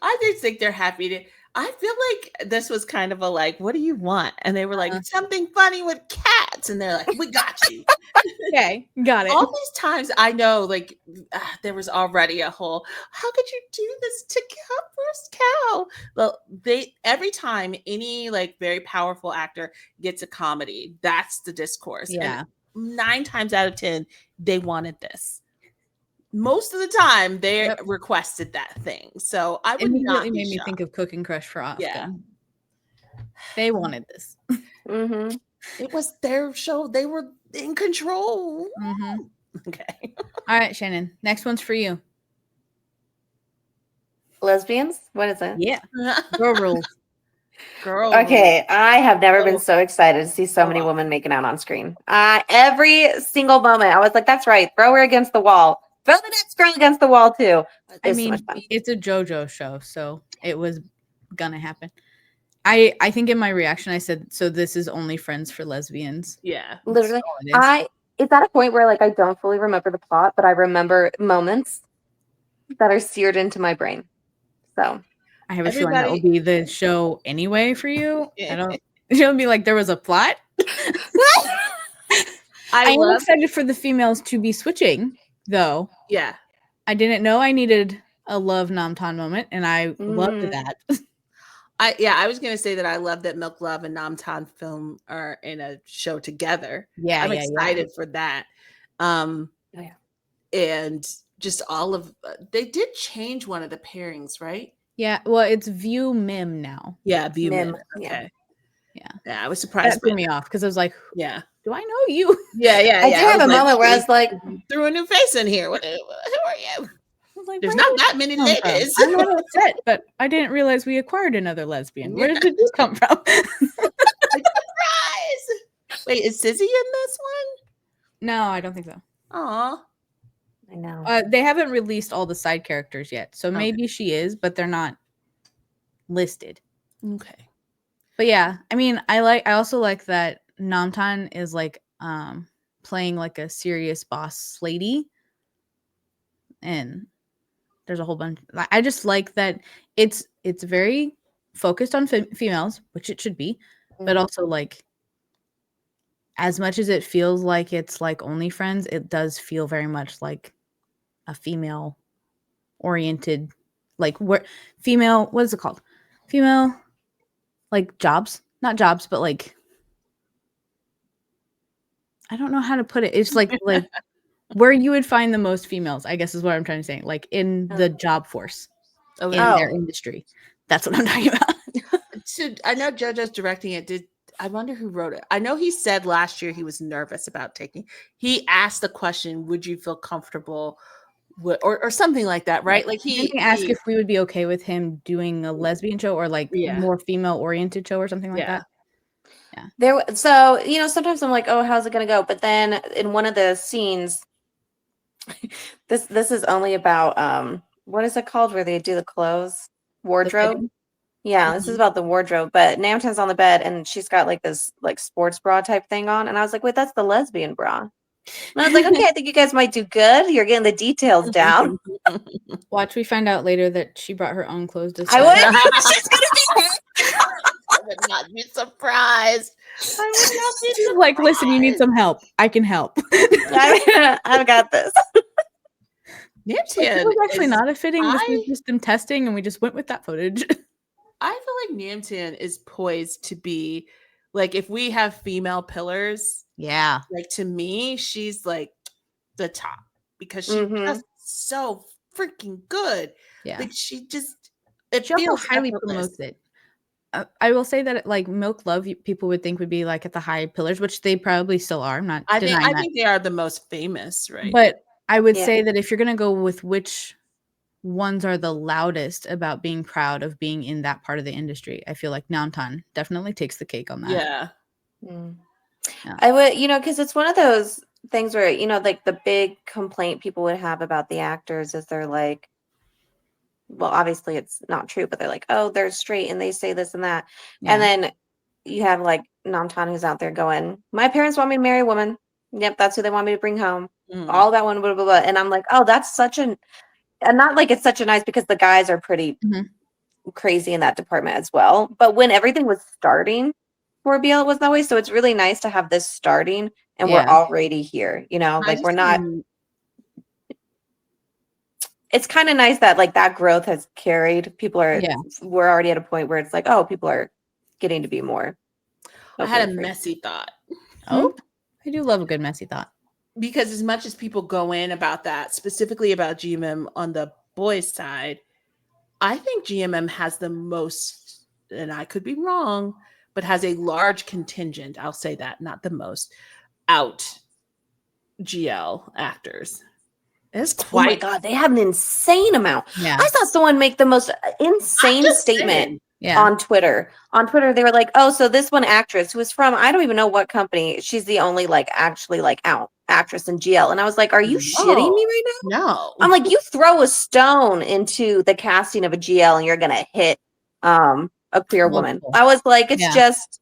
I do think they're happy to. I feel like this was kind of a like, what do you want? And they were like, something funny with cats. And they're like, we got you. Okay, got it. All these times I know, like, there was already a whole, how could you do this to First Cow? Well, every time any like very powerful actor gets a comedy, that's the discourse. Yeah. And 9 times out of 10, they wanted this. Most of the time, they requested that thing. So I would not be made me shocked. think of Cooking Crush for Oscar. Yeah. They wanted this. It was their show. They were in control. Okay. All right, Shannon. Next one's for you. Lesbians? What is it? Yeah. Girl rules. Girl. Okay, I have never been so excited to see so many women making out on screen. Every single moment, I was like, that's right. Throw her against the wall. Throw the next girl against the wall, too. I mean, it's a JoJo show, so it was gonna happen. I think in my reaction, I said, so this is only friends for lesbians. Yeah. Literally. it's at a point where like I don't fully remember the plot, but I remember moments that are seared into my brain. So I have a feeling that will be the show anyway for you. It'll be like there was a plot. I am excited for the females to be switching, though. Yeah. I didn't know I needed a love Namtan moment, and I loved that. I was gonna say that I love that Milk Love and Namtan Film are in a show together. Yeah, I'm excited for that. And just all of they did change one of the pairings, right? Yeah, well, it's View Mim now. Yeah, View Mim. Okay. Yeah, I was surprised. That threw me off because I was like, yeah, do I know you? Yeah. I did have a moment where I was like, threw a new face in here. Who are you? Like, there's not that many ladies. I'm not upset, but I didn't realize we acquired another lesbian. Where did this come from? Surprise! Wait, is Sizzy in this one? No, I don't think so. Aw. I know. They haven't released all the side characters yet, so maybe she is, but they're not listed. Okay. But yeah, I mean, I also like that Namtan is like playing like a serious boss lady, and there's a whole bunch. I just like that it's very focused on females, which it should be, but also like as much as it feels like it's like only friends, it does feel very much like a female oriented, like what is it called? Female, like jobs, not jobs, but like I don't know how to put it. It's like where you would find the most females, I guess is what I'm trying to say. Like in the job force in their industry. That's what I'm talking about. So I know JoJo's directing it. I wonder who wrote it. I know he said last year he was nervous about taking. He asked the question, "Would you feel comfortable?" Or something like that, right? Like he asked if we would be okay with him doing a lesbian show or like more female oriented show or something like that. Yeah. So sometimes I'm like, oh, how's it gonna go? But then in one of the scenes, this is only about what is it called where they do the clothes wardrobe? Yeah, this is about the wardrobe. But Namtan's on the bed and she's got like this like sports bra type thing on, and I was like, wait, that's the lesbian bra. And I was like, okay, I think you guys might do good. You're getting the details down. Watch, we find out later that she brought her own clothes to I would. She's gonna be. I would not be surprised. I would not be surprised. Like, listen, you need some help. I can help. I've got this. Namtan was actually not a fitting. This was just them testing, and we just went with that footage. I feel like Namtan is poised to be like, if we have female pillars, like to me, she's like the top because she's just so freaking good. Yeah, like she feels highly promotes it. I will say that like Milk Love, people would think would be like at the high pillars, which they probably still are. I'm not denying that. I think they are the most famous, right? But I would say that if you're gonna go with which ones are the loudest about being proud of being in that part of the industry, I feel like Namtan definitely takes the cake on that. Yeah. I would, because it's one of those things where, like the big complaint people would have about the actors is they're like, well, obviously it's not true, but they're like, oh, they're straight and they say this and that. Yeah. And then you have like Namtan who's out there going, my parents want me to marry a woman. Yep, that's who they want me to bring home. All that one, blah, blah, blah. And I'm like, oh, that's and not like it's such a nice, because the guys are pretty crazy in that department as well. But when everything was starting for BL, it was that way. So it's really nice to have this starting and we're already here, like we're not. It's kind of nice that like that growth has carried. People we're already at a point where it's like, oh, people are getting to be more. I had a messy thought. Oh, I do love a good messy thought. Because as much as people go in about that, specifically about GMM on the boys' side, I think GMM has the most, and I could be wrong, but has a large contingent, I'll say that, not the most, out GL actors. It's quite. Oh my God, they have an insane amount. Yeah. I saw someone make the most insane statement on Twitter. On Twitter, they were like, oh, so this one actress who is from, I don't even know what company, she's the only like actually like out actress in GL. And I was like, are you shitting me right now? No. I'm like, you throw a stone into the casting of a GL and you're going to hit a queer woman. I was like, it's just,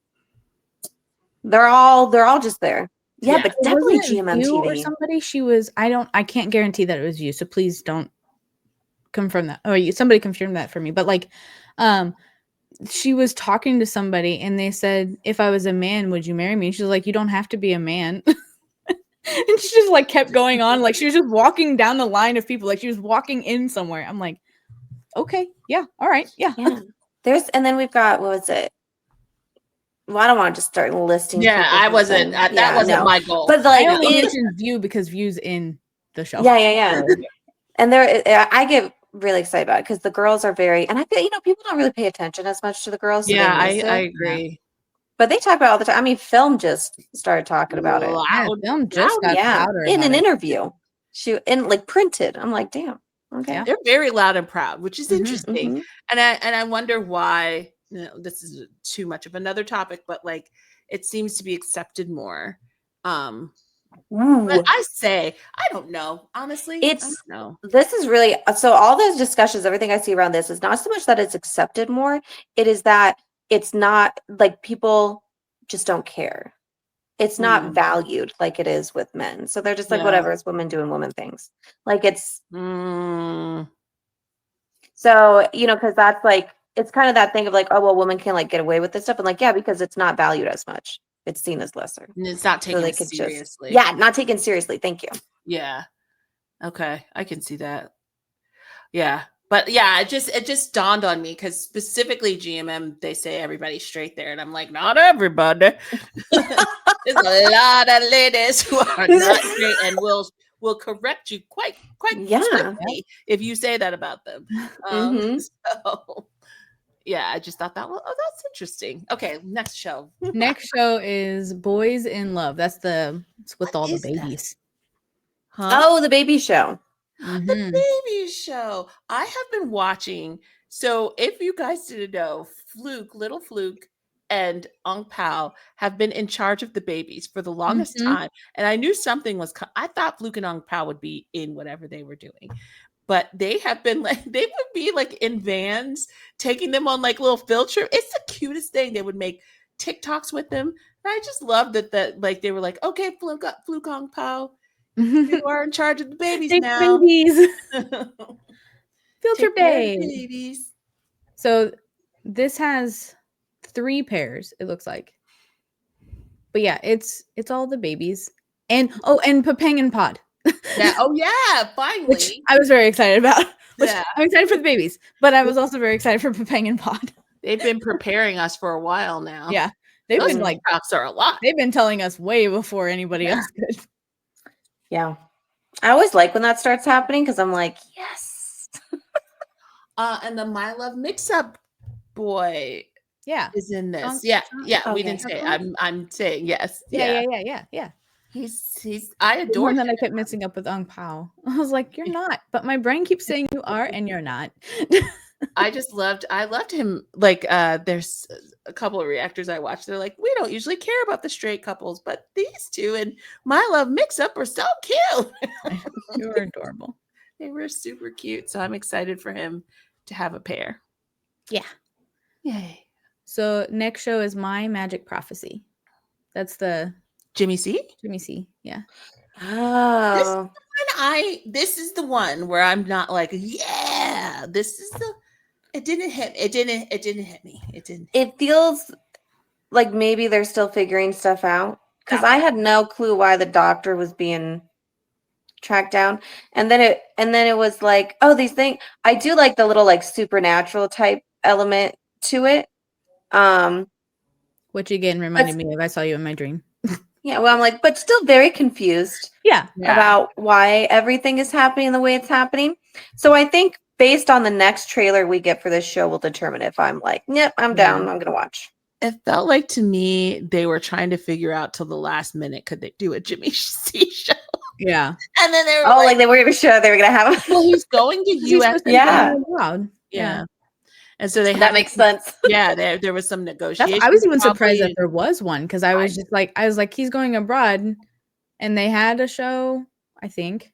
they're all just there. Yeah, but definitely GMMTV you or somebody. She was. I can't guarantee that it was you. So please don't confirm that. Or somebody confirm that for me. But like, she was talking to somebody and they said, if I was a man, would you marry me? She's like, you don't have to be a man. And she just like kept going on. Like she was just walking down the line of people. Like she was walking in somewhere. I'm like, okay, yeah, all right, yeah. And then we've got, what was it? Well, I don't want to just start listing. Yeah, I wasn't. That wasn't my goal. But like, I only mentioned View because View's in the show. Yeah. And I get really excited about it because the girls are very, and I feel, people don't really pay attention as much to the girls. So yeah, I agree. Yeah. But they talk about it all the time. I mean, Film just started talking about it. Yeah, Film just got louder in an interview. Printed. I'm like, damn. Okay. Yeah. They're very loud and proud, which is interesting. And I wonder why. This is too much of another topic, but like it seems to be accepted more. But I don't know. Honestly, I don't know. This is really, so all those discussions, everything I see around this is not so much that it's accepted more. It is that it's not like people just don't care. It's not valued like it is with men. So they're just like, whatever, it's women doing women things. Like it's, so, because that's like, it's kind of that thing of like, oh, well, women can like get away with this stuff. And like, yeah, because it's not valued as much. It's seen as lesser. And it's not taken seriously. Not taken seriously. Thank you. Yeah. Okay. I can see that. Yeah. But yeah, it just dawned on me because specifically GMM, they say everybody's straight there. And I'm like, not everybody. There's a lot of ladies who are not straight and will correct you quite quickly if you say that about them. So yeah, I just thought that, that's interesting. Okay, next show. Next show is Boys in Love. That's with all the babies. Huh? Oh, the baby show. The baby show. I have been watching. So if you guys didn't know, Little Fluke and Ong Pao have been in charge of the babies for the longest time. And I knew something was, I thought Fluke and Ong Pao would be in whatever they were doing. But they have been they would be like in vans, taking them on like little field trip. It's the cutest thing. They would make TikToks with them. And I just love that like they were like, okay, Fluke Ong Pao, you are in charge of the babies now. Babies. Field trip babies. So this has 3 pairs, it looks like. But yeah, it's all the babies. And Pepeng and Pod. Yeah. Oh yeah, finally. Which I was very excited about. I'm excited for the babies, but I was also very excited for Pepeng and Pod. They've been preparing us for a while now. Yeah. They've been like TikToks are a lot. They've been telling us way before anybody else could. Yeah. I always like when that starts happening because I'm like, yes. And the My Love Mix-Up boy is in this. Yeah. We didn't say it. I'm saying yes. Yeah. He's I adore the one that I kept mixing up with Ong Pao. I was like, you're not, but my brain keeps saying you are and you're not. I loved him. Like there's a couple of reactors I watched. They're like, we don't usually care about the straight couples, but these two and My Love Mix-Up are so cute. You were adorable. They were super cute. So I'm excited for him to have a pair. Yeah. Yay. So next show is My Magic Prophecy. That's the Jimmy C? Jimmy C, yeah. Oh. This is the one where I'm not like, yeah, it didn't hit me. It feels like maybe they're still figuring stuff out. Because I had no clue why the doctor was being tracked down. And then it was like, oh, these things. I do like the little like supernatural type element to it. Which again reminded me of I Saw You in My Dream. Yeah, well, I'm like, but still very confused about why everything is happening the way it's happening. So I think based on the next trailer we get for this show, we'll determine if I'm like, yep, I'm down. I'm going to watch. It felt like to me, they were trying to figure out till the last minute, could they do a Jimmy C show? Yeah. And then they were like they were going to show they were going to have well, he's going to US. Yeah. And so that makes sense. Yeah, there was some negotiation. I was even surprised that there was one because I was like, he's going abroad, and they had a show. I think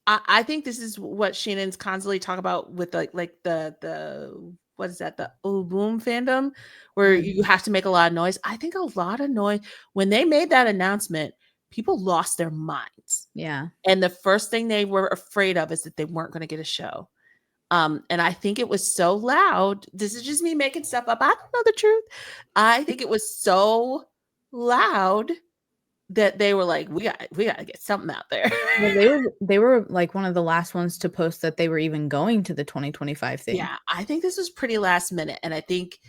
I think this is what Shannon's constantly talking about with like the what is that? The boom fandom, where you have to make a lot of noise. I think a lot of noise when they made that announcement, people lost their minds. Yeah. And the first thing they were afraid of is that they weren't going to get a show. And I think it was so loud. This is just me making stuff up. I don't know the truth. I think it was so loud that they were like, we got to get something out there. Well, they were like one of the last ones to post that they were even going to the 2025 thing. Yeah, I think this was pretty last minute, and I think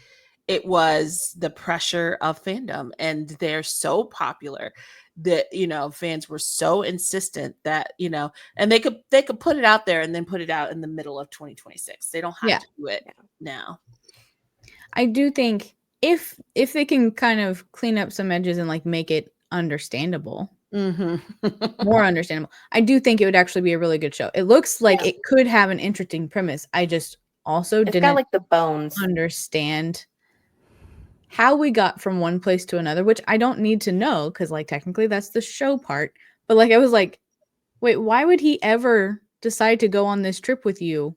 it was the pressure of fandom, and they're so popular that fans were so insistent that and they could put it out there and then put it out in the middle of 2026. They don't have to do it now. I do think if they can kind of clean up some edges and like make it understandable, more understandable, I do think it would actually be a really good show. It looks like it could have an interesting premise. I just also didn't got like the bones understand how we got from one place to another, which I don't need to know because like technically that's the show part. But like I was like, wait, why would he ever decide to go on this trip with you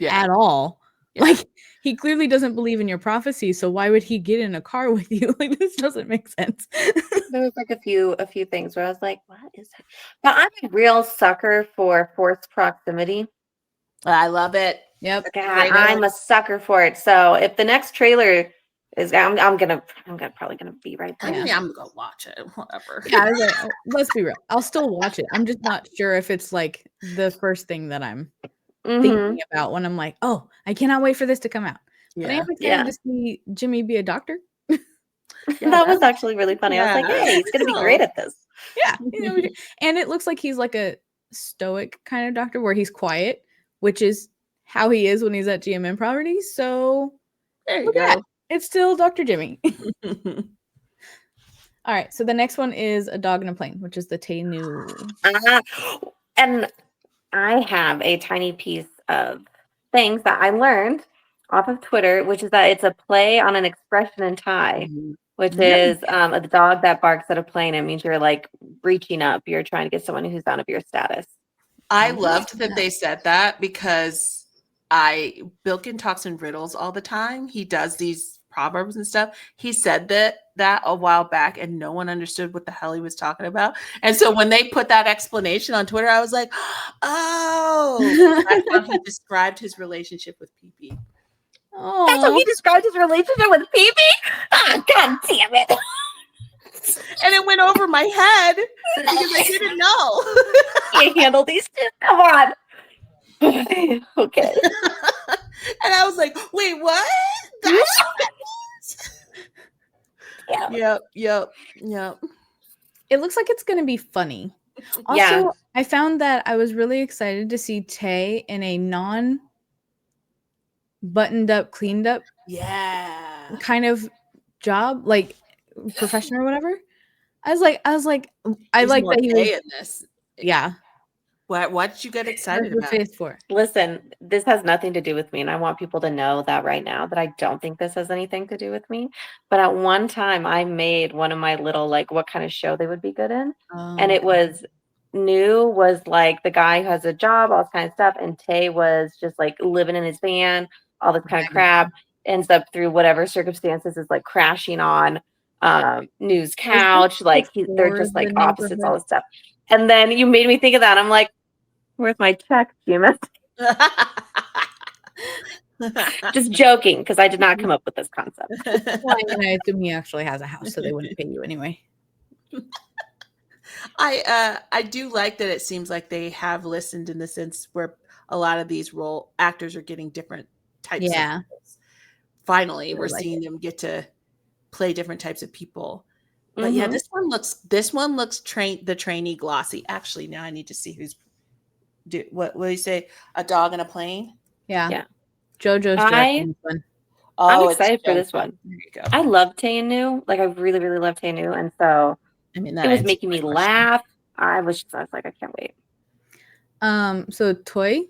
at all? Yeah. Like he clearly doesn't believe in your prophecy, so why would he get in a car with you? Like this doesn't make sense. There was like a few things where I was like, what is that? But I'm a real sucker for forced proximity. I love it. Yep. God, I'm a sucker for it. So if the next trailer is, I'm probably gonna be right there. I mean, I'm gonna watch it. Whatever. Yeah, I was like, let's be real. I'll still watch it. I'm just not sure if it's like the first thing that I'm thinking about when I'm like, oh, I cannot wait for this to come out. But I am excited to see Jimmy be a doctor. That was actually really funny. I was like, hey, he's gonna be great at this. Yeah. And it looks like he's like a stoic kind of doctor where he's quiet, which is how he is when he's at GMM properties. So there you go. It's still Dr. Jimmy. All right. So the next one is A Dog in a Plane, which is the Tay New. And I have a tiny piece of things that I learned off of Twitter, which is that it's a play on an expression in Thai, which is a dog that barks at a plane. It means you're like reaching up. You're trying to get someone who's out of your status. I loved that they said that because Bilkin talks in riddles all the time. He does these proverbs and stuff. He said that a while back and no one understood what the hell he was talking about. And so when they put that explanation on Twitter, I was like, oh, that's how he described his relationship with Pee-Pee. Oh, that's how he described his relationship with Pee-Pee? Oh, God damn it. And it went over my head because I didn't know. Can't handle these two. Come on. Okay. And I was like, wait, what? That's what that means? Yep. It looks like it's going to be funny. Also, I found that I was really excited to see Tay in a non-buttoned up, cleaned up kind of job, like profession or whatever. I was like, I like that he was in this. Yeah. What did you get excited about? Listen, this has nothing to do with me, and I want people to know that right now that I don't think this has anything to do with me. But at one time, I made one of my little like what kind of show they would be good in, and it was like the guy who has a job, all this kind of stuff, and Tay was just like living in his van, all this kind of crap. Ends up through whatever circumstances is like crashing on New's couch, like they're just like opposites, all this stuff. And then you made me think of that. I'm like, where's my check, GMS? Just joking, because I did not come up with this concept. Well, I assume he actually has a house, so they wouldn't pay you anyway. I do like that it seems like they have listened in the sense where a lot of these actors are getting different types of roles. Finally, we're seeing them get to play different types of people. But this one looks the trainee glossy. Actually, now I need to see who's what will you say? A Dog in a Plane? Yeah. JoJo's directing this one. I'm excited for this one. There you go. I love Tay and New. Like I really, really love Tay and New. And so it was making me laugh. I was like, I can't wait. So Toy,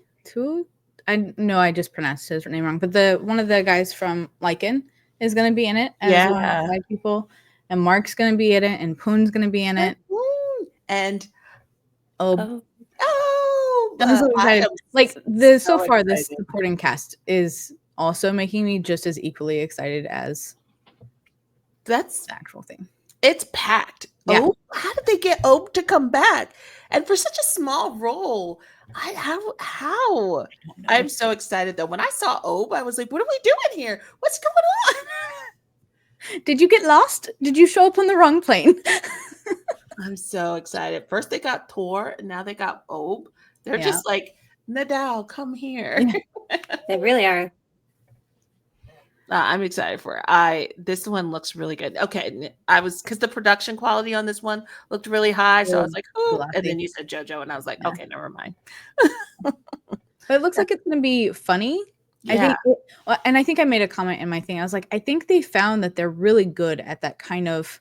I know I just pronounced his name wrong, but one of the guys from Lycan is going to be in it as one of the white people. And Mark's going to be in it, and Poon's going to be in it. And I'm so excited. Like so far, this supporting cast is also making me just as equally excited as that's the actual thing. It's packed. Yeah. Oh, how did they get Obe to come back? And for such a small role, how? I'm so excited though. When I saw Obe, I was like, what are we doing here? What's going on? Did you get lost? Did you show up on the wrong plane? I'm so excited. First they got Tor, and now they got Obe. They're just like, Nadal, come here. Yeah. They really are. I'm excited for it. This one looks really good. Okay, because the production quality on this one looked really high, so I was like, oh. And then you said JoJo, and I was like, okay, never mind. But it looks like it's gonna be funny. Yeah. I think I made a comment in my thing. I was like, I think they found that they're really good at that kind of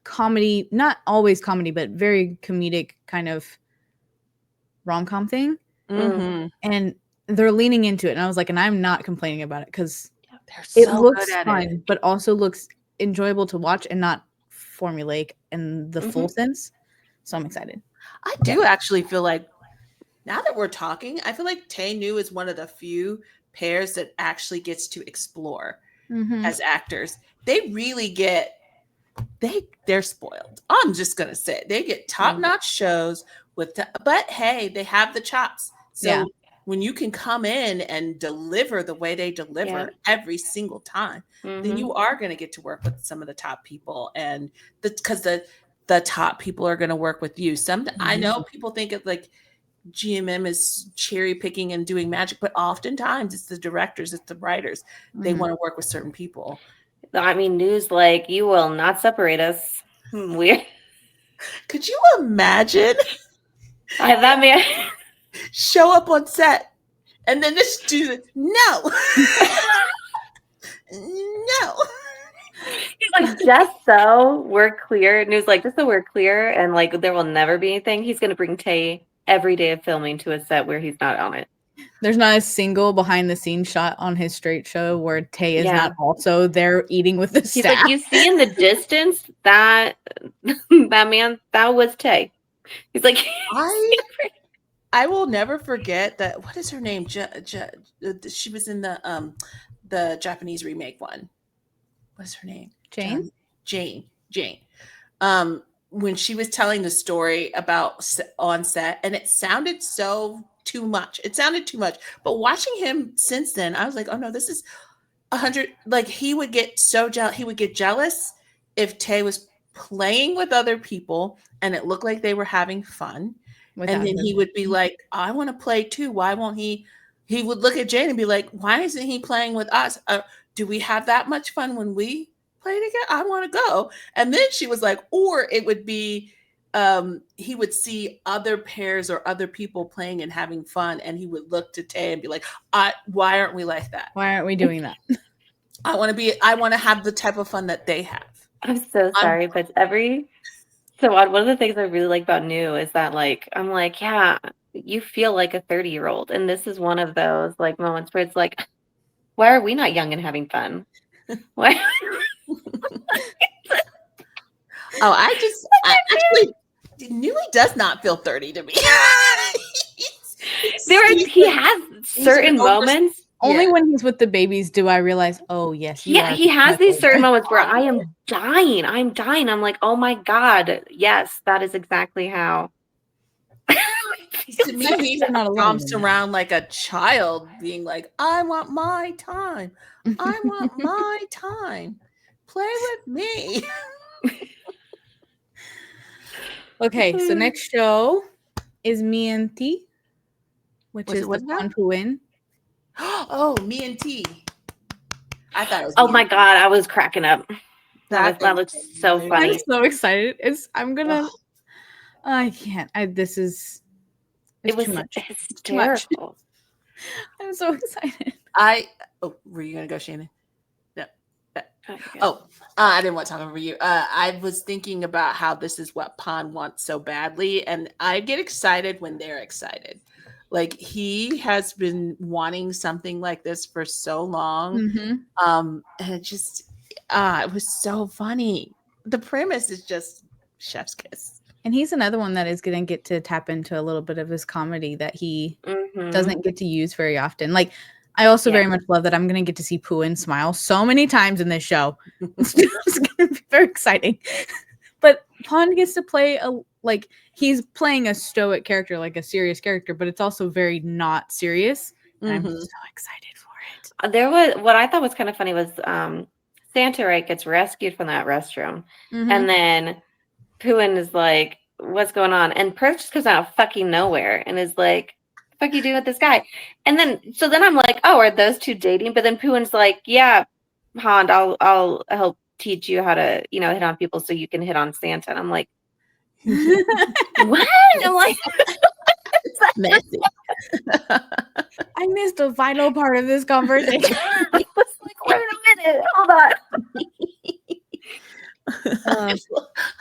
comedy, not always comedy, but very comedic kind of rom-com thing. Mm-hmm. And they're leaning into it. And I was like, and I'm not complaining about it because it looks fun, but also looks enjoyable to watch and not formulaic in the full sense. So I'm excited. I do actually feel like, now that we're talking, I feel like Tae Nu is one of the few pairs that actually gets to explore as actors. They really get, they're spoiled. I'm just going to say it. They get top-notch shows but hey, they have the chops. So when you can come in and deliver the way they deliver every single time, then you are going to get to work with some of the top people, and because the top people are going to work with you. I know people think of like GMM is cherry picking and doing magic, but oftentimes it's the directors, it's the writers. They want to work with certain people. I mean, news like, you will not separate us. Weird. Could you imagine? That man show up on set and then just do no. No. He's like, just so we're clear. News like, just so we're clear and like there will never be anything. He's gonna bring Tae every day of filming to a set where he's not on it. There's not a single behind the scenes shot on his straight show where Tae is not also there eating with the staff. He's like, you see in the distance that man, that was Tae. He's like, I will never forget that. What is her name? She was in the Japanese remake one. What's her name? Jane. Jane. When she was telling the story about on set, and it sounded so too much. It sounded too much. But watching him since then, I was like, oh no, this is 100. Like he would get so jealous. He would get jealous if Tae was playing with other people and it looked like they were having fun. And then he would be like, I want to play too. Why won't he? He would look at Jane and be like, why isn't he playing with us? Do we have that much fun when we play together? I want to go. And then she was like, or it would be, he would see other pairs or other people playing and having fun. And he would look to Tae and be like, why aren't we like that? Why aren't we doing that? I want to have the type of fun that they have. I'm so sorry, but one of the things I really like about New is that like, I'm like, yeah, you feel like a 30-year-old. And this is one of those like moments where it's like, why are we not young and having fun? Why? Actually, Newey does not feel 30 to me. He has certain moments. Only when he's with the babies do I realize, oh, yes. He has these certain moments where I am dying. I'm like, oh my God. Yes, that is exactly how. To me, he romps around like a child being like, I want my time. I want my time. Play with me. Okay, so next show is Me and T, which is the Fun to Win. Oh, Me and T. I thought it was. Oh my God, I was cracking up. That looks so funny. I'm so excited. I can't. It was too much. It's too much. I'm so excited. Were you gonna go, Shannon? No. I didn't want to talk over you. I was thinking about how this is what Pan wants so badly, and I get excited when they're excited. Like he has been wanting something like this for so long. And it just it was so funny. The premise is just chef's kiss. And he's another one that is going to get to tap into a little bit of his comedy that he doesn't get to use very often. Like I also very much love that I'm going to get to see Pooin smile so many times in this show. It's going to be very exciting. But Pond gets to play he's playing a stoic character, like a serious character, but it's also very not serious. And I'm so excited for it. There was, what I thought was kind of funny was Santa, right, gets rescued from that restroom. And then Pooin is like, what's going on? And Perch just comes out of fucking nowhere and is like, fuck you doing with this guy? And then I'm like, oh, are those two dating? But then Pooin's like, yeah, Pond, I'll help teach you how to, hit on people so you can hit on Santa. And I'm like, what? I'm like, messy. I missed a vital part of this conversation. I was like, wait a minute, hold on.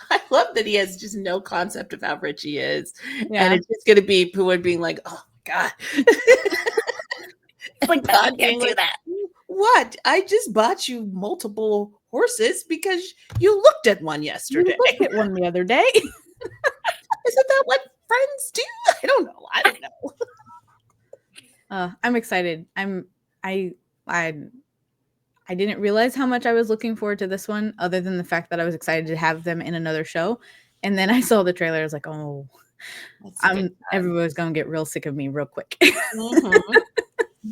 I love that he has just no concept of how rich he is. Yeah. And it's just going to be Pooin being like, oh, God. It's like, God can't do that. What? I just bought you multiple horses because you looked at one yesterday. You looked at one the other day. Isn't that what friends do? I don't know. I'm excited. I didn't realize how much I was looking forward to this one, other than the fact that I was excited to have them in another show. And then I saw the trailer. I was like, oh, everybody's gonna get real sick of me real quick.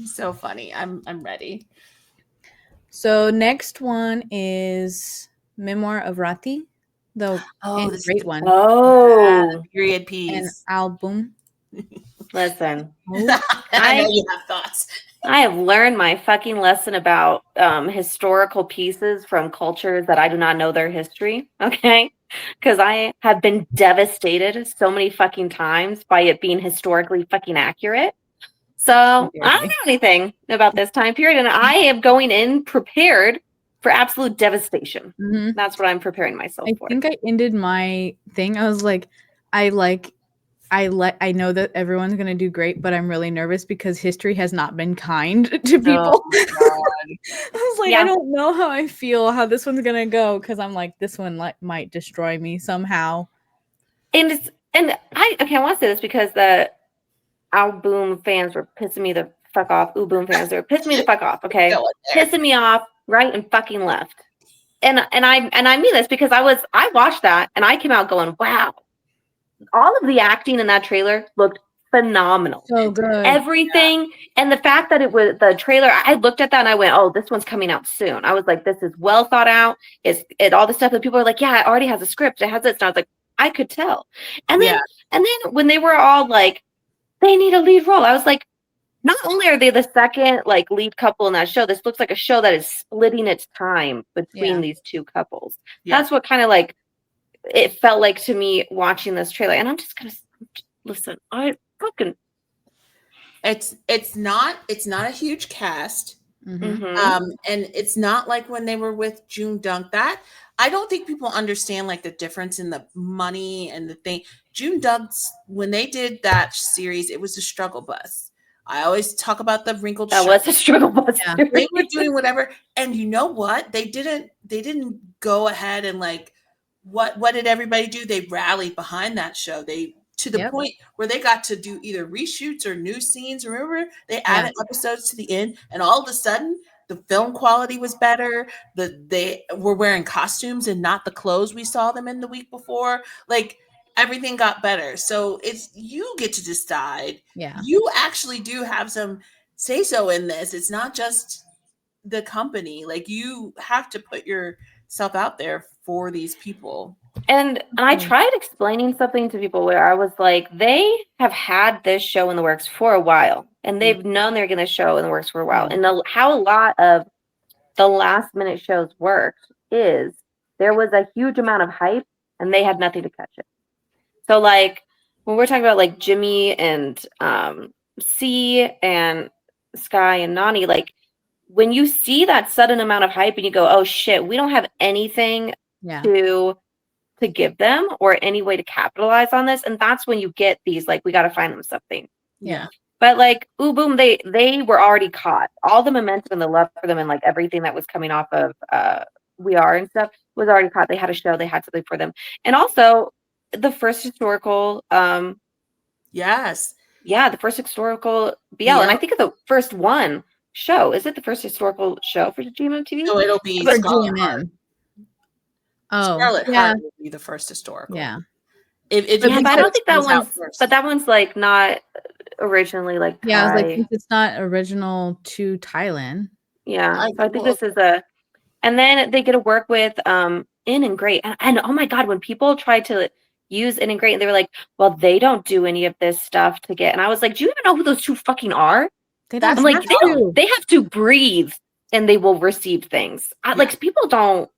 So funny. I'm ready. So next one is Memoir of Rati, the great one. Oh, period piece. An album. Listen, I know you have thoughts. I have learned my fucking lesson about historical pieces from cultures that I do not know their history. Okay, because I have been devastated so many fucking times by it being historically fucking accurate. So I don't know anything about this time period, and I am going in prepared for absolute devastation. That's what I'm preparing myself for. I think I ended my thing. I was like, I know that everyone's gonna do great, but I'm really nervous because history has not been kind to people. Oh, I was like, I don't know how I feel how this one's gonna go, because I'm like, this one might destroy me somehow. And I want to say this because the album fans were pissing me the fuck off. Boom fans are pissing me the fuck off. Okay, pissing me off right and fucking left. And I mean this because I watched that and I came out going, wow. All of the acting in that trailer looked phenomenal. So good. Everything. And the fact that it was the trailer, I looked at that and I went, oh, this one's coming out soon. I was like, this is well thought out. It all the stuff that people are like, yeah, it already has a script. It has this. And I was like, I could tell. And then when they were all like, they need a lead role, I was like, not only are they the second lead couple in that show, this looks like a show that is splitting its time between these two couples. That's what kind of it felt like to me watching this trailer. And I'm just gonna listen. It's not a huge cast. And it's not like when they were with June Dunk. That I don't think people understand the difference in the money and the thing. June Dunk's, when they did that series, it was a struggle bus. I always talk about the wrinkled shirt. That was a struggle bus. Yeah. They were doing whatever. And you know what? They didn't go ahead and what did everybody do? They rallied behind that show. They to the point where they got to do either reshoots or new scenes. Remember, they added episodes to the end, and all of a sudden the film quality was better. They were wearing costumes and not the clothes we saw them in the week before. Everything got better. So it's you get to decide. Yeah. You actually do have some say so in this. It's not just the company. You have to put yourself out there for these people. And I tried explaining something to people where I was like, they have had this show in the works for a while, and they've known they're going to show in the works for a while. And how a lot of the last minute shows worked is there was a huge amount of hype and they had nothing to catch it. So when we're talking about Jimmy and C and Sky and Nani, when you see that sudden amount of hype and you go, oh shit, we don't have anything to give them or any way to capitalize on this. And that's when you get these, we got to find them something. Yeah. But boom, they were already caught. All the momentum and the love for them and everything that was coming off of We Are and stuff was already caught. They had a show, they had something for them. And also the first historical the first historical BL. And I think the first one show. Is it the first historical show for GMMTV? So it'll be For Scarlet GMM. Heart. Scarlet Heart will be the first historical. Yeah. But I don't think that one's. But that one's like not originally like. Yeah, I was like, it's not original to Thailand. Yeah, so I think this is a. And then they get to work with In and Great, and oh my god, when people try to use In and Great, and they were like, "Well, they don't do any of this stuff to get." And I was like, "Do you even know who those two fucking are?" I'm like, they have to breathe, and they will receive things. Like people don't.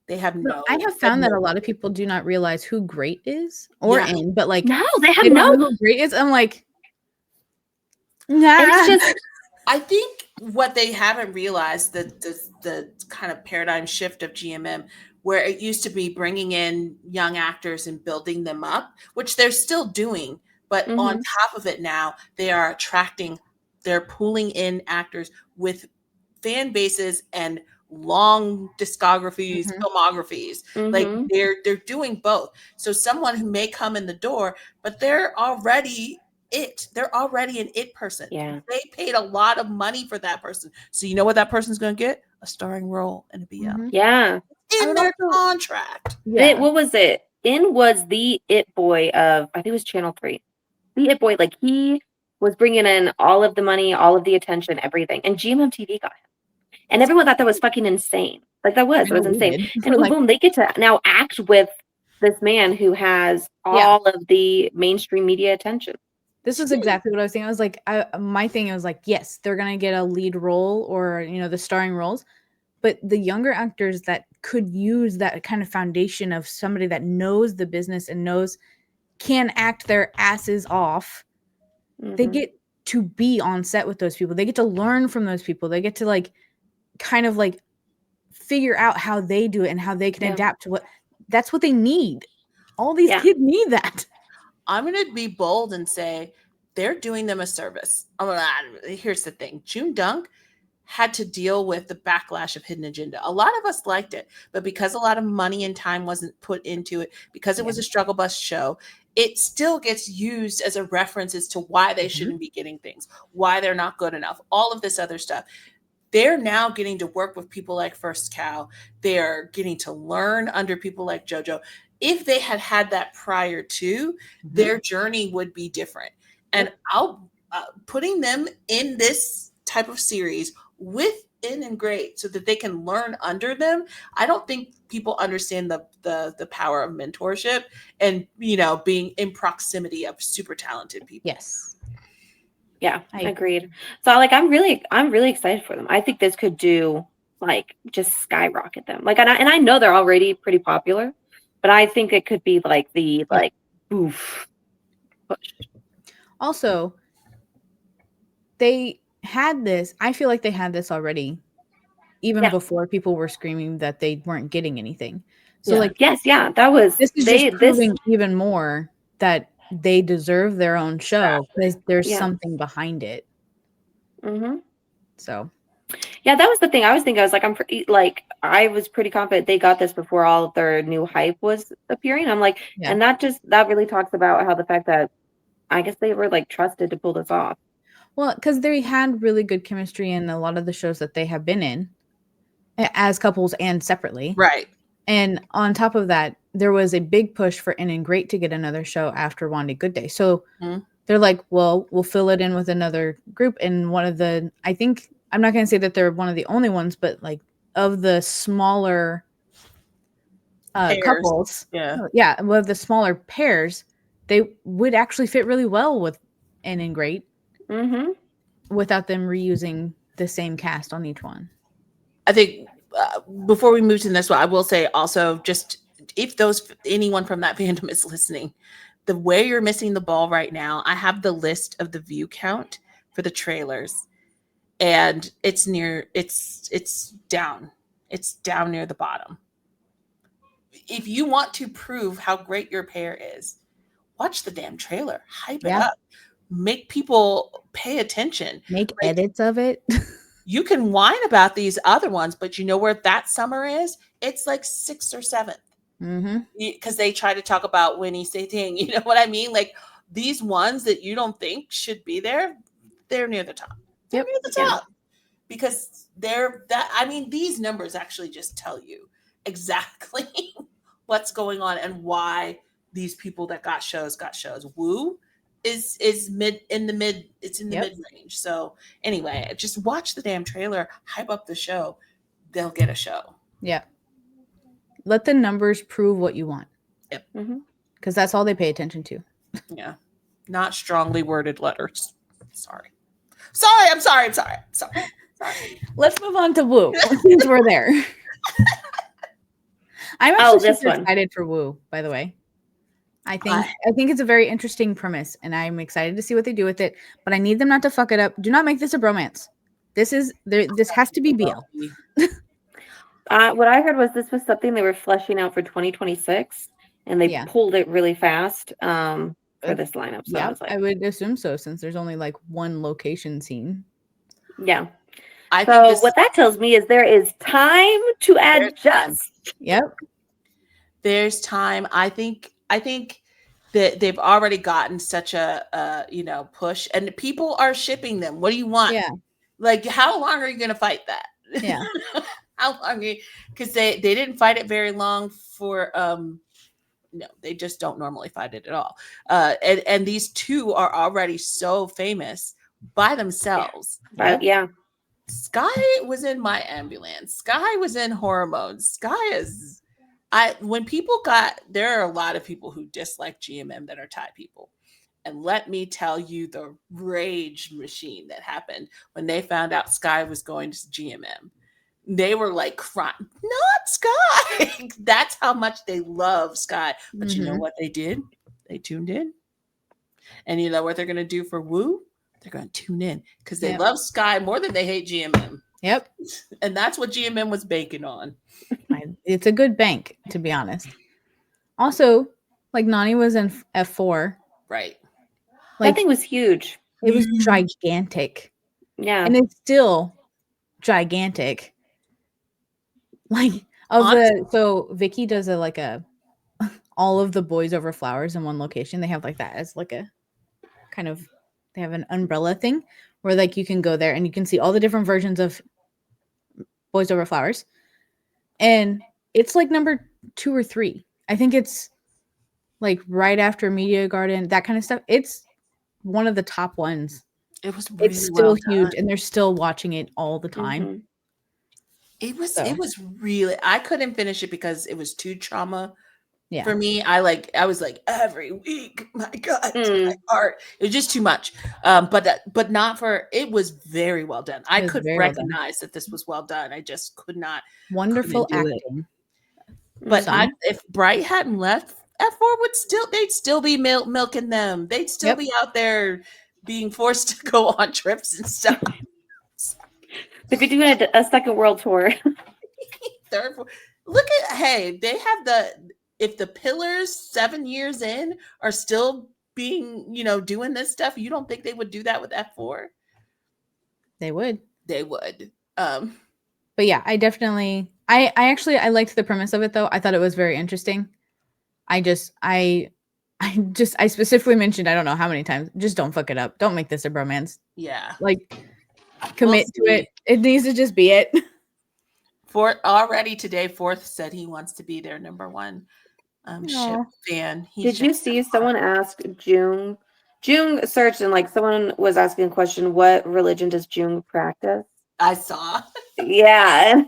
They have no. I have found that a lot of people do not realize who Great is or In, but like no, they have no know who Great is. I'm like, nah. It's just. I think what they haven't realized the kind of paradigm shift of GMM, where it used to be bringing in young actors and building them up, which they're still doing, but on top of it now, they're pulling in actors with fan bases and long discographies, filmographies. Like they're doing both. So someone who may come in the door, but they're already an it person. Yeah. They paid a lot of money for that person. So you know what that person's going to get? A starring role in a BL. Yeah. In their contract. Yeah. What was it? In was the it boy of, I think it was Channel 3. The it boy, like he was bringing in all of the money, all of the attention, everything. And GMMTV got him. And everyone thought that was fucking insane. Like it was insane. And boom, they get to now act with this man who has all of the mainstream media attention. This is exactly what I was saying. I was like, my thing was like, yes, they're going to get a lead role or, the starring roles. But the younger actors that could use that kind of foundation of somebody that knows the business and can act their asses off, they get to be on set with those people. They get to learn from those people. They get to like kind of like figure out how they do it and how they can adapt to that's what they need. All these kids need that. I'm going to be bold and say they're doing them a service. Here's the thing. June Dunk had to deal with the backlash of Hidden Agenda. A lot of us liked it, but because a lot of money and time wasn't put into it, because it was a struggle bus show, it still gets used as a reference as to why they shouldn't be getting things, why they're not good enough, all of this other stuff. They're now getting to work with people like First Cow. They're getting to learn under people like JoJo. If they had that prior to, their journey would be different. And putting them in this type of series with In and Great so that they can learn under them. I don't think people understand the power of mentorship and, being in proximity of super talented people. Yes. Yeah, I agreed. So I'm really excited for them. I think this could do just skyrocket them. And I know they're already pretty popular. But I think it could be oof. Push. Also, they had this. I feel like they had this already, even before people were screaming that they weren't getting anything. So that was. This is just proving even more that they deserve their own show because there's something behind it. So. Yeah, that was the thing. I was I was pretty confident they got this before all of their new hype was appearing. I'm like, and that really talks about how the fact that I guess they were trusted to pull this off. Well, because they had really good chemistry in a lot of the shows that they have been in as couples and separately. Right. And on top of that, there was a big push for In and Great to get another show after Wandy Good Day. So they're like, well, we'll fill it in with another group. And one of the, I think, I'm not going to say that they're one of the only ones, but of the smaller couples, of the smaller pairs, they would actually fit really well with In and Great without them reusing the same cast on each one. I think before we move to the next one, I will say also just if anyone from that fandom is listening, the way you're missing the ball right now, I have the list of the view count for the trailers. And it's down. It's down near the bottom. If you want to prove how great your pair is, watch the damn trailer. Hype it up. Make people pay attention. Make edits of it. You can whine about these other ones, but you know where that summer is? It's 6th or 7th. Because they try to talk about Winnie Say-Ting. You know what I mean? These ones that you don't think should be there, they're near the top. They're near the top. because these numbers actually just tell you exactly what's going on and why these people that got shows. Woo is in the mid range. So anyway, just watch the damn trailer, hype up the show. They'll get a show. Yeah. Let the numbers prove what you want. Yep. Because that's all they pay attention to. Yeah. Not strongly worded letters. Sorry. I'm sorry. Let's move on to Woo since we're there. I'm actually super excited for Woo, by the way. I think it's a very interesting premise, and I'm excited to see what they do with it. But I need them not to fuck it up. Do not make this a bromance. This has to be BL. What I heard was this was something they were fleshing out for 2026, and they pulled it really fast for this lineup. So yeah, I would assume so, since there's only like one location scene. Yeah. So what that tells me is there is time to adjust. Yep. There's time. I think that they've already gotten such a push, and people are shipping them. What do you want? Yeah. Like, how long are you going to fight that? Yeah. How long? Because they didn't fight it very long for no, they just don't normally fight it at all. And these two are already so famous by themselves. Yeah. Sky was in My Ambulance. Sky was in Hormones. Sky is. There are a lot of people who dislike GMM that are Thai people. And let me tell you the rage machine that happened when they found out Sky was going to GMM. They were like crying, not Sky. That's how much they love Sky. But you know what they did? They tuned in. And you know what they're going to do for Woo? They're going to tune in because they love Sky more than they hate GMM. Yep. And that's what GMM was banking on. It's a good bank, to be honest. Also, like Nani was in F4. Right. Like, that thing was huge. It was gigantic. Yeah. And it's still gigantic. Like, so Vicky does all of the Boys Over Flowers in one location. They have like that as like a kind of, they have an umbrella thing where like you can go there and you can see all the different versions of Boys Over Flowers. And it's like number 2 or 3. I think it's like right after Media Garden, that kind of stuff. It's one of the top ones. It's still huge, and they're still watching it all the time. It was really, I couldn't finish it because it was too trauma for me. I was like every week, my God, my heart. It was just too much. But not for, it was very well done. I could recognize that this was well done. I just could not. Wonderful acting. But if Bright hadn't left, F4 they'd still be milking them. They'd still be out there being forced to go on trips and stuff. They'd be doing a second world tour. Look at, hey, they have if the Pillars 7 years in are still being, doing this stuff, you don't think they would do that with F4? They would. But yeah, I definitely, I liked the premise of it though. I thought it was very interesting. I specifically mentioned, I don't know how many times, just don't fuck it up. Don't make this a bromance. Yeah. Like, commit to it. It needs to just be it. Already today, Fourth said he wants to be their number one ship fan. Did you see someone ask Jung searched and like someone was asking a question, what religion does Jung practice? I saw. Yeah.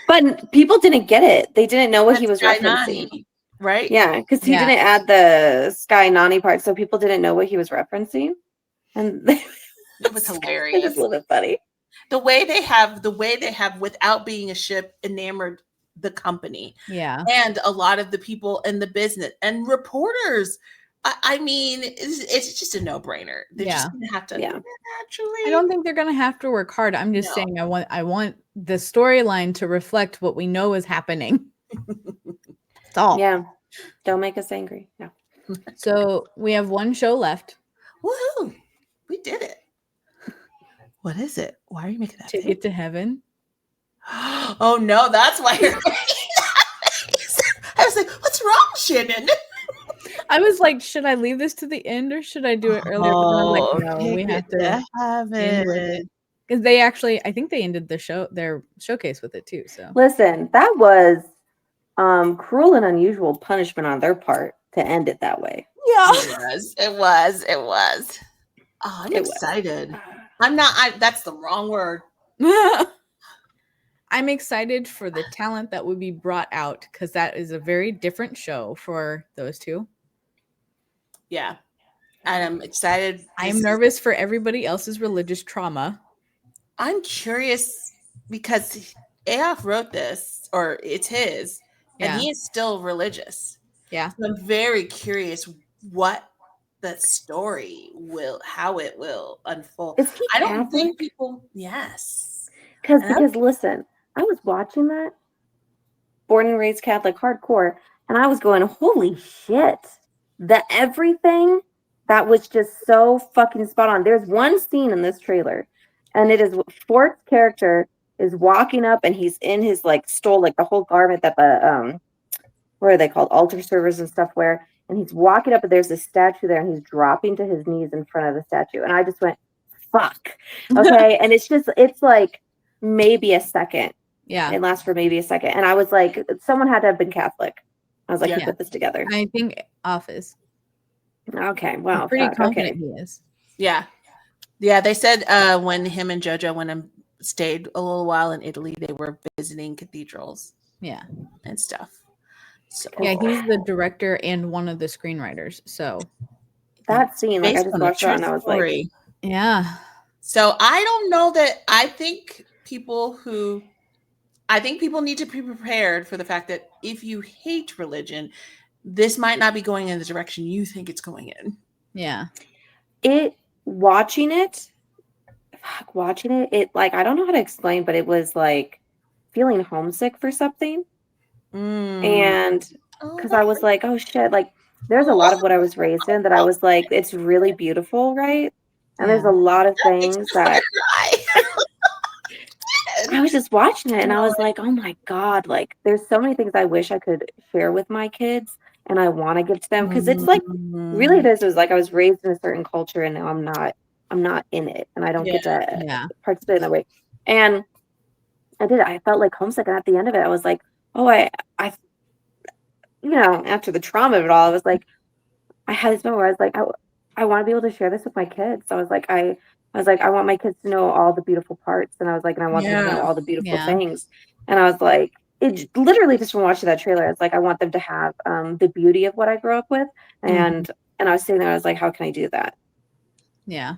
But people didn't get it. They didn't know what he was referencing. Nani, right? Yeah, because he didn't add the Sky Nani part, so people didn't know what he was referencing. And it was hilarious. It was a little bit funny. The way they have, without being a ship, enamored the company. Yeah. And a lot of the people in the business and reporters. I mean, it's just a no-brainer. They're just gonna have to naturally. I don't think they're gonna have to work hard. I'm just saying I want the storyline to reflect what we know is happening. That's all. Yeah. Don't make us angry. No. So we have one show left. Woohoo! We did it. What is it? Why are you making that? Ticket to Heaven. Oh no, that's why you're I was like, what's wrong, Shannon? I was like, should I leave this to the end or should I do it earlier? But I was like, no, we have to have it. Because they actually, I think they ended their showcase with it too. So listen, that was cruel and unusual punishment on their part to end it that way. yeah, It was. Oh, I'm excited. I'm not. That's the wrong word. I'm excited for the talent that would be brought out because that is a very different show for those two. Yeah, and I'm excited. I'm nervous for everybody else's religious trauma. I'm curious because AF wrote this, or it's his, and he is still religious. Yeah. So I'm very curious what the story how it will unfold. I don't think people, yes. Because listen, I was watching that, born and raised Catholic hardcore, and I was going, holy shit. Everything that was just so fucking spot on. There's one scene in this trailer, and it is Fort's character is walking up, and he's in his like stole like the whole garment that the what are they called, altar servers and stuff wear, and he's walking up, and there's a statue there, and he's dropping to his knees in front of the statue, and I just went, fuck, okay. And it's like maybe a second. Yeah, it lasts for maybe a second, and I was like, someone had to have been Catholic. I was like, who put this together? I think Office. Okay, well, I'm pretty confident he is. Yeah. They said when him and JoJo went and stayed a little while in Italy, they were visiting cathedrals. Yeah, and stuff. So yeah, he's the director and one of the screenwriters. So that scene, like I just watched that and I was like, yeah. So I don't know that. I think people need to be prepared for the fact that if you hate religion, this might not be going in the direction you think it's going in. Yeah. Watching it, like, I don't know how to explain, but it was like feeling homesick for something. And because I was like, oh shit, like there's a lot of what I was raised in that I was like, it's really beautiful, right? And there's a lot of things that I was just watching it and I was like, oh my God, like there's so many things I wish I could share with my kids and I want to give to them, because it's like really it was like I was raised in a certain culture and now I'm not in it and I don't get to participate in that way. And I felt like homesick, and at the end of it I was like, oh, I after the trauma of it all, I was like, I had this moment where I was like, I want to be able to share this with my kids. So I was like, I want my kids to know all the beautiful parts, and I was like, and I want them to know all the beautiful things. And I was like, it literally just from watching that trailer, it's like I want them to have the beauty of what I grew up with, and I was sitting there, I was like, how can I do that? Yeah,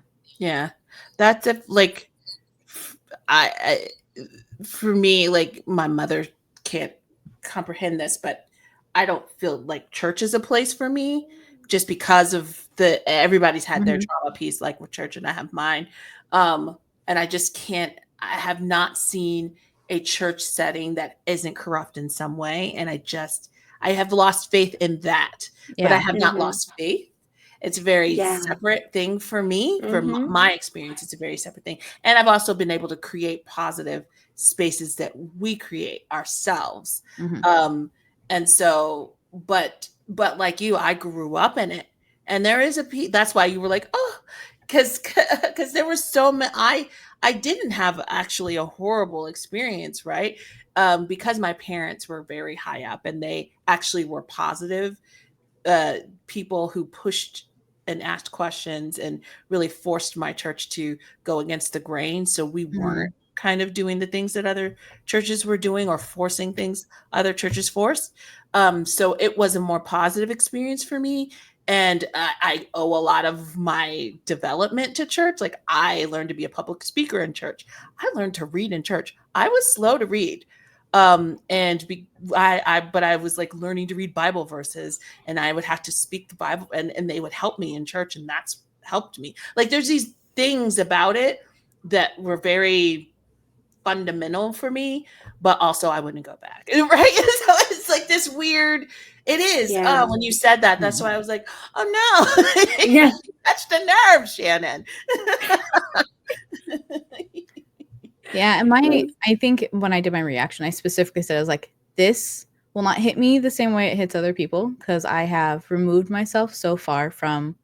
that's like I for me, like my mother can't comprehend this, but I don't feel like church is a place for me, just because of everybody's had their trauma piece, like with church, and I have mine. And I just can't, I have not seen a church setting that isn't corrupt in some way. And I have lost faith in that, but I have not lost faith. It's a very separate thing for me. From my experience, it's a very separate thing. And I've also been able to create positive spaces that we create ourselves. And so, but like you, I grew up in it, and there is that's why you were like, oh, because there was so many, I didn't have actually a horrible experience, right? Because my parents were very high up, and they actually were positive people who pushed and asked questions and really forced my church to go against the grain. So we weren't kind of doing the things that other churches were doing, or forcing things other churches forced. So it was a more positive experience for me. And I owe a lot of my development to church. Like, I learned to be a public speaker in church. I learned to read in church. I was slow to read. But I was like learning to read Bible verses, and I would have to speak the Bible, and they would help me in church. And that's helped me. Like, there's these things about it that were very fundamental for me, but also I wouldn't go back. Right. So it's like this weird, it is. When you said that, that's why I was like, oh no, you touched the nerve, Shannon. Yeah, and I think when I did my reaction, I specifically said, I was like, this will not hit me the same way it hits other people, because I have removed myself so far from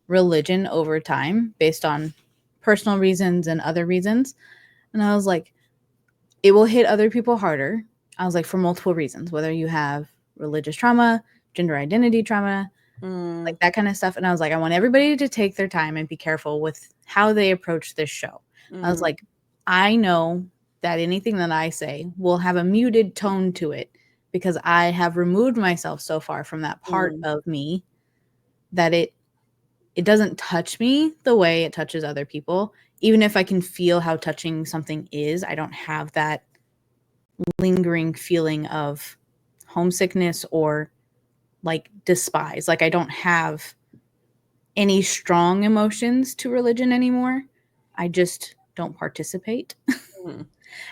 religion over time based on personal reasons and other reasons. And I was like, it will hit other people harder. I was like, for multiple reasons, whether you have religious trauma, gender identity trauma, like that kind of stuff. And I was like, I want everybody to take their time and be careful with how they approach this show. I was like, I know that anything that I say will have a muted tone to it because I have removed myself so far from that part of me that it doesn't touch me the way it touches other people. Even if I can feel how touching something is, I don't have that lingering feeling of homesickness or like despise. Like I don't have any strong emotions to religion anymore. I just don't participate.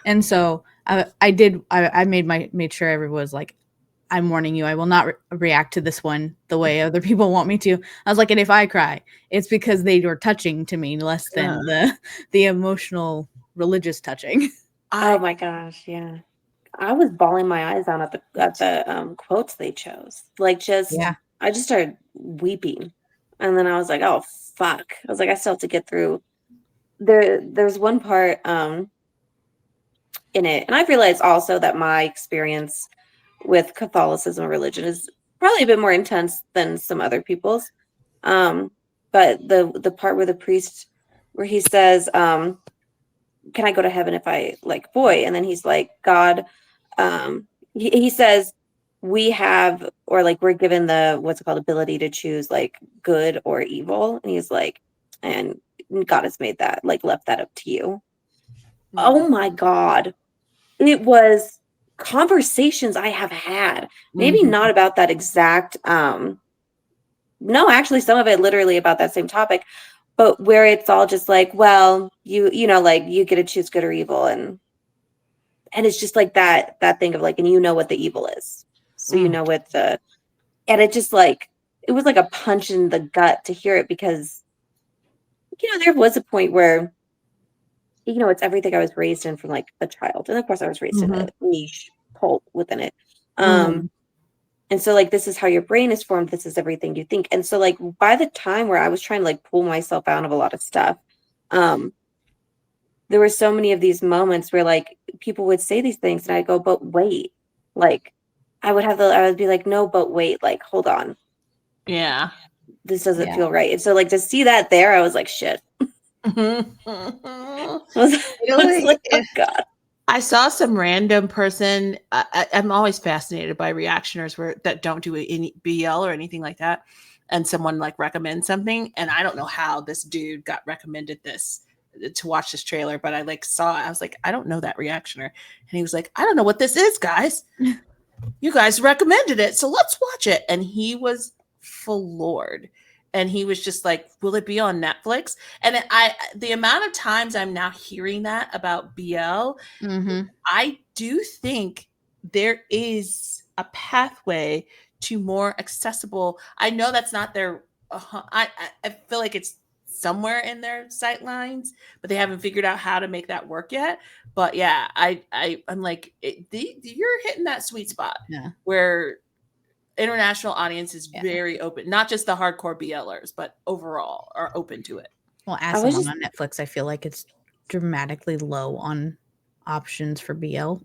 And so I made sure everyone was like, I'm warning you, I will not react to this one the way other people want me to. I was like, and if I cry, it's because they were touching to me less than the emotional religious touching. Oh my gosh, yeah. I was bawling my eyes out at the quotes they chose. Like I just started weeping. And then I was like, oh fuck. I was like, I still have to get through. There's one part in it. And I've realized also that my experience with Catholicism and religion is probably a bit more intense than some other people's. But the part where the priest, where he says, can I go to heaven if I like boy? And then he's like, God, he says we have, or like we're given the, what's it called, ability to choose like good or evil. And he's like, and God has made that, like left that up to you. Oh my God. It was conversations I have had, maybe not about that exact, no, actually some of it literally about that same topic, but where it's all just like, well, you know, like you get to choose good or evil. And it's just like that thing of like, and you know what the evil is. So you know what and it just like, it was like a punch in the gut to hear it because, you know, there was a point where, you know, it's everything I was raised in from like a child. And of course I was raised in a niche cult within it. And so like, this is how your brain is formed. This is everything you think. And so like, by the time where I was trying to like pull myself out of a lot of stuff, there were so many of these moments where like people would say these things and I'd go, but wait, like I would be like, no, but wait, like, hold on. Yeah. This doesn't feel right. And so like to see that there, I was like, shit. I was like, oh God. I saw some random person. I'm always fascinated by reactioners that don't do any BL or anything like that. And someone like recommends something. And I don't know how this dude got recommended this to watch this trailer, but I like saw it. I was like, I don't know that reactioner. And he was like, I don't know what this is, guys. You guys recommended it. So let's watch it. And he was floored. And he was just like, will it be on Netflix? And the amount of times I'm now hearing that about BL, I do think there is a pathway to more accessible. I know that's not their, I feel like it's somewhere in their sight lines, but they haven't figured out how to make that work yet. But yeah, I'm like, you're hitting that sweet spot where international audience is very open, not just the hardcore BLers, but overall are open to it. Well, as someone on Netflix, I feel like it's dramatically low on options for BL.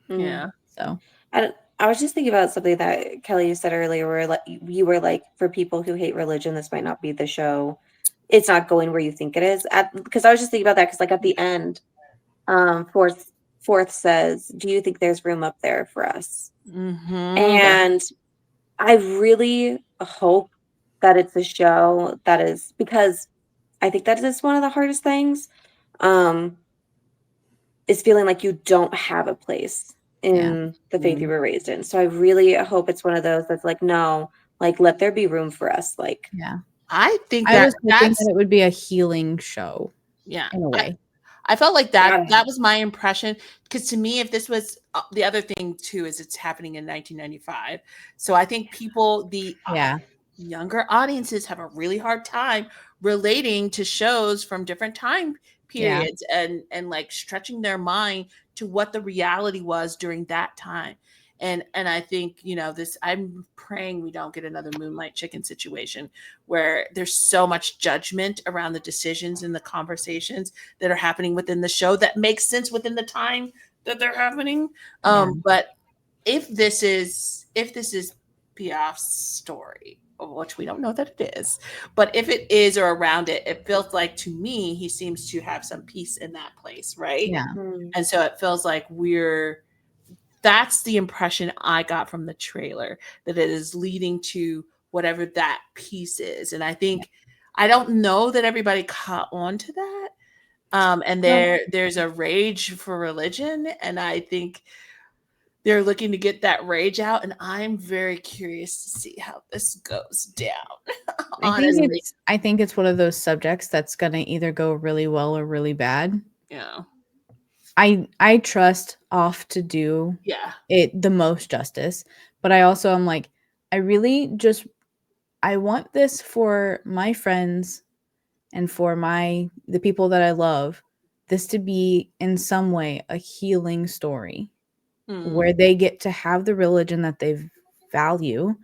Yeah. So I was just thinking about something that Kelly, you said earlier, where like you were like, for people who hate religion, this might not be the show. It's not going where you think it is. Because I was just thinking about that because like at the end, fourth says, do you think there's room up there for us? And I really hope that it's a show that is, because I think that is one of the hardest things, is feeling like you don't have a place in the faith you were raised in. So I really hope it's one of those that's like, no, like let there be room for us. Like, I think I was hoping that it would be a healing show. Yeah, in a way. I felt like that was my impression, because to me, if this was the other thing too, is it's happening in 1995. So I think people, the younger audiences have a really hard time relating to shows from different time periods and like stretching their mind to what the reality was during that time. And I think, you know, I'm praying we don't get another Moonlight Chicken situation where there's so much judgment around the decisions and the conversations that are happening within the show that makes sense within the time that they're happening. But if this is Piaf's story, which we don't know that it is, but if it is or around it, it feels like to me he seems to have some peace in that place, right? Yeah. And so it feels like that's the impression I got from the trailer, that it is leading to whatever that piece is. And I think I don't know that everybody caught on to that. And there's a rage for religion, and I think they're looking to get that rage out, and I'm very curious to see how this goes down. I think it's one of those subjects that's going to either go really well or really bad. Yeah. I trust Off to do it the most justice, but I also am like, I want this for my friends and for the people that I love, this to be in some way a healing story. Where they get to have the religion that they value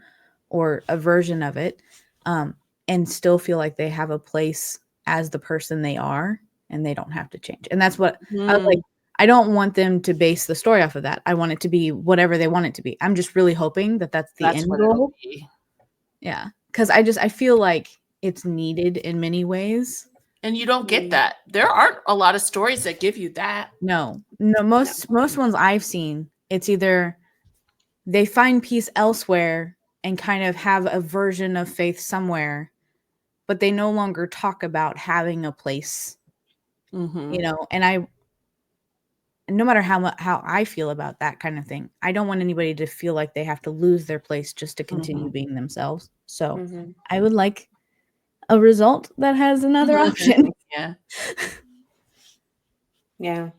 or a version of it, and still feel like they have a place as the person they are and they don't have to change. And that's what I was like, I don't want them to base the story off of that. I want it to be whatever they want it to be. I'm just really hoping that that's the end goal. Yeah. Because I feel like it's needed in many ways. And you don't get that. There aren't a lot of stories that give you that. No, most ones I've seen, it's either they find peace elsewhere and kind of have a version of faith somewhere, but they no longer talk about having a place, you know. And no matter how I feel about that kind of thing, I don't want anybody to feel like they have to lose their place just to continue being themselves. So I would like a result that has another option. Yeah.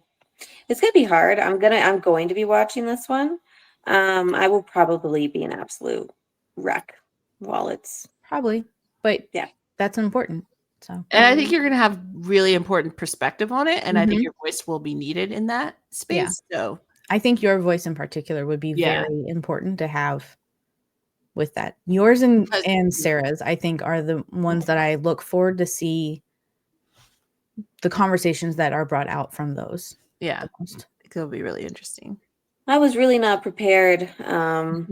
It's gonna be hard. I'm going to be watching this one. I will probably be an absolute wreck while it's probably, but that's important. So, and I think you're gonna have really important perspective on it, and I think your voice will be needed in that space. Yeah. So I think your voice in particular would be very important to have with that. Yours and Sarah's, I think, are the ones that I look forward to see the conversations that are brought out from those. Yeah. It'll be really interesting. I was really not prepared to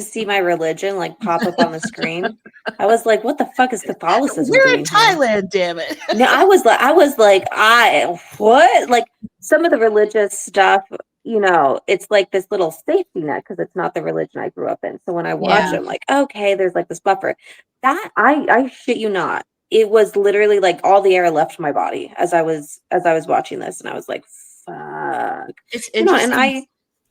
see my religion like pop up on the screen. I was like, what the fuck is Catholicism? We're in Thailand, damn it. No, I was like, what? Like some of the religious stuff, you know, it's like this little safety net because it's not the religion I grew up in. So when I watch it, I'm like, okay, there's like this buffer. That I shit you not. It was literally like all the air left my body as I was watching this, and I was like, fuck. It's interesting. And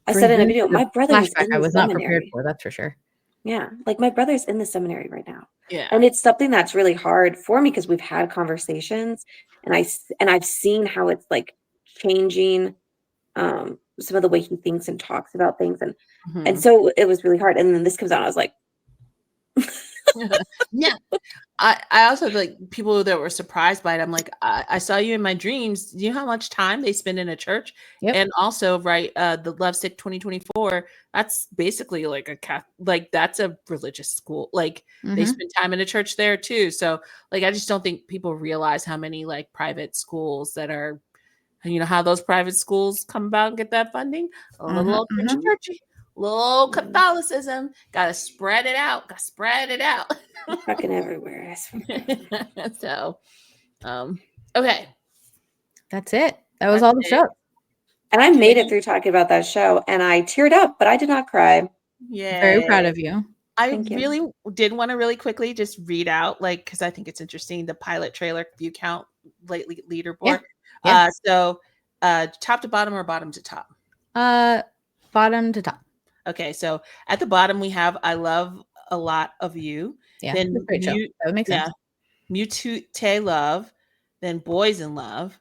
I said in a video, my brother's in the I was seminary. not prepared for, that's for sure. Yeah, like my brother's in the seminary right now. Yeah, and it's something that's really hard for me because we've had conversations, and I've seen how it's like changing some of the way he thinks and talks about things, and so it was really hard. And then this comes out, and I was like. Yeah, I also like people that were surprised by it. I'm like, I saw you in my dreams. Do you know how much time they spend in a church? Yep. And also, the Lovesick 2024. That's basically like that's a religious school. Like they spend time in a church there too. So like, I just don't think people realize how many like private schools that are, you know, how those private schools come about and get that funding. A little churchy. Little Catholicism, gotta spread it out. Fucking everywhere. So, okay, that's it. That was all the show. And I made it through talking about that show, and I teared up, but I did not cry. Yeah, very proud of you. I really did want to really quickly just read out, like, because I think it's interesting, the pilot trailer view count lately leaderboard. Yeah. So, top to bottom or bottom to top? Bottom to top. Okay, so at the bottom we have "I Love a Lot of You." Yeah, then great show. That would make sense. MU-TE-LUV, then "Boys in Love,"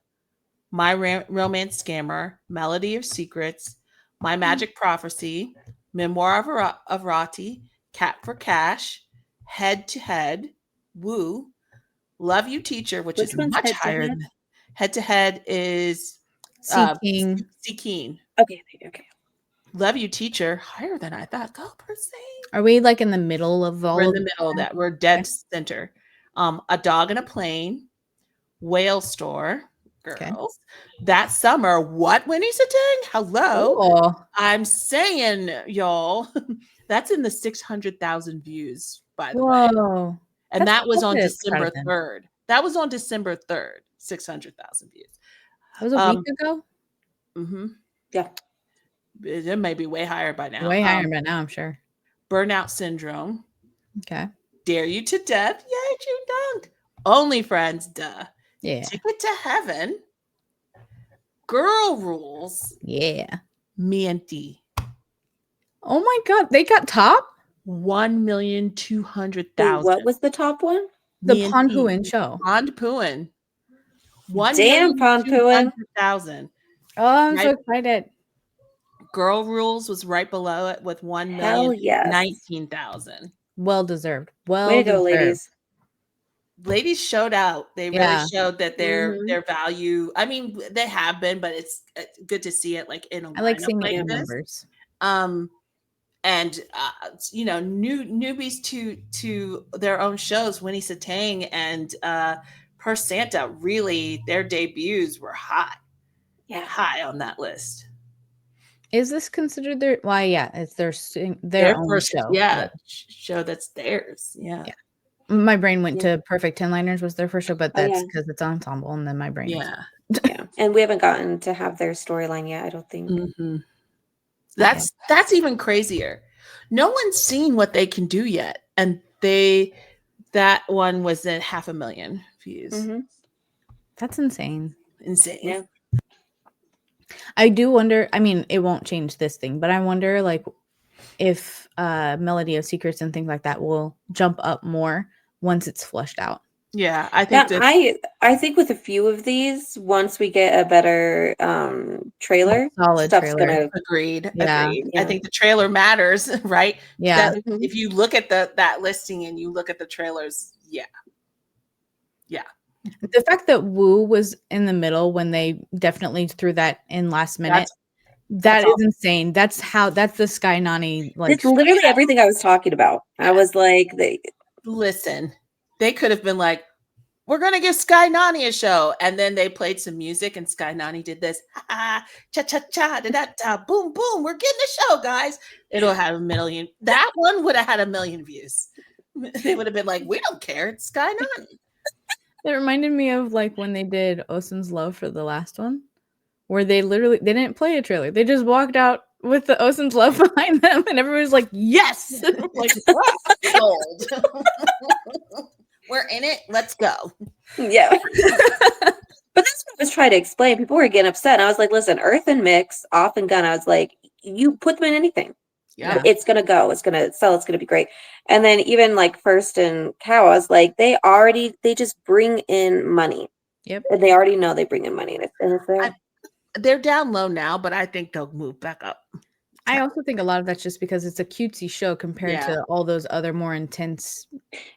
"My Romance Scammer," "Melody of Secrets," "My Magic Prophecy," "Memoir of Rati," "Cat for Cash," "Head to Head," "Woo," "Love You Teacher," which is much higher. Head to Head is Seeking. Okay. Love You Teacher, higher than I thought. Go Percy. Are we like in the middle of all? We're in the middle of that. We're dead center. A Dog and a Plane, Whale Store, Girls. Okay. That Summer, what, Winnie Sitting? Hello. Oh. I'm saying, y'all, that's in the 600,000 views, by the Whoa. way. And that was on December 3rd. That was on December 3rd, 600,000 views. That was a week ago? Mm-hmm. Yeah. It may be way higher by now. Way higher by now, I'm sure. Burnout Syndrome. Okay. Dare You to Death. Yay, June Dunk. Only Friends. Duh. Yeah. Ticket to Heaven. Girl Rules. Yeah. Mienti. Oh my God. They got top? 1,200,000. What was the top one? The Ponpuin show. Ponpuin. Damn, Ponpuin. 1,200,000. Oh, I'm so excited. Girl Rules was right below it with 1,019,000. Well deserved. Well, way to go, ladies. Ladies showed out. They really showed that their value. I mean, they have been, but it's good to see it like in a. I like seeing like it in numbers. And newbies to their own shows. Winnie Satang and Per Santa, really, their debuts were high. Yeah, high on that list. Is this considered their? Why? Yeah, it's their own first show. Yeah, show that's theirs. Yeah. My brain went to Perfect 10-Liners was their first show, but that's because it's ensemble, and then my brain. Yeah. And we haven't gotten to have their storyline yet. I don't think. Mm-hmm. That's even crazier. No one's seen what they can do yet, and that one was at 500,000 views. Mm-hmm. That's insane. Yeah. I do wonder, I mean, it won't change this thing, but I wonder like if Melody of Secrets and things like that will jump up more once it's flushed out. Yeah, I think I think with a few of these, once we get a better trailer, solid stuff's trailer. Gonna Agreed. Yeah. I think the trailer matters, right? Yeah. If you look at that listing and you look at the trailers, yeah. The fact that Woo was in the middle when they definitely threw that in last minute, that's awesome. Insane. That's the Sky Nani. Like, it's literally everything I was talking about. I was like, listen, they could have been like, we're going to give Sky Nani a show. And then they played some music and Sky Nani did this. Cha-cha-cha, da-da-da, boom, boom. We're getting the show, guys. It'll have 1 million. That one would have had 1 million views. They would have been like, we don't care. It's Sky Nani. It reminded me of like when they did Ocean's Love for the last one, where they didn't play a trailer. They just walked out with the Ocean's Love behind them, and everybody was like, "Yes!" Like, gold. We're in it. Let's go. Yeah. But that's what I was trying to explain. People were getting upset, and I was like, "Listen, Earth and Mix, Off and Gun." I was like, "You put them in anything." Yeah, it's gonna go. It's gonna sell. It's gonna be great. And then even like First and Cow, I was like, they just bring in money. Yep. And they already know they bring in money. And it's there. They're down low now, but I think they'll move back up. I also think a lot of that's just because it's a cutesy show compared to all those other more intense.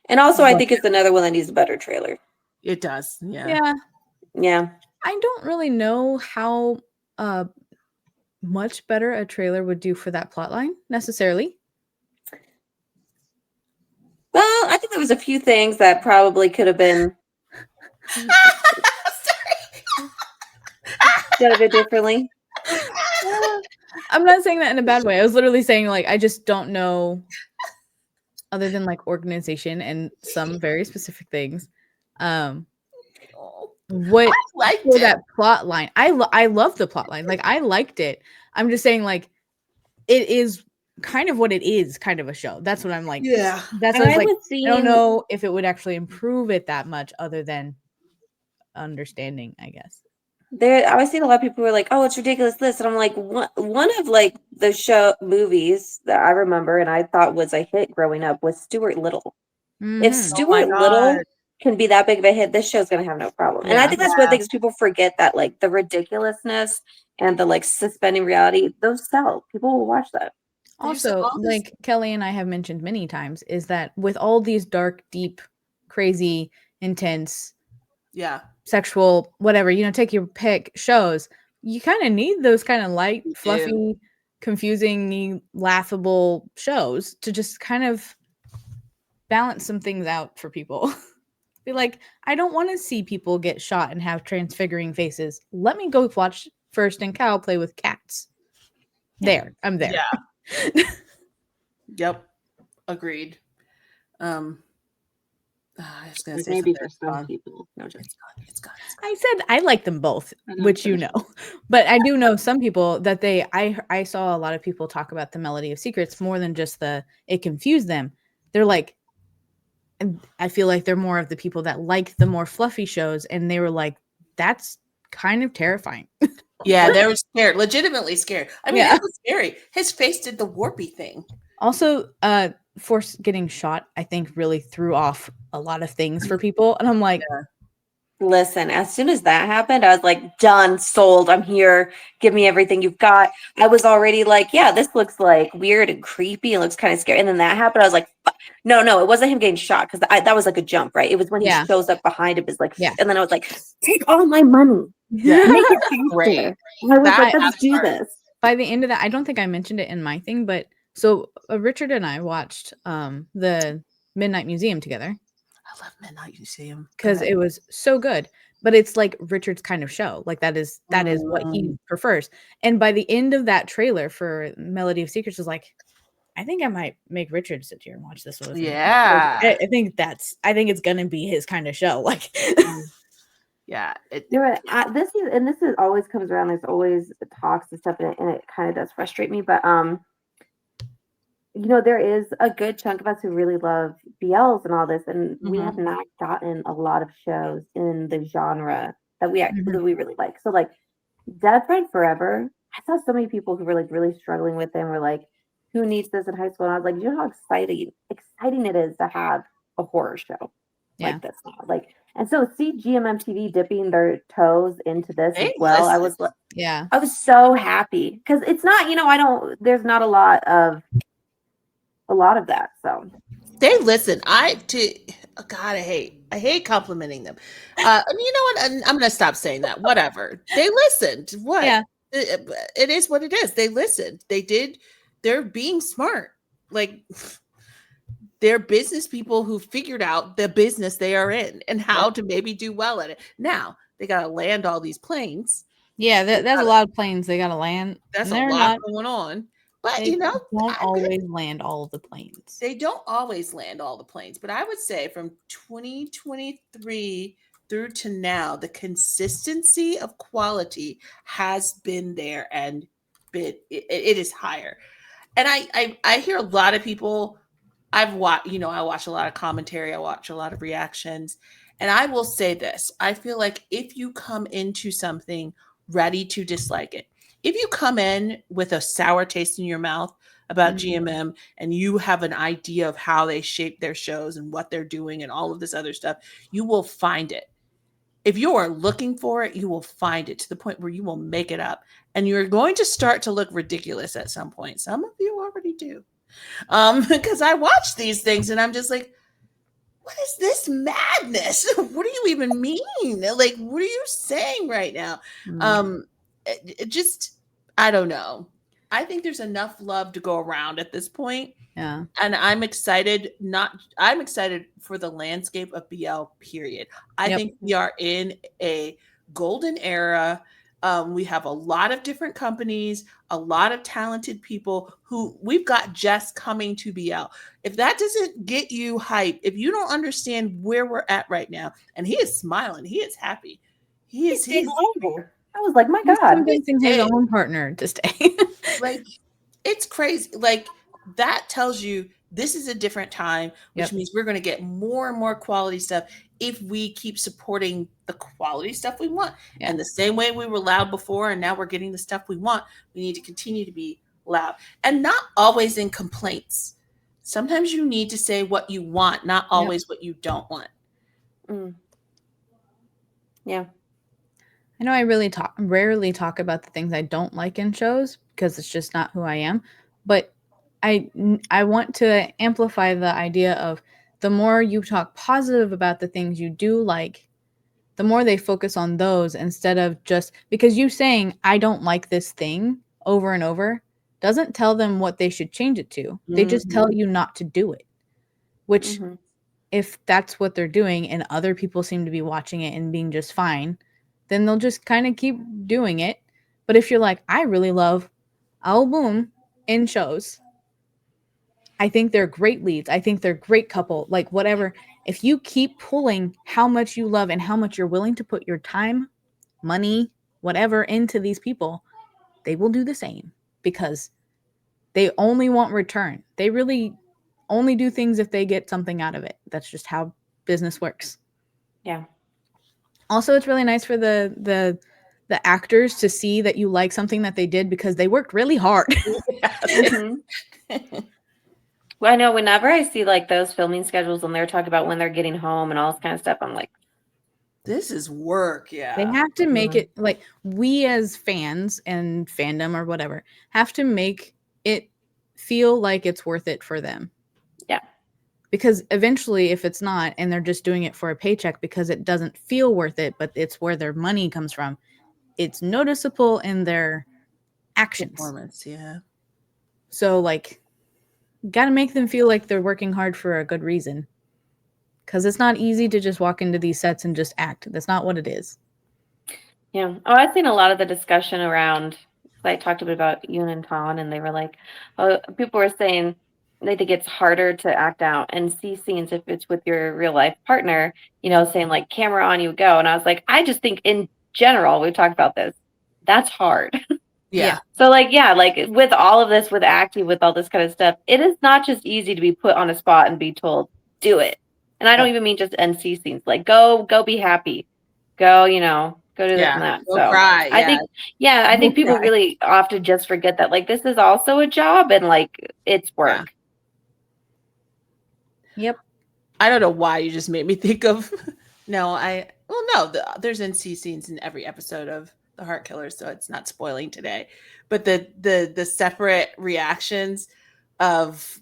And also, I think it's another one that needs a better trailer. It does. Yeah. I don't really know how much better a trailer would do for that plot line necessarily. Well, I think there was a few things that probably could have been done a bit differently. I'm not saying that in a bad way. I was literally saying like I just don't know, other than like organization and some very specific things. What for that plot line? I love the plot line. Like I liked it. I'm just saying like it is kind of what it is, kind of a show. That's what I'm like. Yeah. That's what I was like. I don't know if it would actually improve it that much, other than understanding, I guess. I was seeing a lot of people who were like, "Oh, it's ridiculous this," and I'm like, one of like the show movies that I remember and I thought was a hit growing up was Stuart Little. Mm-hmm. If Stuart Little can be that big of a hit, this show's gonna have no problem. And I think that's one of the things people forget, that like the ridiculousness and the like suspending reality, those sell. People will watch that. Also, like Kelly and I have mentioned many times, is that with all these dark, deep, crazy, intense, sexual, whatever, take your pick shows, you kind of need those kind of light, fluffy, confusing, laughable shows to just kind of balance some things out for people. Be like, I don't want to see people get shot and have transfiguring faces. Let me go watch First and Cow play with cats. There, I'm there. Yeah. Yep. Agreed. I was gonna say maybe for some people. No, it's gone. I said I like them both, which you know. But I do know some people that I saw a lot of people talk about the Melody of Secrets more than just it confused them. They're like, and I feel like they're more of the people that like the more fluffy shows, and they were like, that's kind of terrifying. Yeah, they were scared, legitimately scared. I mean, it was scary. His face did the warpy thing. Also, Force getting shot, I think, really threw off a lot of things for people. And I'm like, listen, as soon as that happened, I was like, done, sold. I'm here. Give me everything you've got. I was already like, yeah, this looks like weird and creepy. It looks kind of scary. And then that happened. I was like, no, it wasn't him getting shot because that was like a jump, right? It was when he shows up behind him. Is like, and then I was like, take all my money. Yeah, make it great. I was like, let's do this. By the end of that, I don't think I mentioned it in my thing, but so Richard and I watched the Midnight Museum together. I love Midnight Museum because it was so good. But it's like Richard's kind of show. Like that is what he prefers. And by the end of that trailer for Melody of Secrets, was like, I think I might make Richard sit here and watch this with me. Yeah, like, I think it's gonna be his kind of show. Like, yeah, this is always comes around. There's always talks and stuff, and it kind of does frustrate me. But you know, there is a good chunk of us who really love BLs and all this, and we have not gotten a lot of shows in the genre that we really like. So, like, Death Run Forever, I saw so many people who were like really struggling with them. Were like, who needs this in high school? And I was like, you know how exciting it is to have a horror show like this now. Like, and so see GMMTV dipping their toes into this as well. I was so happy because it's not, you know, there's not a lot of that. So they listen. I hate complimenting them. You know what? I'm gonna stop saying that. Whatever. They listened. What? Yeah. It is what it is. They listened. They did. They're being smart. Like, they're business people who figured out the business they are in and how to maybe do well at it. Now they got to land all these planes. Yeah, there's a lot of planes they got to land. That's a lot going on. But they don't always land all of the planes. They don't always land all the planes. But I would say from 2023 through to now, the consistency of quality has been there and it is higher. And I hear a lot of people. I watch a lot of commentary. I watch a lot of reactions. And I will say this. I feel like if you come into something ready to dislike it, if you come in with a sour taste in your mouth about GMM and you have an idea of how they shape their shows and what they're doing and all of this other stuff, you will find it. If you are looking for it, you will find it to the point where you will make it up. And you're going to start to look ridiculous at some point. Some of you already do. Because I watch these things and I'm just like, what is this madness? What do you even mean? Like, what are you saying right now? I don't know. I think there's enough love to go around at this point. Yeah. And I'm excited for the landscape of BL, period. I think we are in a golden era. We have a lot of different companies, a lot of talented people who we've got Jess coming to BL. If that doesn't get you hype, if you don't understand where we're at right now, and he is smiling, he is happy. He's I was like, my God, convincing his own partner to stay. Like, it's crazy. Like, that tells you this is a different time, which means we're going to get more and more quality stuff if we keep supporting the quality stuff we want. And the same way we were loud before and now we're getting the stuff we want, we need to continue to be loud and not always in complaints. Sometimes you need to say what you want, not always what you don't want. Yeah. I know I rarely talk about the things I don't like in shows because it's just not who I am. But I want to amplify the idea of the more you talk positive about the things you do like, the more they focus on those instead of just because you saying I don't like this thing over and over doesn't tell them what they should change it to. They just tell you not to do it. Which, if that's what they're doing and other people seem to be watching it and being just fine, then they'll just kind of keep doing it. But if you're like, I really love album in shows, I think they're great leads. I think they're great couple, like whatever. If you keep pulling how much you love and how much you're willing to put your time, money, whatever into these people, they will do the same because they only want return. They really only do things if they get something out of it. That's just how business works. Yeah. Also, it's really nice for the actors to see that you like something that they did because they worked really hard. Well, I know whenever I see like those filming schedules and they're talking about when they're getting home and all this kind of stuff, I'm like, this is work. Yeah. They have to make it like we as fans and fandom or whatever have to make it feel like it's worth it for them. Yeah. Because eventually if it's not and they're just doing it for a paycheck because it doesn't feel worth it, but it's where their money comes from, it's noticeable in their actions. Performance, yeah. So like got to make them feel like they're working hard for a good reason. Because it's not easy to just walk into these sets and just act. That's not what it is. Yeah. Oh, I've seen a lot of the discussion around, I talked a bit about Yoon and Tan, and they were like, oh, people were saying they think it's harder to act out and see scenes if it's with your real life partner, you know, saying like camera on, you go. And I was like, I just think in general, we've talked about this, that's hard. Yeah. So like, yeah, like with all of this, with acting, with all this kind of stuff, it is not just easy to be put on a spot and be told, do it. And I don't even mean just NC scenes, like go be happy, go, you know, go do this and that. Go so cry. I think people really often just forget that like this is also a job and like it's work. Yep. I don't know why you just made me think of there's NC scenes in every episode of The Heart Killers, so it's not spoiling today. But the separate reactions of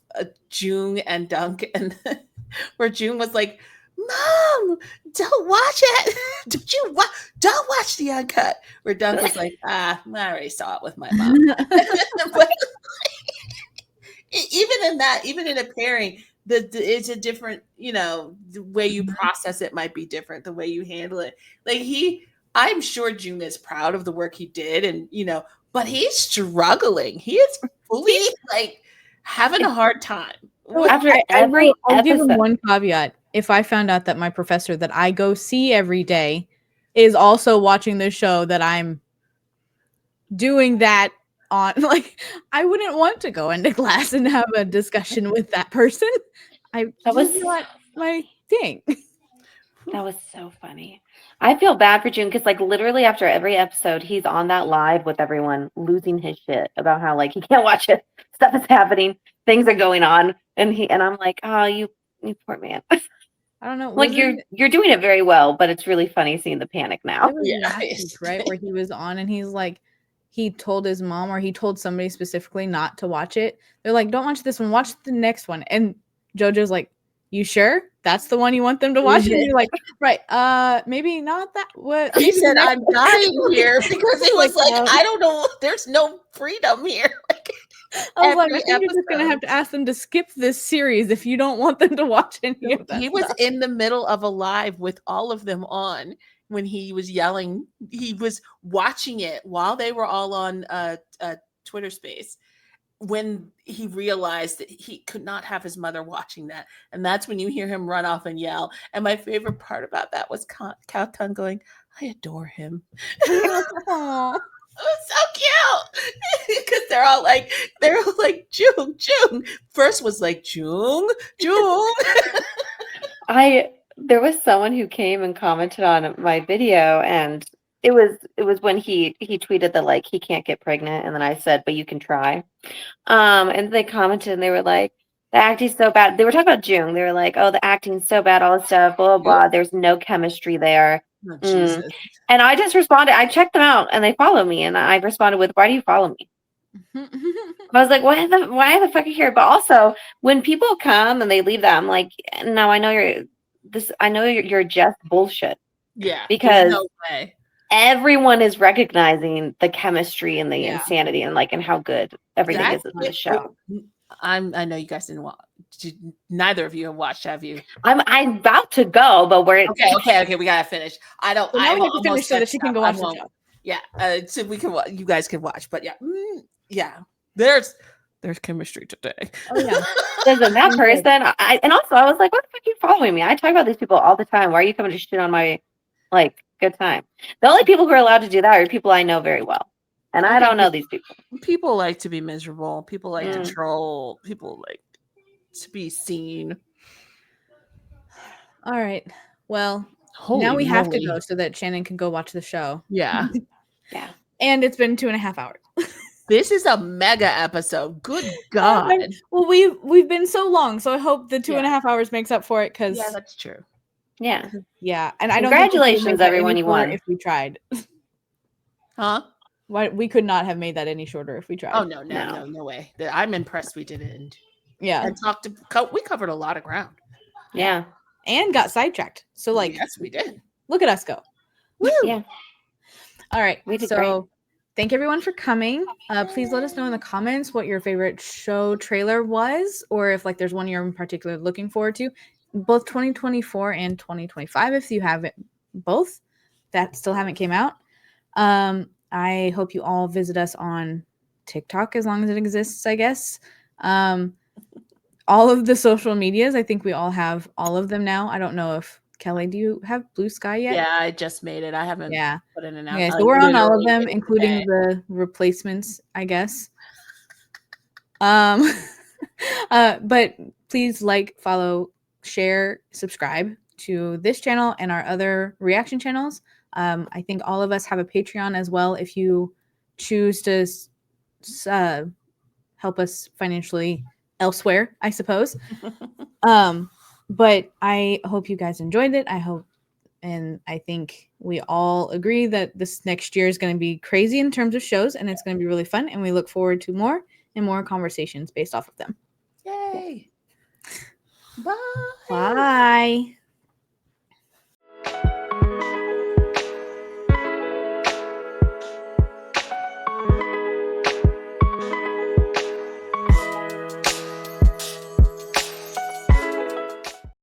Jung and Dunk, and where Jung was like, "Mom, don't watch it. Don't watch the uncut." Where Dunk was like, I already saw it with my mom. But even in a pairing, it's a different, you know, the way you process it might be different, the way you handle it. Like I'm sure June is proud of the work he did, and you know, but he's struggling. He is fully like having a hard time. After every I'll give him one caveat. If I found out that my professor that I go see every day is also watching this show that I'm doing that on, like, I wouldn't want to go into class and have a discussion with that person. That was not my thing. That was so funny. I feel bad for June because, like, literally after every episode, he's on that live with everyone, losing his shit about how, like, he can't watch it. Stuff is happening, things are going on, and I'm like, oh, you poor man. I don't know. Like, you're doing it very well, but it's really funny seeing the panic now. Right, where he was on, and he's like, he told his mom, or he told somebody specifically not to watch it. They're like, don't watch this one, watch the next one. And JoJo's like, you sure that's the one you want them to watch? And you're like, right, maybe not that. What he said? I'm dying here because he was like, I don't know, there's no freedom here. I was like, I think you're just gonna have to ask them to skip this series if you don't want them to watch any of that. He was in the middle of a live with all of them on when he was yelling. He was watching it while they were all on Twitter Space, when he realized that he could not have his mother watching that. And that's when you hear him run off and yell. And my favorite part about that was Cow Tongue going, I adore him. Aww. It was so cute because they're all like Jung. First was like Jung. There was someone who came and commented on my video, and it was when he tweeted that like he can't get pregnant, and then I said, but you can try. And they commented and they were like, the acting's so bad. They were talking about Jung. They were like, oh, the acting's so bad, all this stuff, blah, blah, blah. There's no chemistry there. Oh, Jesus. And I just responded, I checked them out and they follow me. And I responded with, why do you follow me? I was like, why the fuck are you here? But also when people come and they leave that, I'm like, no, I know you're just bullshit. Yeah. Because no way. everyone is recognizing the chemistry and the insanity and like and how good everything is in the show. I know you guys didn't watch. Neither of you have watched, have you? I'm about to go, but we're okay. We gotta finish. I don't. Well, I we have to finish so that she can go watch the show. Yeah, so we can. You guys can watch, but yeah. There's chemistry today. Oh yeah. Listen, that person. And also I was like, what the fuck are you following me? I talk about these people all the time. Why are you coming to shit on my like good time? The only people who are allowed to do that are people I know very well. And I don't know these people. People like to be miserable. People like to troll. People like to be seen. All right. Well, now we have to go so that Shannon can go watch the show. Yeah. Yeah. And it's been 2.5 hours. This is a mega episode. Good God. Well, we've been so long, so I hope the 2.5 hours makes up for it. Because that's true. Yeah. Yeah. And I don't. Congratulations, everyone! You won. If we tried. Huh? We could not have made that any shorter if we tried. Oh no way. I'm impressed we did it. Yeah. And we covered a lot of ground. Yeah. And got sidetracked. So like, yes, we did. Look at us go. Woo. Yeah. All right. So thank everyone for coming. Please let us know in the comments what your favorite show trailer was, or if like there's one you're in particular looking forward to, both 2024 and 2025. If you have it both that still haven't came out. I hope you all visit us on TikTok as long as it exists, I guess. All of the social medias, I think we all have all of them now. I don't know if Kelly, do you have Blue Sky yet? Yeah, I just made it. I haven't put in and out. Yeah, so we're on all of them, including the replacements, I guess. But please like, follow, share, subscribe to this channel and our other reaction channels. I think all of us have a Patreon as well if you choose to help us financially elsewhere, I suppose. But I hope you guys enjoyed it. I think we all agree that this next year is going to be crazy in terms of shows, and it's going to be really fun, and we look forward to more and more conversations based off of them. Yay. Bye. Bye.